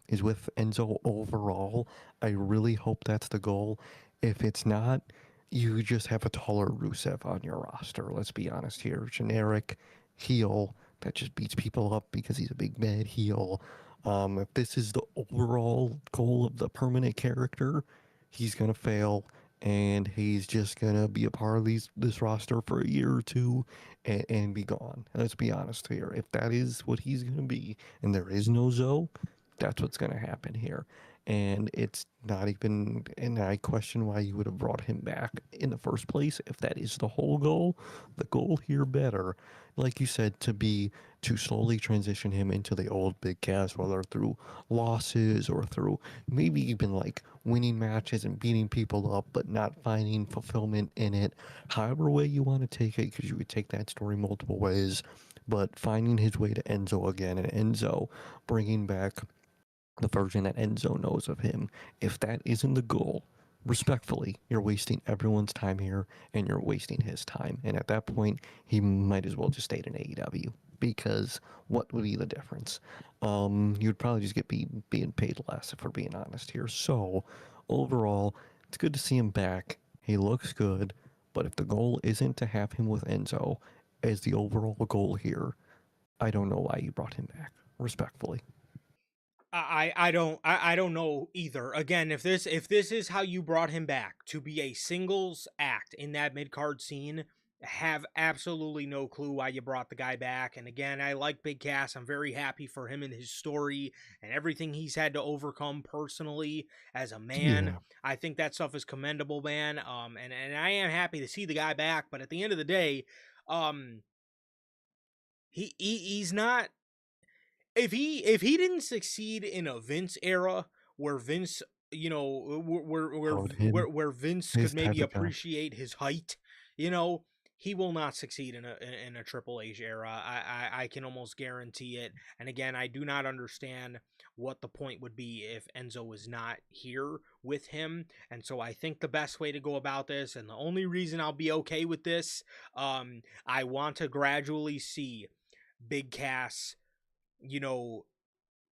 is with Enzo overall. I really hope that's the goal. If it's not, you just have a taller Rusev on your roster. Let's be honest here. Generic heel that just beats people up because he's a big bad heel. If this is the overall goal of the permanent character, he's gonna fail, and he's just gonna be a part of this roster for a year or two and be gone. Let's be honest here. If that is what he's gonna be, and there is no Zoe, that's what's gonna happen here. And it's not even, and I question why you would have brought him back in the first place if that is the whole goal. The goal here better, like you said, to slowly transition him into the old big cast, whether through losses or through maybe even like winning matches and beating people up, but not finding fulfillment in it. However way you want to take it, because you could take that story multiple ways, but finding his way to Enzo again, and Enzo bringing back the version that Enzo knows of him. If that isn't the goal, respectfully, you're wasting everyone's time here and you're wasting his time. And at that point, he might as well just stay in AEW, because what would be the difference? You'd probably just being paid less, if we're being honest here. So overall, it's good to see him back. He looks good, but if the goal isn't to have him with Enzo as the overall goal here, I don't know why you brought him back. Respectfully. I don't know either. Again, if this is how you brought him back to be a singles act in that mid card scene, have absolutely no clue why you brought the guy back. And again, I like Big Cass. I'm very happy for him and his story and everything he's had to overcome personally as a man. Yeah. I think that stuff is commendable, man. And I am happy to see the guy back. But at the end of the day, um, he's not, if he didn't succeed in a Vince era where Vince, you know, Promote him. where Vince could His maybe type of guy. appreciate his height, you know, he will not succeed in a Triple H era. I can almost guarantee it. And again, I do not understand what the point would be if Enzo is not here with him. And so I think the best way to go about this, and the only reason I'll be okay with this, I want to gradually see Big Cass, you know,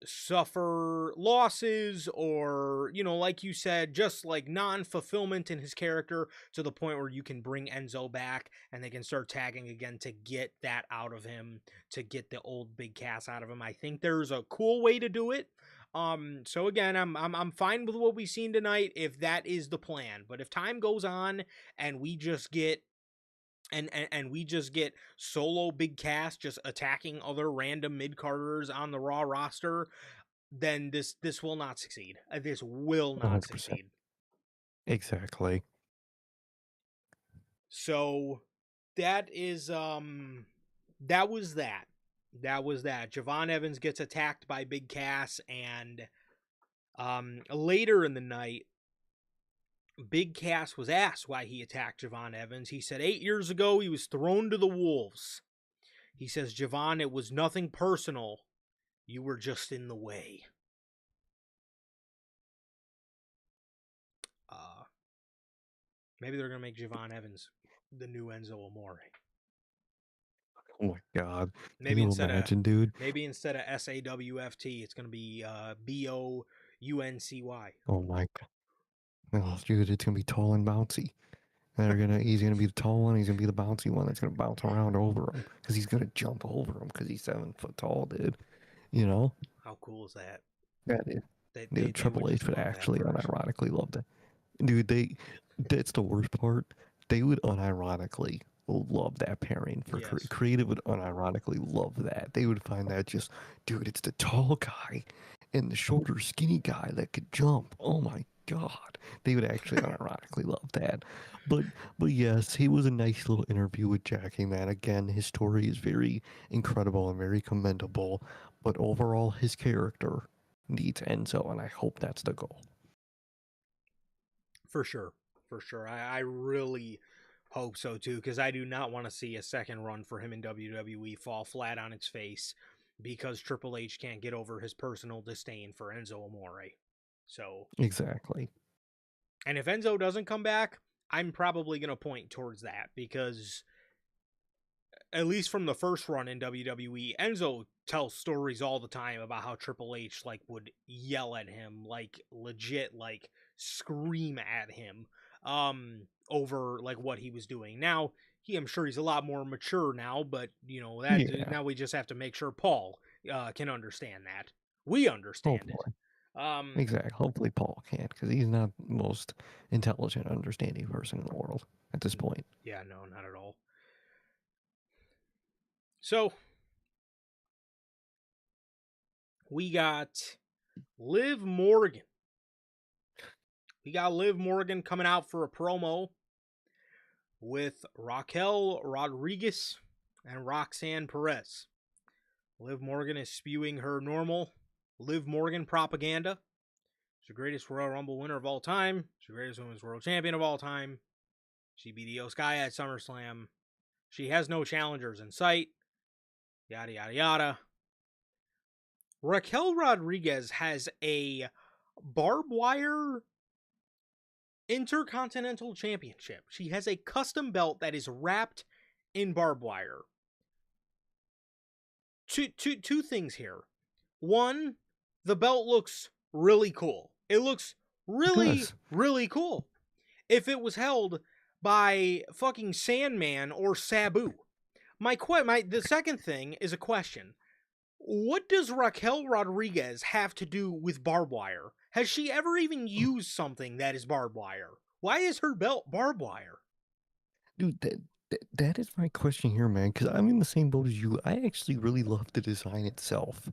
suffer losses, or, you know, like you said, just like non-fulfillment in his character, to the point where you can bring Enzo back and they can start tagging again to get that out of him, to get the old Big Cass out of him. I think there's a cool way to do it. So again, I'm fine with what we've seen tonight if that is the plan. But if time goes on and we just get and we just get solo Big Cass just attacking other random mid carders on the Raw roster, then this will not succeed. This will not 100%. succeed. Exactly. So that is that was that. That was that. Javon Evans gets attacked by Big Cass, and later in the night, Big Cass was asked why he attacked Javon Evans. He said 8 years ago he was thrown to the wolves. He says, Javon, it was nothing personal. You were just in the way. Uh, Maybe they're going to make Javon Evans the new Enzo Amore. Oh my god. Can Maybe you instead of imagine, dude? SAWFT, it's going to be BOUNCY. Oh my god. Oh, dude, it's gonna be tall and bouncy. He's gonna be the tall one. He's gonna be the bouncy one that's gonna bounce around over him because he's gonna jump over him because he's 7 foot tall, dude. You know How cool is that? that is, dude. They would Triple H just would love that actually for us. unironically love that, dude. That's the worst part. They would unironically love that pairing for Yes. creative would unironically love that. They would find that just, dude, it's the tall guy and the shorter, skinny guy that could jump. Oh my god, they would actually unironically love that. But but yes, he was a nice little interview with Jackie. Man, again, his story is very incredible and very commendable. But overall, his character needs Enzo, and I hope that's the goal. For sure. For sure. I really hope so too, because I do not want to see a second run for him in WWE fall flat on its face because Triple H can't get over his personal disdain for Enzo Amore. So, Exactly. and if Enzo doesn't come back, I'm probably going to point towards that, because at least from the first run in WWE, Enzo tells stories all the time about how Triple H like would yell at him, like legit, like scream at him, over like what he was doing. Now, I'm sure he's a lot more mature now, but you know that Yeah. now we just have to make sure Paul can understand that. We understand it. Hopefully. Exactly. Hopefully Paul can, because he's not the most intelligent, understanding person in the world at this point. Yeah, no, not at all. So we got Liv Morgan. We got Liv Morgan coming out for a promo with Raquel Rodriguez and Roxanne Perez. Liv Morgan is spewing her normal Liv Morgan propaganda. She's the greatest Royal Rumble winner of all time. She's the greatest women's world champion of all time. She beat Io Sky at SummerSlam. She has no challengers in sight. Yada, yada, yada. Raquel Rodriguez has a barbed wire Intercontinental Championship. She has a custom belt that is wrapped in barbed wire. Two things here. One, the belt looks really cool. It looks It really, does. really cool. If it was held by fucking Sandman or Sabu. The second thing is a question. What does Raquel Rodriguez have to do with barbed wire? Has she ever even used something that is barbed wire? Why is her belt barbed wire? Dude, that is my question here, man, because I'm in the same boat as you. I actually really love the design itself.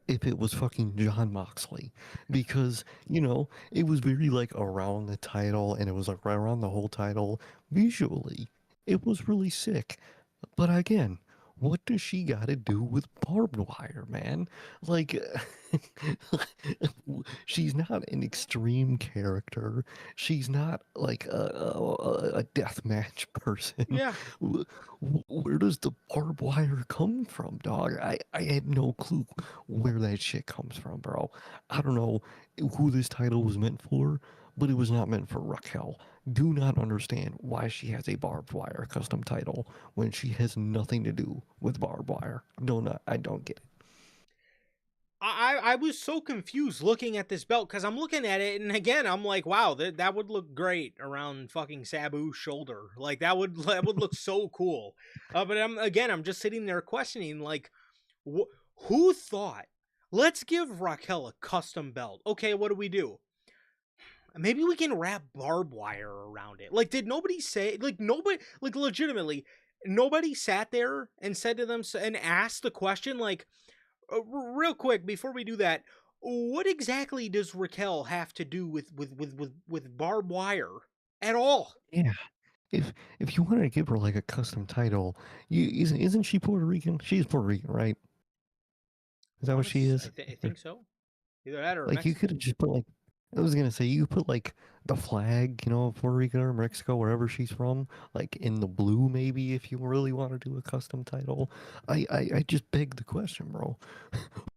If it was fucking John Moxley, because it was very like around the title, and it was like right around the whole title. Visually, it was really sick. But again, what does she got to do with barbed wire, man? Like, she's not an extreme character. She's not like a death match person. Yeah. Where does the barbed wire come from, dog? I had no clue where that shit comes from, bro. I don't know who this title was meant for, but it was not meant for Raquel. Do not understand why she has a barbed wire custom title when she has nothing to do with barbed wire. I don't get it. I was so confused looking at this belt because I'm looking at it and again I'm like, wow, that would look great around fucking Sabu's shoulder. Like that would look so cool. But I'm just sitting there questioning like, who thought? Let's give Raquel a custom belt. Okay, what do we do? Maybe we can wrap barbed wire around it. Like, did nobody say like legitimately nobody sat there and said to them and asked the question like real quick before we do that, what exactly does Raquel have to do with barbed wire at all? Yeah. If you wanted to give her like a custom title, isn't she Puerto Rican? She's Puerto Rican, right? Is that what she is? I think so. Either that or Like you could Mexican. have just put like I was gonna say you put like the flag, of Puerto Rico or Mexico, wherever she's from, like in the blue maybe if you really want to do a custom title. I just beg the question, bro.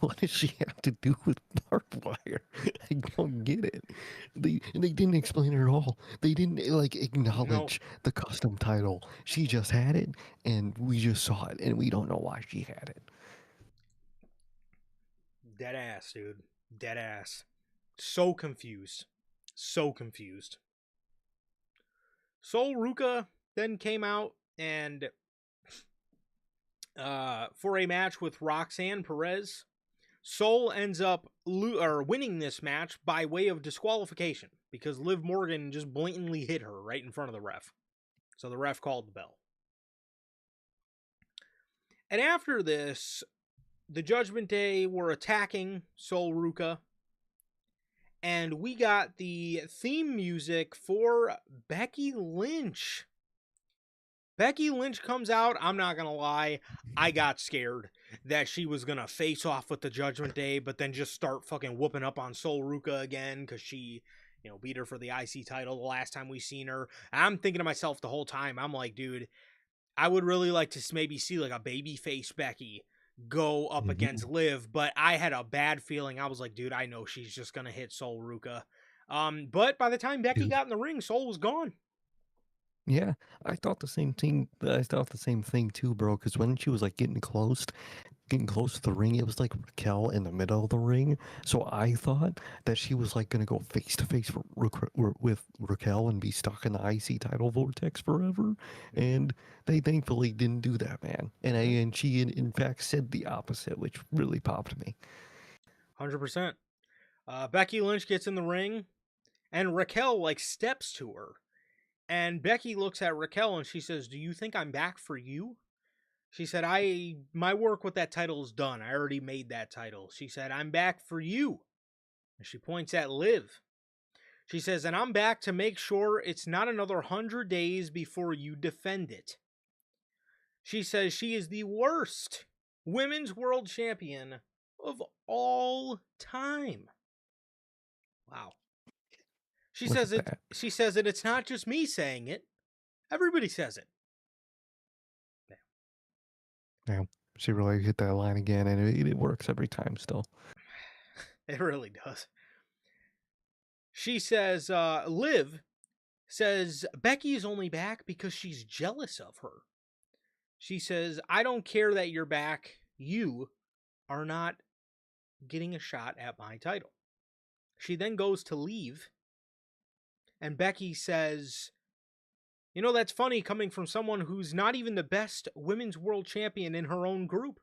What does she have to do with barbed wire? I don't get it. They didn't explain it at all. They didn't like No, acknowledge the custom title. She just had it and we just saw it and we don't know why she had it. dead ass, dude. Dead ass. So confused. So confused. Sol Ruka then came out and for a match with Roxanne Perez. Sol ends up winning this match by way of disqualification because Liv Morgan just blatantly hit her right in front of the ref. So the ref called the bell. And after this, the Judgment Day were attacking Sol Ruka. And we got the theme music for Becky Lynch. Becky Lynch comes out. I'm not going to lie. I got scared that she was going to face off with the Judgment Day, but then just start fucking whooping up on Sol Ruka again because she, beat her for the IC title the last time we seen her. I'm thinking to myself the whole time, I'm like, dude, I would really like to maybe see like a babyface Becky go up against Liv, but I had a bad feeling. I was like, dude, I know she's just going to hit Sol Ruka. But by the time Becky Dude. got in the ring, Sol was gone. Yeah, I thought the same thing. I thought the same thing too, bro. Because when she was like getting close to the ring, it was like Raquel in the middle of the ring. So I thought that she was like gonna go face to face with Raquel and be stuck in the IC title vortex forever. Mm-hmm. And they thankfully didn't do that, man. Mm-hmm. And she in fact said the opposite, which really popped me. 100%. Becky Lynch gets in the ring, and Raquel like steps to her. And Becky looks at Raquel and she says, "Do you think I'm back for you?" She said, my work with that title is done. I already made that title." She said, "I'm back for you." And she points at Liv. She says, "And I'm back to make sure it's not another 100 days before you defend it." She says she is the worst women's world champion of all time. Wow. She Look says at it that. she says it it's not just me saying it. Everybody says it. Yeah, she really hit that line again, and it works every time still. It really does. She says, Liv says Becky is only back because she's jealous of her. She says, "I don't care that you're back. You are not getting a shot at my title." She then goes to leave, and Becky says, "That's funny coming from someone who's not even the best women's world champion in her own group."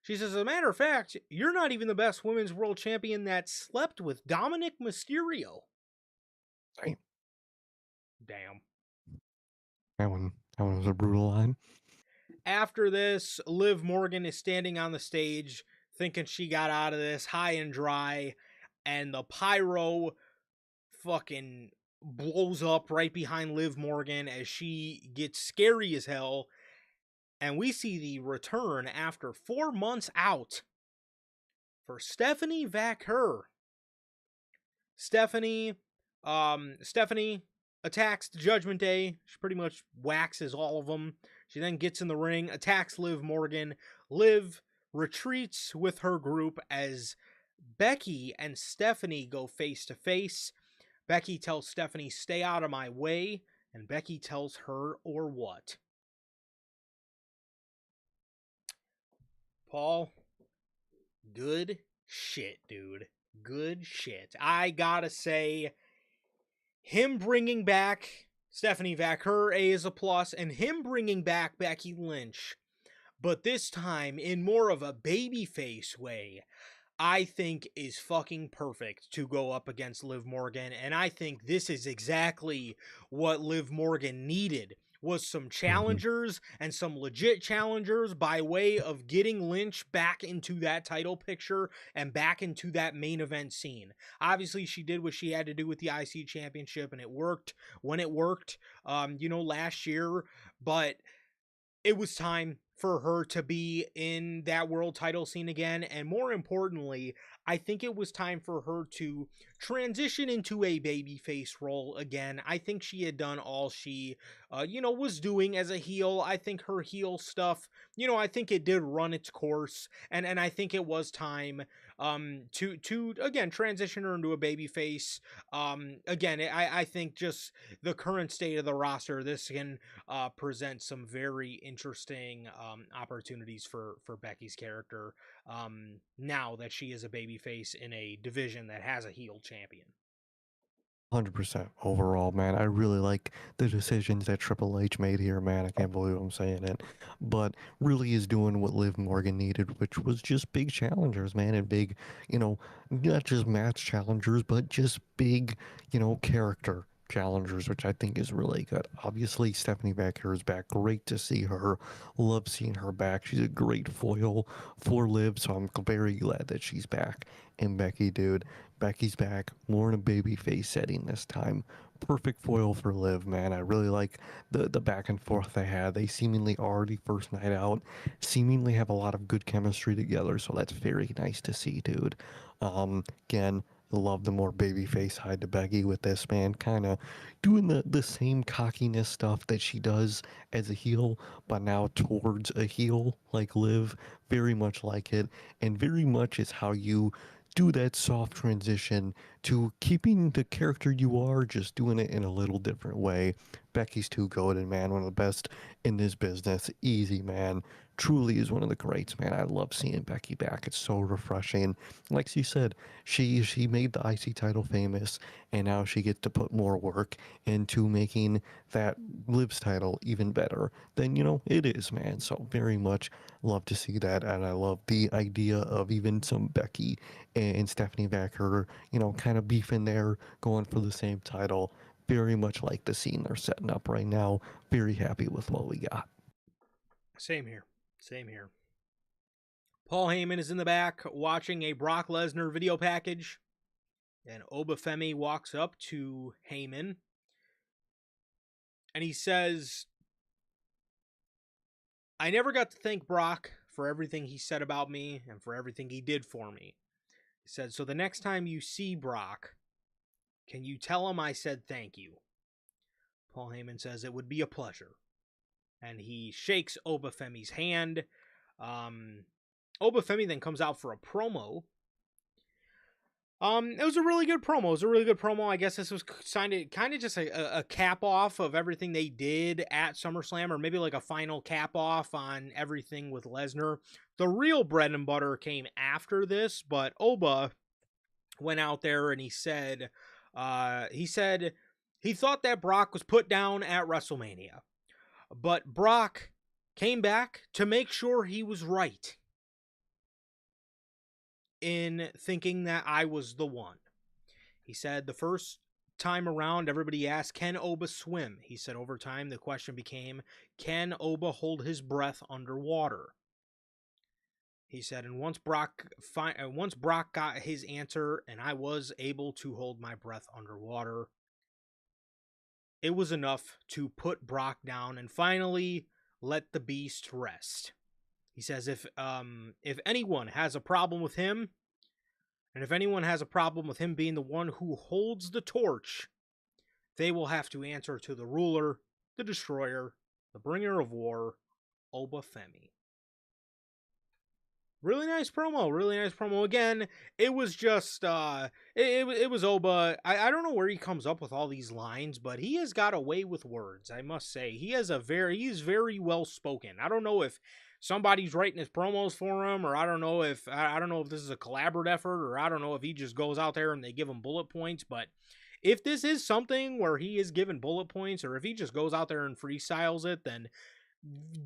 She says, "As a matter of fact, you're not even the best women's world champion that slept with Dominic Mysterio." Right. Damn. That one was a brutal line. After this, Liv Morgan is standing on the stage thinking she got out of this high and dry, and the pyro fucking blows up right behind Liv Morgan as she gets scary as hell. And we see the return after 4 months out for Stephanie Vaquer. Stephanie attacks the Judgment Day. She pretty much waxes all of them. She then gets in the ring, attacks Liv Morgan. Liv retreats with her group as Becky and Stephanie go face to face. Becky tells Stephanie, "Stay out of my way," and Becky tells her, "Or what?" Paul, good shit, dude. Good shit. I gotta say, him bringing back Stephanie Vaquer, A, is a plus, and him bringing back Becky Lynch, but this time in more of a babyface way, I think is fucking perfect to go up against Liv Morgan. And I think this is exactly what Liv Morgan needed, was some Mm-hmm. challengers and some legit challengers by way of getting Lynch back into that title picture and back into that main event scene. Obviously, she did what she had to do with the IC championship, and it worked when it worked, last year, but it was time for her to be in that world title scene again. And more importantly, I think it was time for her to transition into a babyface role again. I think she had done all she, was doing as a heel. I think her heel stuff, I think it did run its course. And I think it was time to again transition her into a babyface. Again, I think just the current state of the roster, this can present some very interesting opportunities for Becky's character now that she is a babyface in a division that has a heel champion. 100% overall, man. I really like the decisions that Triple H made here, man. I can't believe I'm saying it. But really is doing what Liv Morgan needed, which was just big challengers, man. And big, not just match challengers, but just big, character challengers, which I think is really good. Obviously, Stephanie Baker is back. Great to see her. Love seeing her back. She's a great foil for Liv, so I'm very glad that she's back. And Becky, dude. Becky's back, more in a babyface setting this time. Perfect foil for Liv, man. I really like the back and forth they had. They seemingly already first night out, seemingly have a lot of good chemistry together, so that's very nice to see, dude. Again, love the more babyface side to Becky with this, man. Kind of doing the same cockiness stuff that she does as a heel, but now towards a heel like Liv. Very much like it, and very much is how you do that soft transition to keeping the character you are, just doing it in a little different way. Becky's too goated, man. One of the best in this business. Easy, man. truly is one of the greats, man. I love seeing Becky back. It's so refreshing. Like she said, she made the IC title famous, and now she gets to put more work into making that Liv's title even better than it is, man. So very much love to see that, and I love the idea of even some Becky and Stephanie Vacker, kind of beefing there, going for the same title. Very much like the scene they're setting up right now. Very happy with what we got. Same here. Same here. Paul Heyman is in the back watching a Brock Lesnar video package, and Obafemi walks up to Heyman and he says, I never got to thank Brock for everything he said about me and for everything he did for me. He said, so the next time you see Brock, can you tell him I said thank you? Paul Heyman says it would be a pleasure. And he shakes Obafemi's hand. Obafemi then comes out for a promo. It was a really good promo. I guess this was kind of just a cap off of everything they did at SummerSlam, or maybe like a final cap off on everything with Lesnar. The real bread and butter came after this, but Oba went out there and he said he thought that Brock was put down at WrestleMania, but Brock came back to make sure he was right in thinking that I was the one. He said the first time around, everybody asked, can Oba swim? He said over time, the question became, can Oba hold his breath underwater? He said, and once Brock got his answer and I was able to hold my breath underwater, it was enough to put Brock down and finally let the beast rest. He says if anyone has a problem with him, and if anyone has a problem with him being the one who holds the torch, they will have to answer to the ruler, the destroyer, the bringer of war, Obafemi. Really nice promo. Again, it was just, it was Oba. I don't know where he comes up with all these lines, but he has got a way with words, I must say. He's very well spoken. I don't know if somebody's writing his promos for him, or I don't know if this is a collaborative effort, or I don't know if he just goes out there and they give him bullet points, but if this is something where he is given bullet points, or if he just goes out there and freestyles it, then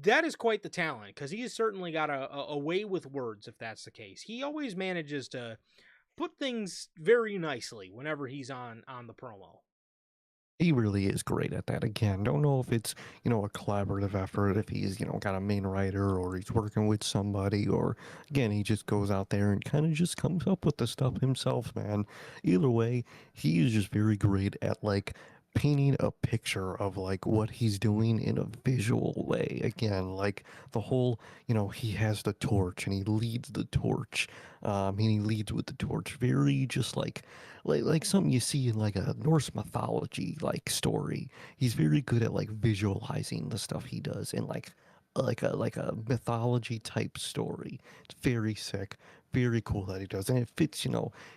that is quite the talent, because he has certainly got a way with words, if that's the case. He always manages to put things very nicely whenever he's on the promo. He really is great at that. Again, don't know if it's, a collaborative effort, if he's, got a main writer or he's working with somebody, or again, he just goes out there and kind of just comes up with the stuff himself, man. Either way, he is just very great at like painting a picture of like what he's doing in a visual way. Again, like the whole, he has the torch and he leads the torch. And he leads with the torch. Very just like something you see in like a Norse mythology like story. He's very good at like visualizing the stuff he does in like a mythology type story. It's very sick, very cool that he does, and it fits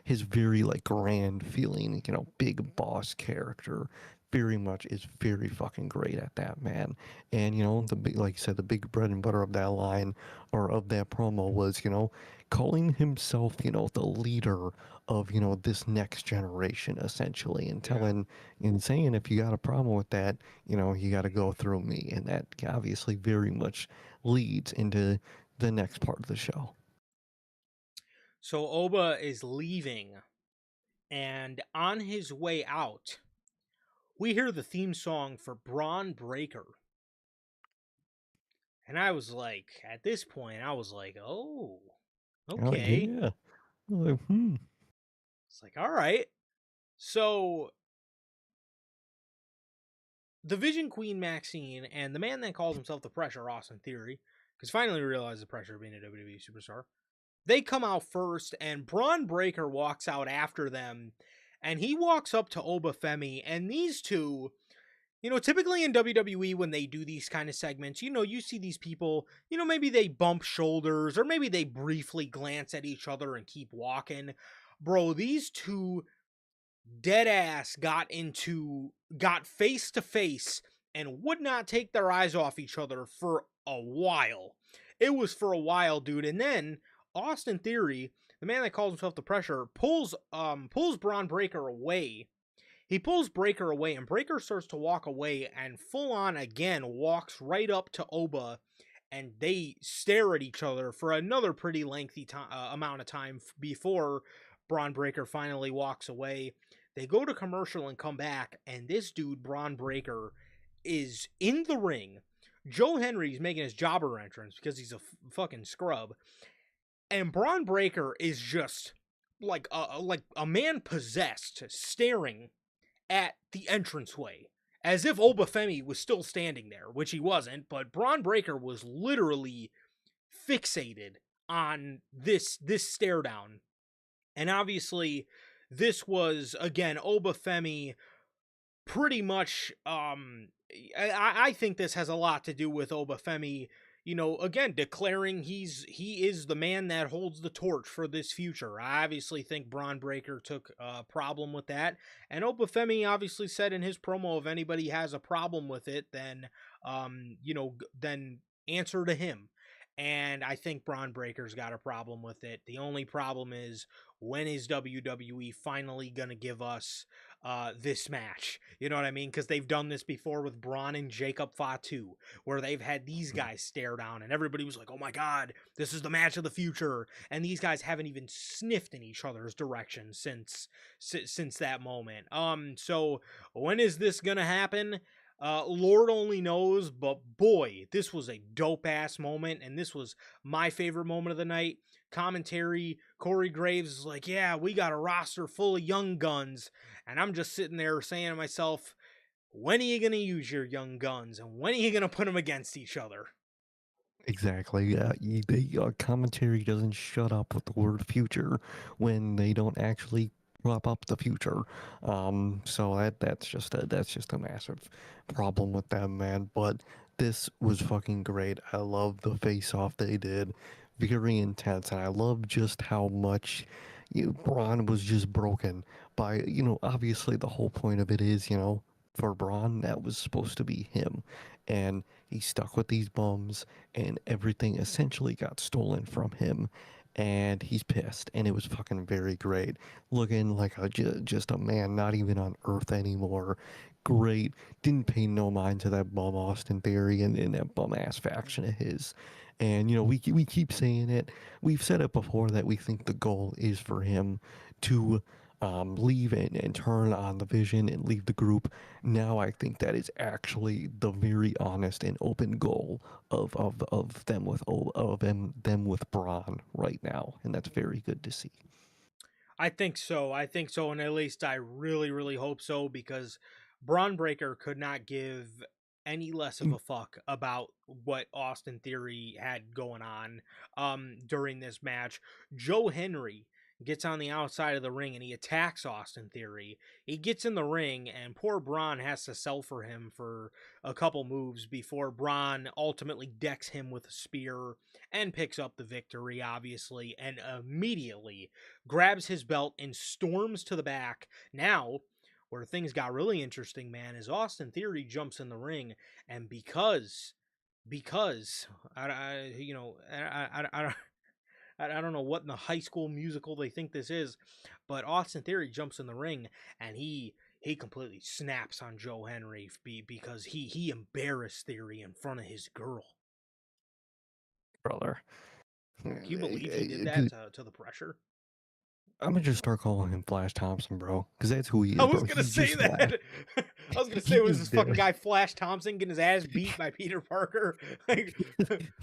his very like grand feeling, big boss character. Very much is very fucking great at that, man. And the big, like you said, the big bread and butter of that line or of that promo was calling himself the leader of this next generation essentially, and Yeah. telling and saying if you got a problem with that, you got to go through me, and that obviously very much leads into the next part of the show. So Oba is leaving, and on his way out, we hear the theme song for Braun Breaker. And I was like, at this point, I was like, oh, Oh okay. yeah. Like, hmm. It's like, all right. So the Vision Queen Maxine and the man that calls himself the Pressure, Austin Theory, because finally realized the pressure of being a WWE superstar, they come out first, and Braun Breaker walks out after them, and he walks up to Obafemi, and these two, typically in WWE when they do these kind of segments, you see these people, maybe they bump shoulders, or maybe they briefly glance at each other and keep walking. Bro, these two dead ass got face to face and would not take their eyes off each other for a while. It was for a while, dude. And then Austin Theory, the man that calls himself the Pressure, pulls Braun Breaker away. He pulls Breaker away, and Breaker starts to walk away, and full on again walks right up to Oba, and they stare at each other for another pretty lengthy amount of time before Braun Breaker finally walks away. They go to commercial and come back, and this dude, Braun Breaker, is in the ring. Joe Henry's making his jobber entrance because he's a fucking scrub, and Braun Breaker is just like a man possessed, staring at the entranceway as if Obafemi was still standing there, which he wasn't, but Braun Breaker was literally fixated on this stare down. And obviously this was again Obafemi pretty much I think this has a lot to do with Obafemi, again declaring he is the man that holds the torch for this future. I obviously think Braun Breaker took a problem with that, and Obafemi obviously said in his promo, if anybody has a problem with it, then then answer to him. And I think Braun Breaker's got a problem with it. The only problem is, when is WWE finally gonna give us this match? You know what I mean? Because they've done this before with Braun and Jacob Fatu, where they've had these guys stare down, and everybody was like, "Oh my God, this is the match of the future!" And these guys haven't even sniffed in each other's direction since that moment. So when is this gonna happen? Lord only knows, but boy, this was a dope ass moment, and this was my favorite moment of the night. Commentary, Corey Graves is like, "Yeah, we got a roster full of young guns," and I'm just sitting there saying to myself, when are you going to use your young guns, and when are you going to put them against each other? Exactly. The commentary doesn't shut up with the word future when they don't actually prop up the future. So that's just a massive problem with them, man. But this was fucking great. I love the face off they did. Very intense, and I love just how much Braun was just broken by, obviously the whole point of it is, for Braun, that was supposed to be him. And he stuck with these bums, and everything essentially got stolen from him. And he's pissed, and it was fucking very great. Looking like just a man not even on Earth anymore. Great. Didn't pay no mind to that bum Austin Theory and that bum ass faction of his. And we keep saying it. We've said it before that we think the goal is for him to leave and turn on the vision and leave the group. Now I think that is actually the very honest and open goal of them with them with Braun right now, and that's very good to see. I think so. I think so, and at least I really, really hope so, because Braun Breaker could not give any less of a fuck about what Austin Theory had going on during this match. Joe Henry gets on the outside of the ring and he attacks Austin Theory. He gets in the ring, and poor Braun has to sell for him for a couple moves before Braun ultimately decks him with a spear and picks up the victory, obviously, and immediately grabs his belt and storms to the back. Now, where things got really interesting, man, is Austin Theory jumps in the ring, and because I don't know what in the High School Musical they think this is, but Austin Theory jumps in the ring, and he completely snaps on Joe Henry because he embarrassed Theory in front of his girl. Brother. Can you believe he did that Dude, to the Pressure? I'm gonna just start calling him Flash Thompson, bro, because that's who he I is, was bro. gonna He's say just Flash. that. I was gonna say, He was is this fucking dead. guy Flash Thompson getting his ass beat by Peter Parker? Like,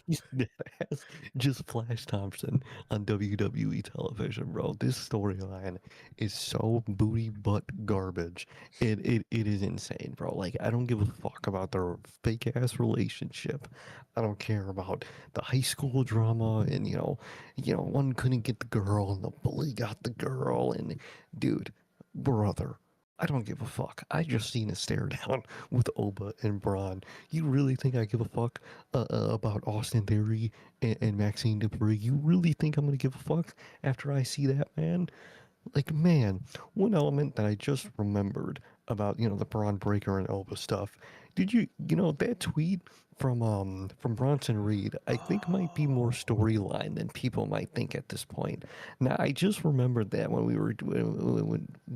He's dead ass just Flash Thompson on WWE television, bro. This storyline is so booty butt garbage. It is insane, bro. Like, I don't give a fuck about their fake ass relationship. I don't care about the high school drama and one couldn't get the girl and the bully got the girl and dude, brother. I don't give a fuck. I just seen a stare down with Oba and Braun. You really think I give a fuck about Austin Theory and Maxine Dupree? You really think I'm gonna give a fuck after I see that, man? Like, man, one element that I just remembered about the Braun Breaker and Oba stuff. Did that tweet from Bronson Reed? I think might be more Oh. storyline than people might think at this point. Now I just remembered that when we were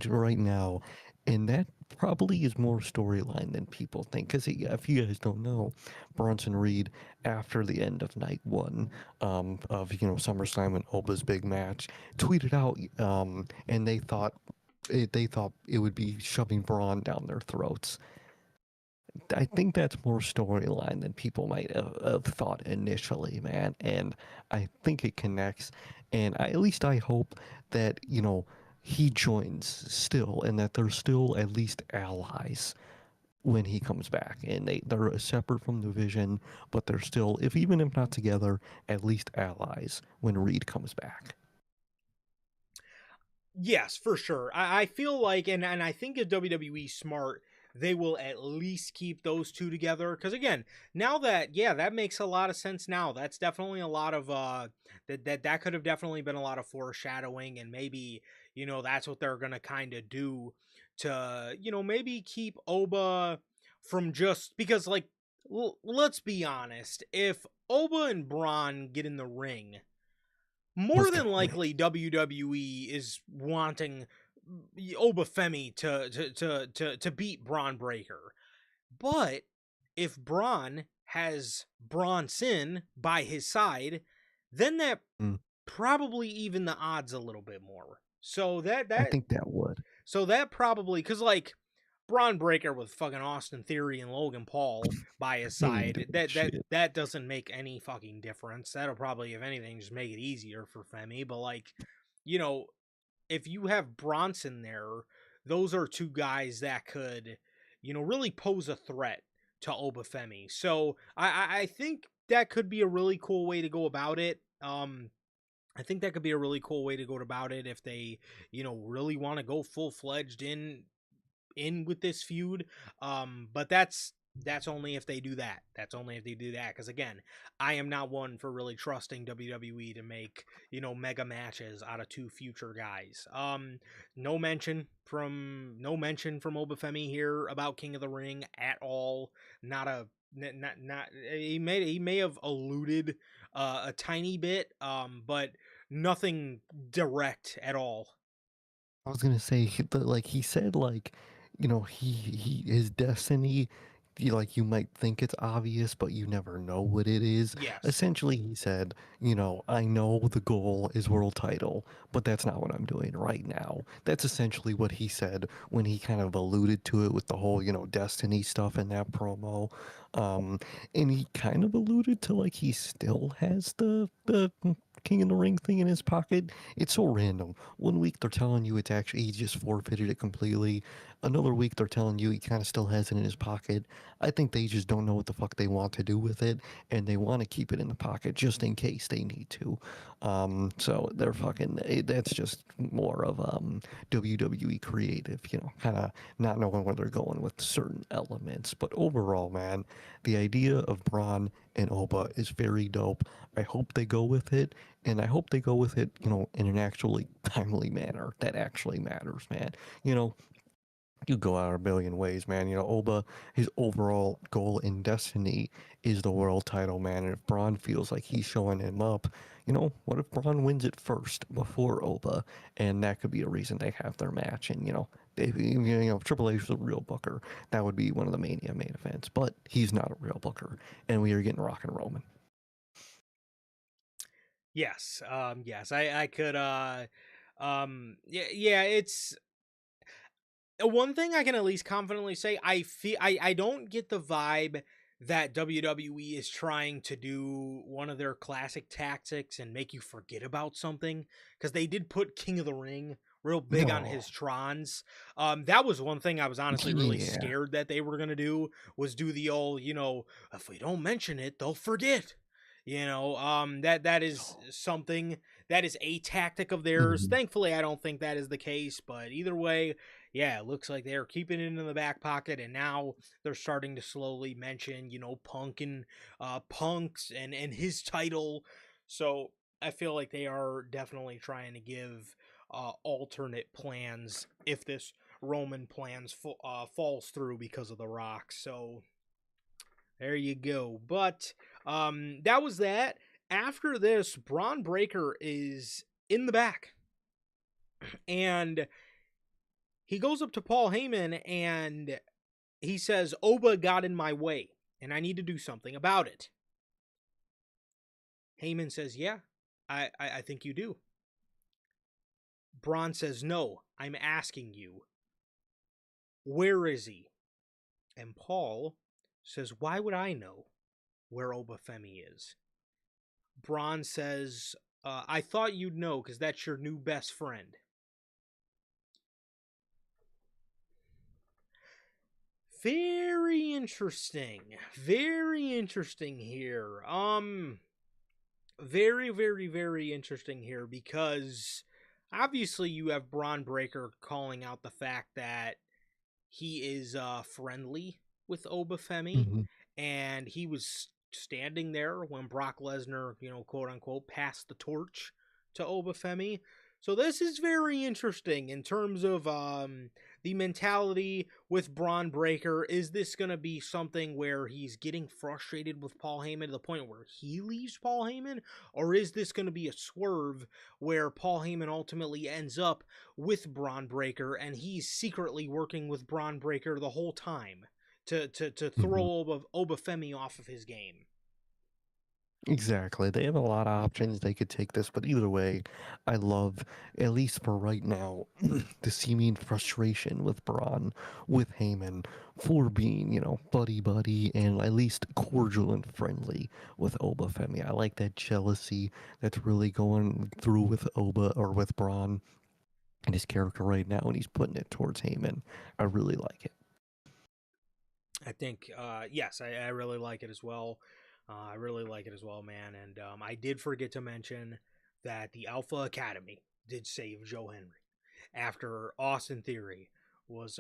right now, and that probably is more storyline than people think. Because if you guys don't know, Bronson Reed after the end of night one of SummerSlam and Oba's big match tweeted out, and they thought it would be shoving Braun down their throats. I think that's more storyline than people might have thought initially, man. And I think it connects. And at least I hope that, he joins still and that they're still at least allies when he comes back. And they're separate from the vision, but they're still, if even if not together, at least allies when Reed comes back. Yes, for sure. I feel like, and I think if WWE smart, they will at least keep those two together. Because again, now that yeah, that makes a lot of sense. Now that's definitely a lot of that could have definitely been a lot of foreshadowing, and maybe that's what they're gonna kind of do to maybe keep Oba from just because like let's be honest, if Oba and Braun get in the ring more Let's than go, likely Rick. WWE is wanting Obafemi to beat Braun Breaker. But if Braun has Bronson by his side, then that Mm, probably even the odds a little bit more. So that I that think that would. so that probably because like Braun Breaker with fucking Austin Theory and Logan Paul by his He ain't side, doing that shit. that doesn't make any fucking difference. That'll probably, if anything, just make it easier for Femi. But like, you know, if you have Bronson there, those are two guys that could, really pose a threat to Obafemi. So I think that could be a really cool way to go about it. I think that could be a really cool way to go about it if they, really want to go full fledged in with this feud. But that's only if they do that. That's only if they do that. Because again, I am not one for really trusting WWE to make mega matches out of two future guys. No mention from Obafemi here about King of the Ring at all. Not a not he may have alluded a tiny bit, but nothing direct at all. I was gonna say, like he said, like he his destiny. You might think it's obvious, but you never know what it is. Yes. Essentially, he said, I know the goal is world title, but that's not what I'm doing right now. That's essentially what he said when he kind of alluded to it with the whole, destiny stuff in that promo. Um, and he kind of alluded to like he still has the King of the Ring thing in his pocket. It's so random. One week they're telling you it's actually he just forfeited it completely. Another week they're telling you he kind of still has it in his pocket. I think they just don't know what the fuck they want to do with it, and they want to keep it in the pocket just in case they need to. So they're fucking. That's just more of WWE creative, kind of not knowing where they're going with certain elements. But overall, man, the idea of Braun and Oba is very dope. I hope they go with it, and I hope they go with it, in an actually timely manner that actually matters, man. You know, you go out a billion ways, man. Oba, his overall goal in Destiny is the world title, man. And if Braun feels like he's showing him up, what if Braun wins it first before Oba? And that could be a reason they have their match. And, if Triple H was a real booker, that would be one of the Mania main events. But he's not a real booker. And we are getting Rock and Roman. Yes. Yes. I could. Yeah. Yeah. It's one thing I can at least confidently say. I don't get the vibe that WWE is trying to do one of their classic tactics and make you forget about something because they did put King of the Ring real big on his No. Trons. That was one thing I was honestly really Yeah. scared that they were gonna do was do the old, if we don't mention it, they'll forget. That is something that is a tactic of theirs. Mhm. Thankfully, I don't think that is the case, but either way, yeah, it looks like they're keeping it in the back pocket, and now they're starting to slowly mention, Punk and Punk's and his title. So I feel like they are definitely trying to give alternate plans if this Roman plans falls through because of the Rock. So There you go. But that was that. After this, Braun Breaker is in the back. And he goes up to Paul Heyman and he says, Oba got in my way, and I need to do something about it. Heyman says, yeah, I think you do. Braun says, no, I'm asking you, where is he? And Paul says, why would I know where Obafemi is? Braun says, I thought you'd know because that's your new best friend. Very interesting. Very interesting here. Very, very, very interesting here because obviously you have Braun Breaker calling out the fact that he is friendly with Obafemi, Hmm. and he was standing there when Brock Lesnar, quote unquote, passed the torch to Obafemi. So this is very interesting in terms of the mentality with Braun Breaker. Is this going to be something where he's getting frustrated with Paul Heyman to the point where he leaves Paul Heyman? Or is this going to be a swerve where Paul Heyman ultimately ends up with Braun Breaker and he's secretly working with Braun Breaker the whole time to Hmm. throw Obafemi off of his game? Exactly. They have a lot of options they could take this, but either way, I love, at least for right now, the seeming frustration with Braun, with Heyman, for being, buddy buddy and at least cordial and friendly with Oba Femi. I like that jealousy that's really going through with Oba or with Braun and his character right now, and he's putting it towards Heyman. I really like it. I think, yes, I really like it as well. I really like it as well, man. And I did forget to mention that the Alpha Academy did save Joe Henry after Austin Theory was,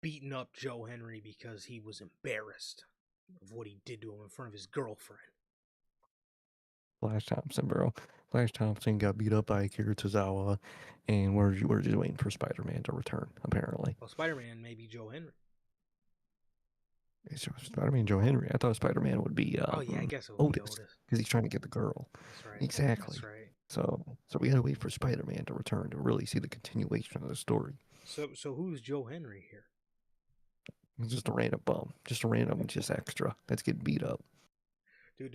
beating up Joe Henry because he was embarrassed of what he did to him in front of his girlfriend. Flash Thompson, bro. Flash Thompson got beat up by Akira Tozawa, and we're just waiting for Spider-Man to return, apparently. Well, Spider-Man may be Joe Henry. It's Spider-Man Joe Henry. I thought Spider-Man would be Oh yeah, I guess it would be Otis Otis. because he's trying to get the girl. That's right. That's Exactly. right. So we gotta wait for Spider-Man to return to really see the continuation of the story. So who's Joe Henry here? He's just a random bum, just a random, just extra that's getting beat up. Dude,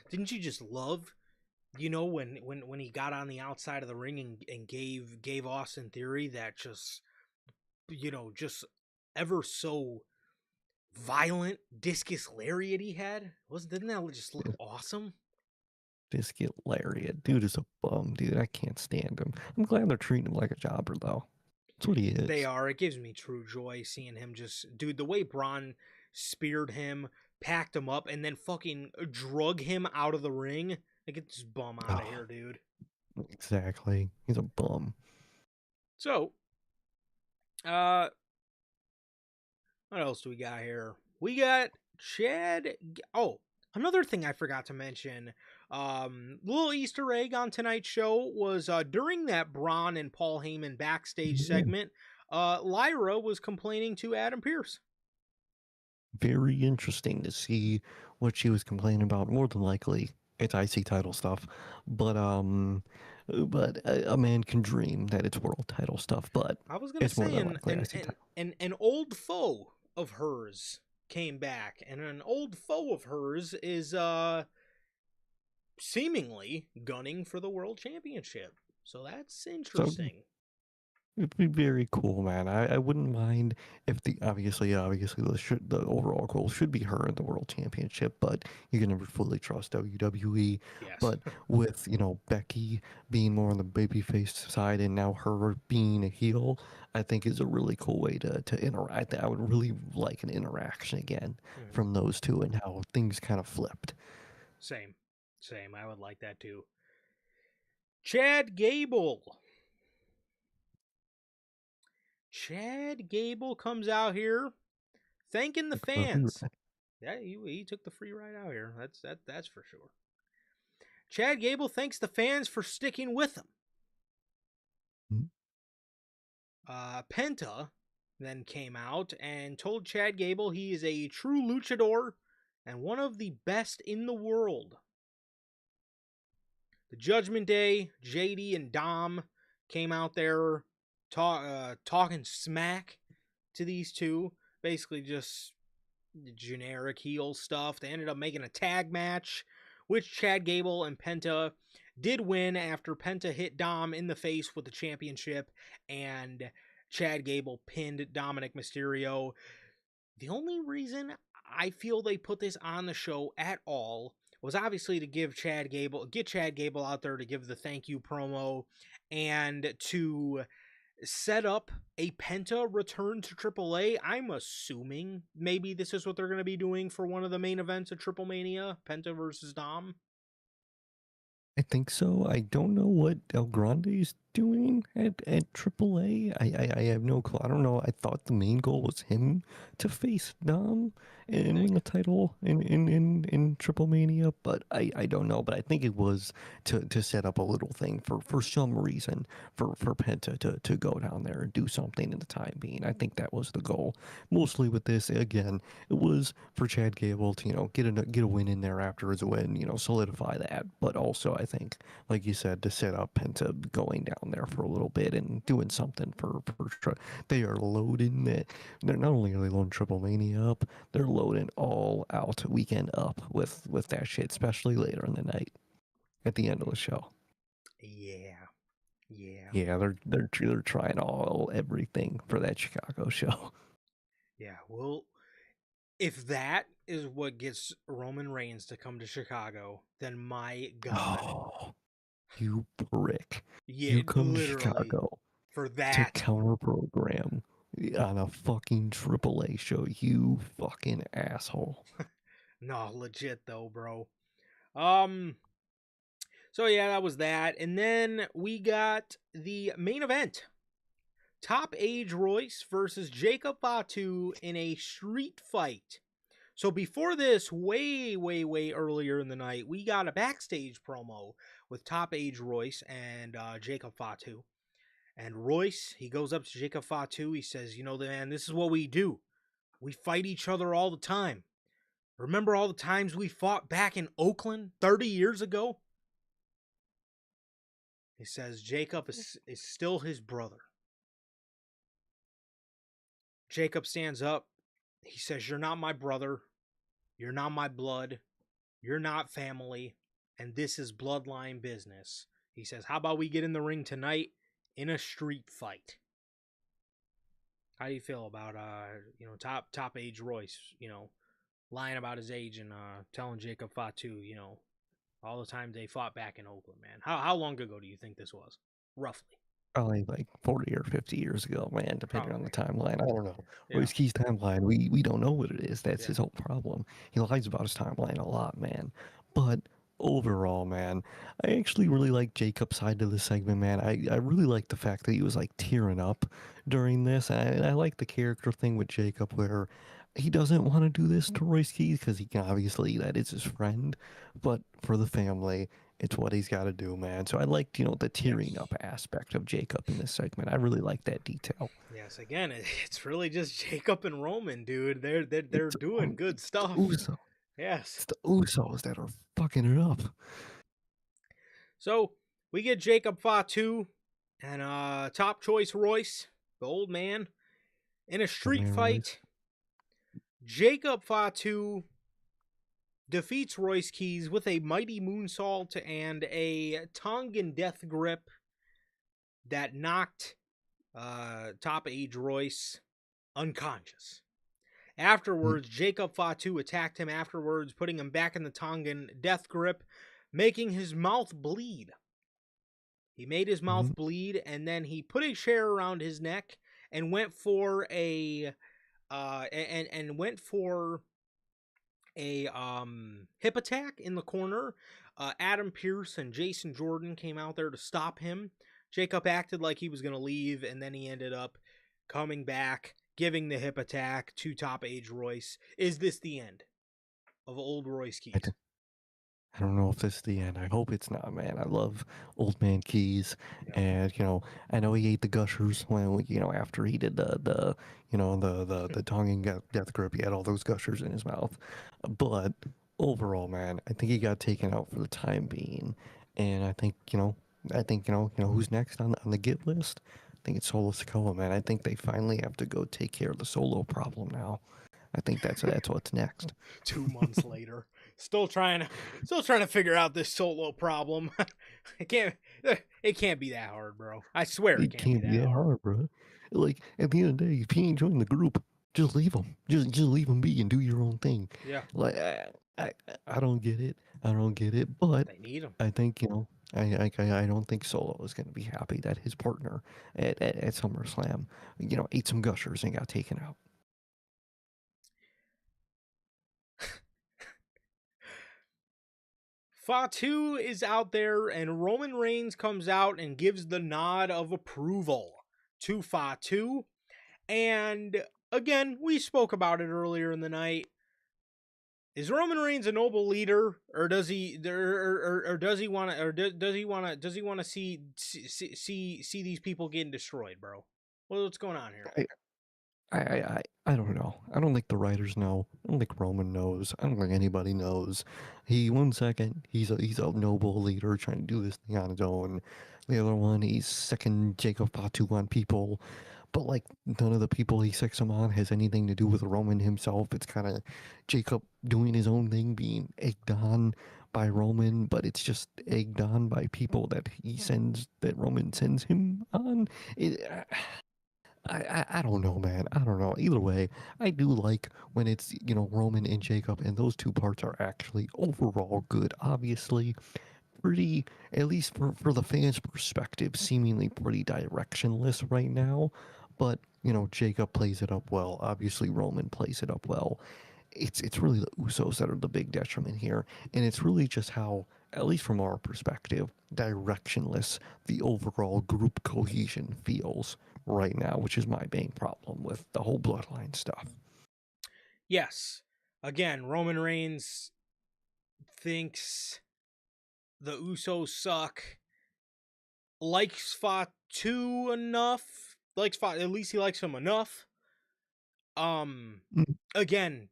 didn't you just love, when he got on the outside of the ring and gave Austin Theory that just ever so violent discus lariat he had? Didn't that just look awesome? Biscuit Lariat, dude is a bum, dude. I can't stand him. I'm glad they're treating him like a jobber though. That's what he They is. are. It gives me true joy seeing him dude, the way Braun speared him, packed him up, and then fucking drug him out of the ring. Like, get this bum out of Oh, here, dude. exactly. He's a bum. So, uh, what else do we got here? We got Chad. Oh, another thing I forgot to mention. Little Easter egg on tonight's show was during that Braun and Paul Heyman backstage Yeah. segment. Lyra was complaining to Adam Pearce. Very interesting to see what she was complaining about. More than likely, it's IC title stuff, but a man can dream that it's world title stuff. But I was gonna it's more say than likely IC title. an old foe of hers came back, and an old foe of hers is seemingly gunning for the world championship. So that's So interesting. it'd be very cool, man. I wouldn't mind if obviously the overall goal should be her in the world championship, but you can never fully trust WWE. Yes. But with Becky being more on the babyface side and now her being a heel, I think is a really cool way to interact. I would really like an interaction again Mhm. from those two and how things kind of flipped. Same. Same. I would like that too. Chad Gable. Chad Gable comes out here thanking the fans. Yeah, he took the free ride out here. That's for sure. Chad Gable thanks the fans for sticking with him. Mhm. Penta then came out and told Chad Gable he is a true luchador and one of the best in the world. The Judgment Day, JD and Dom came out there talking smack to these two. Basically just generic heel stuff. They ended up making a tag match, which Chad Gable and Penta did win after Penta hit Dom in the face with the championship, and Chad Gable pinned Dominic Mysterio. The only reason I feel they put this on the show at all was obviously to get Chad Gable out there to give the thank you promo and to set up a Penta return to AAA. I'm assuming maybe this is what they're going to be doing for one of the main events of Triple Mania, Penta versus Dom. I think so. I don't know what El Grande's doing at AAA. I have no clue. I don't know. I thought the main goal was him to face Dom and win the title in Triple Mania, but I don't know. But I think it was to set up a little thing for some reason for Penta to go down there and do something in the time being. I think that was the goal. Mostly with this, again, it was for Chad Gable to, get a win in there after his win, solidify that. But also, I think, like you said, to set up Penta going down there for a little bit and doing something they are loading it. They're not only are they loading Triple Mania up, they're loading all out weekend up with that shit, especially later in the night at the end of the show. Yeah. Yeah, they're trying everything for that Chicago show. Yeah, well, if that is what gets Roman Reigns to come to Chicago, then my God. Oh, you prick. Yeah, You come to literally. Chicago For to that. counter program on a fucking AAA show, you fucking asshole. No, legit though, bro. Um so yeah, that was that. And then we got the main event. Top Age Royce versus Jacob Fatu in a street fight. So before this, way earlier in the night, we got a backstage promo with Top Age Royce and Jacob Fatu. And Royce, he goes up to Jacob Fatu. He says, man, this is what we do. We fight each other all the time. Remember all the times we fought back in Oakland 30 years ago? He says Jacob is still his brother. Jacob stands up. He says, you're not my brother. You're not my blood. You're not family. And this is bloodline business. He says, how about we get in the ring tonight in a street fight? How do you feel about top age Royce, lying about his age and telling Jacob Fatu, all the time they fought back in Oakland, man? How long ago do you think this was? Roughly. Probably like 40 or 50 years ago, man, depending on the timeline. I don't know. Yeah. Royce Key's timeline, we don't know what it is. That's Yeah. his whole problem. He lies about his timeline a lot, man. But overall, man, I actually really like Jacob's side of the segment, man. I really like the fact that he was like tearing up during this. And I like the character thing with Jacob where he doesn't want to do this to Royce Keys because he can obviously, that is his friend. But for the family, it's what he's got to do, man. So I liked, the tearing up aspect of Jacob in this segment. I really like that detail. Yes, again, it's really just Jacob and Roman, dude. They're doing good stuff. Uso. Yes. It's the Usos that are fucking it up. So we get Jacob Fatu and top choice Royce, the old man, in a street fight. Jacob Fatu defeats Royce Keys with a mighty moonsault and a Tongan death grip that knocked top age Royce unconscious. Afterwards, Jacob Fatu attacked him afterwards, putting him back in the Tongan death grip, making his mouth bleed. He made his mouth bleed, and then he put a chair around his neck and went for a hip attack in the corner. Adam Pearce and Jason Jordan came out there to stop him. Jacob acted like he was going to leave, and then he ended up coming back, giving the hip attack to top age Royce. Is this the end of old Royce Keys? I don't know if this is the end. I hope it's not, man. I love Old Man Keys, Yep. and I know he ate the gushers when after he did the tongue and death grip, he had all those gushers in his mouth. But overall, man, I think he got taken out for the time being, and I think who's next on the get list. I think it's Solo Sikoa, man. I think they finally have to go take care of the Solo problem now. I think that's what's next. 2 months later, still trying to figure out this solo problem. it can't it can't be that hard, bro. I swear it It can't be can't be that that hard. hard, bro. Like at the end of the day, if he ain't joining the group, just leave him. Just leave him be and do your own thing. Yeah, Like I don't get it. I don't get it. But they need him. I think I don't think Solo is going to be happy that his partner at SummerSlam ate some gushers and got taken out. Fatu is out there, and Roman Reigns comes out and gives the nod of approval to Fatu. And again, we spoke about it earlier in the night. Is Roman Reigns a noble leader, or does he, or does he want to, or does he want to see these people getting destroyed, bro? What's going on here? I, I don't know. I don't think the writers know. I don't think Roman knows. I don't think anybody knows. He 1 second he's a noble leader trying to do this thing on his own. The other one he's second Jacob Fatu on people, but like none of the people he sicks him on has anything to do with Roman himself. It's kind of Jacob doing his own thing, being egged on by Roman, but it's just egged on by people that Roman sends him on. It, I don't know, man. I don't know. Either way, I do like when it's, Roman and Jacob, and those two parts are actually overall good. Obviously, pretty, at least for the fans' perspective, seemingly pretty directionless right now. But, Jacob plays it up well. Obviously, Roman plays it up well. It's really the Usos that are the big detriment here. And it's really just how, at least from our perspective, directionless the overall group cohesion feels right now, which is my main problem with the whole bloodline stuff. Yes, again, Roman Reigns thinks the Usos suck. Likes Fatu enough. At least he likes him enough. Mm, Again,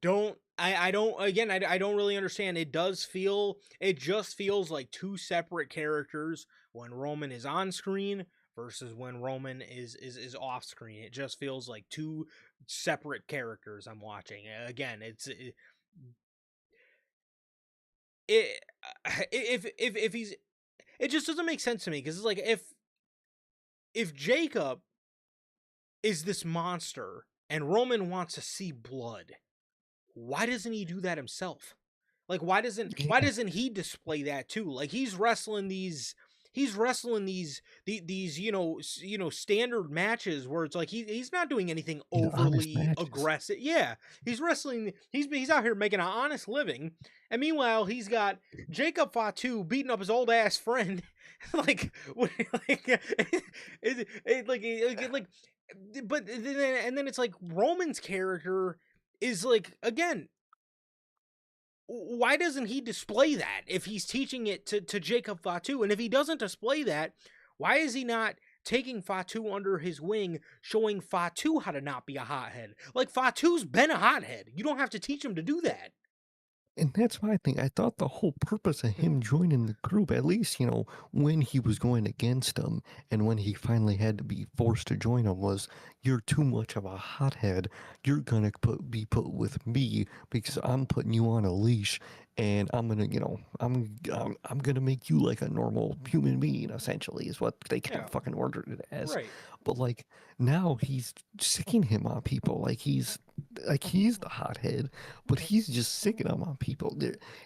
I don't really understand. It just feels like two separate characters when Roman is on screen versus when Roman is off screen. It just feels like two separate characters I'm watching. Again, it if he's it just doesn't make sense to me because it's like if Jacob is this monster and Roman wants to see blood, why doesn't he do that himself? Like why yeah, doesn't he display that too? Like he's wrestling these standard matches where it's like he's not doing anything these honest overly matches. aggressive. Yeah, he's wrestling. He's out here making an honest living, and meanwhile he's got Jacob Fatu beating up his old ass friend. like, like, like, but then it's like Roman's character is like again why doesn't he display that if he's teaching it to Jacob Fatu? And if he doesn't display that, why is he not taking Fatu under his wing, showing Fatu how to not be a hothead? Like Fatu's been a hothead. You don't have to teach him to do that. And that's my thing. I thought the whole purpose of him joining the group, at least, when he was going against them and when he finally had to be forced to join them, was you're too much of a hothead. You're gonna be put with me because I'm putting you on a leash and I'm gonna, I'm gonna make you like a normal human being, essentially, is what they kind Yeah, of fucking ordered it as. right. But like now he's sicking him on people. He's the hothead, but he's just sicking them on people.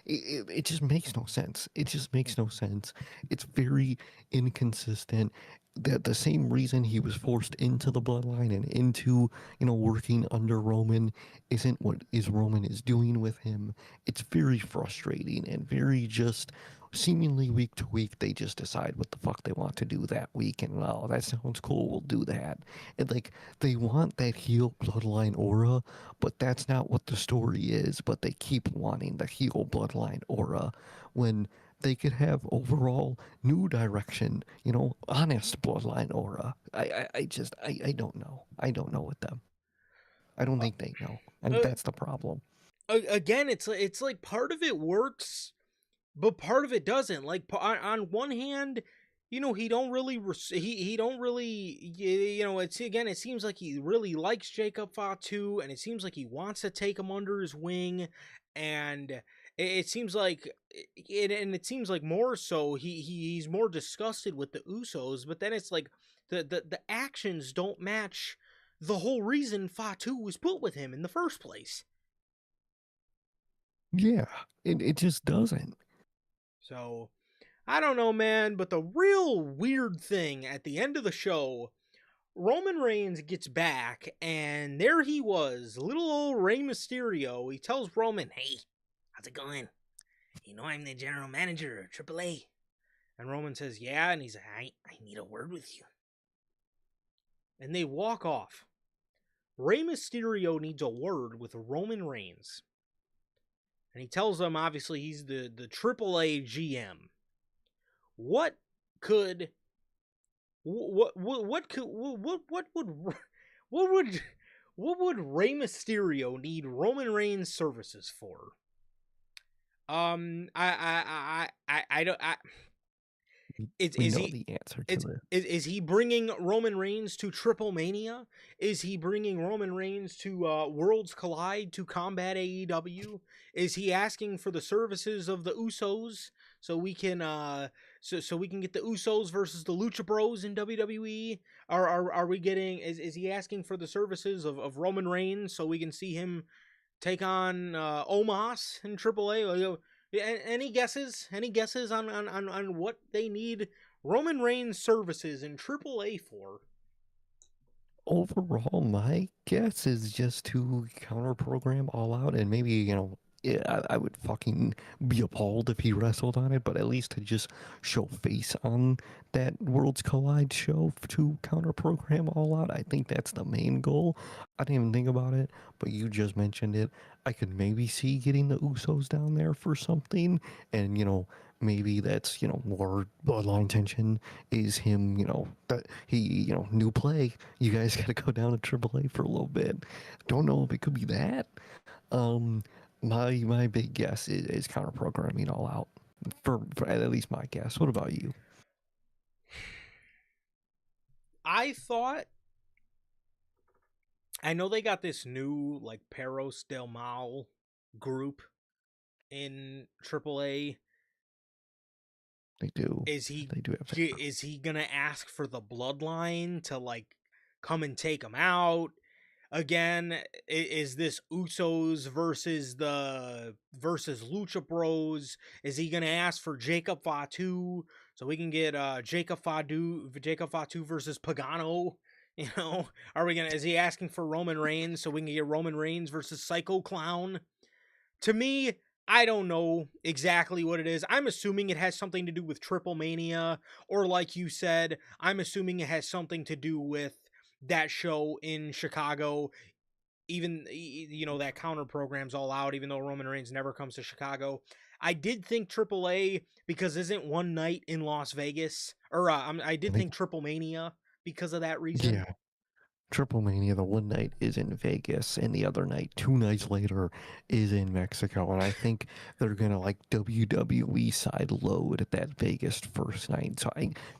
It just makes no sense. It just makes no sense. It's very inconsistent. The same reason he was forced into the bloodline and into, working under Roman isn't what is Roman is doing with him. It's very frustrating and very just seemingly week to week, they just decide what the fuck they want to do that week, and well, that sounds cool, we'll do that. And like, they want that heel bloodline aura, but that's not what the story is. But they keep wanting the heel bloodline aura when they could have overall new direction, honest bloodline aura. I don't know. I don't know with them. I don't Uh, think they know, and uh, that's the problem. Again, it's like part of it works, but part of it doesn't. Like on one hand, he don't really he don't really it's again it seems like he really likes Jacob Fatu, and it seems like he wants to take him under his wing, and it seems like it seems like more so he's more disgusted with the Usos, but then it's like the actions don't match the whole reason Fatu was put with him in the first place. Yeah, it just doesn't. So I don't know, man, but the real weird thing at the end of the show, Roman Reigns gets back, and there he was, little old Rey Mysterio. He tells Roman, "Hey, how's it going? I'm the general manager of AAA." And Roman says, "Yeah," and he's like, I need a word with you." And they walk off. Rey Mysterio needs a word with Roman Reigns. And he tells them, obviously, he's the AAA GM. What could what could what would what would Rey Mysterio need Roman Reigns services for? I don't. Is We is know he the answer to it. is he bringing Roman Reigns to Triple Mania? Is he bringing Roman Reigns to Worlds Collide to combat AEW? Is he asking for the services of the Usos so we can so we can get the Usos versus the Lucha Bros in WWE? Are we getting is he asking for the services of Roman Reigns so we can see him take on Omos in AAA? Any guesses? Any guesses on what they need Roman Reigns services in AAA for? Overall, my guess is just to counter program All Out, and maybe, yeah, I would fucking be appalled if he wrestled on it, but at least to just show face on that Worlds Collide show to counter program All Out. I think that's the main goal. I didn't even think about it, but you just mentioned it. I could maybe see getting the Usos down there for something, and, maybe that's, more bloodline tension is him, that he, new play. You guys got to go down to AAA for a little bit. Don't know if it could be that. Um, my big guess is counter programming All Out for at least my guess. What about you? I thought I know they got this new like Perros del Mal group in AAA. They do. Is he They do have that. is he gonna ask for the Bloodline to like come and take him out? Again, is this Usos versus Lucha Bros? Is he gonna ask for Jacob Fatu so we can get Jacob Fatu versus Pagano? Are we gonna? Is he asking for Roman Reigns so we can get Roman Reigns versus Psycho Clown? To me, I don't know exactly what it is. I'm assuming it has something to do with Triple Mania, or like you said, I'm assuming it has something to do with that show in Chicago. Even that counter program's All Out, even though Roman Reigns never comes to Chicago. I did think AAA because isn't one night in Las Vegas, or I did They, think Triple Mania because of that reason. yeah, Triple Mania, the one night is in Vegas, and the other night, 2 nights later, is in Mexico. And I think they're gonna like WWE side load at that Vegas first night. So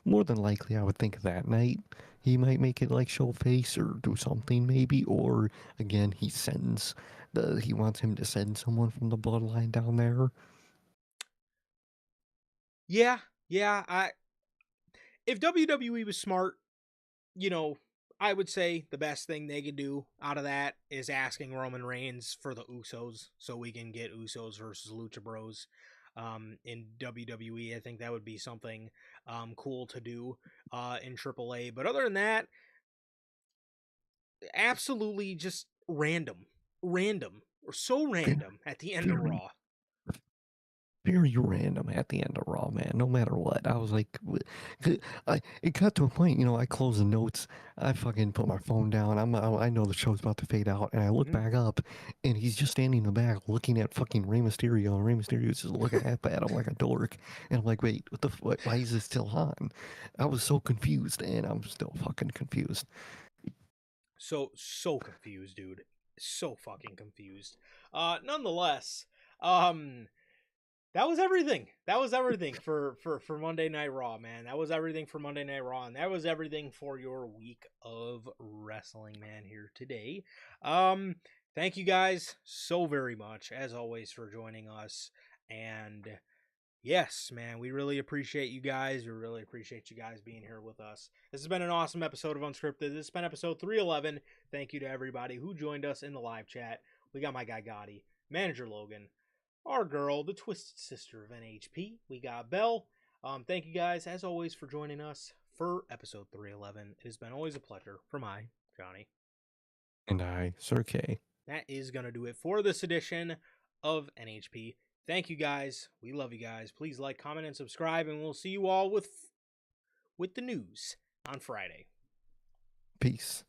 more than likely, I would think that night he might make it like show face or do something maybe, or again he wants him to send someone from the bloodline down there. Yeah, yeah. If WWE was smart, you know, I would say the best thing they could do out of that is asking Roman Reigns for the Usos so we can get Usos versus Lucha Bros in WWE. I think that would be something cool to do in AAA. But other than that, absolutely just random, or so Very, random at the end of very Raw. very random at the end of Raw, man. No matter what, I was like, it got to a point, I close the notes, I fucking put my phone down. I know the show's about to fade out, and I look back up, and he's just standing in the back looking at fucking Rey Mysterio, and Rey Mysterio's just looking at him like a dork, and I'm like, wait, what the why is this still on? I was so confused, and I'm still fucking confused. So confused, dude. So fucking confused. Nonetheless, um, that was everything. That was everything for Monday Night Raw, man. That was everything for Monday Night Raw, and that was everything for your week of wrestling, man. Here today. Thank you guys so very much, as always, for joining us. And yes, man, we really appreciate you guys. We really appreciate you guys being here with us. This has been an awesome episode of Unscripted. This has been episode 311. Thank you to everybody who joined us in the live chat. We got my guy Gotti, Manager Logan, our girl, the Twisted Sister of NHP. We got Belle. Thank you guys, as always, for joining us for episode 311. It has been always a pleasure for my Johnny. And Sir K. That is going to do it for this edition of NHP. Thank you guys. We love you guys. Please like, comment, and subscribe, and we'll see you all with the news on Friday. Peace.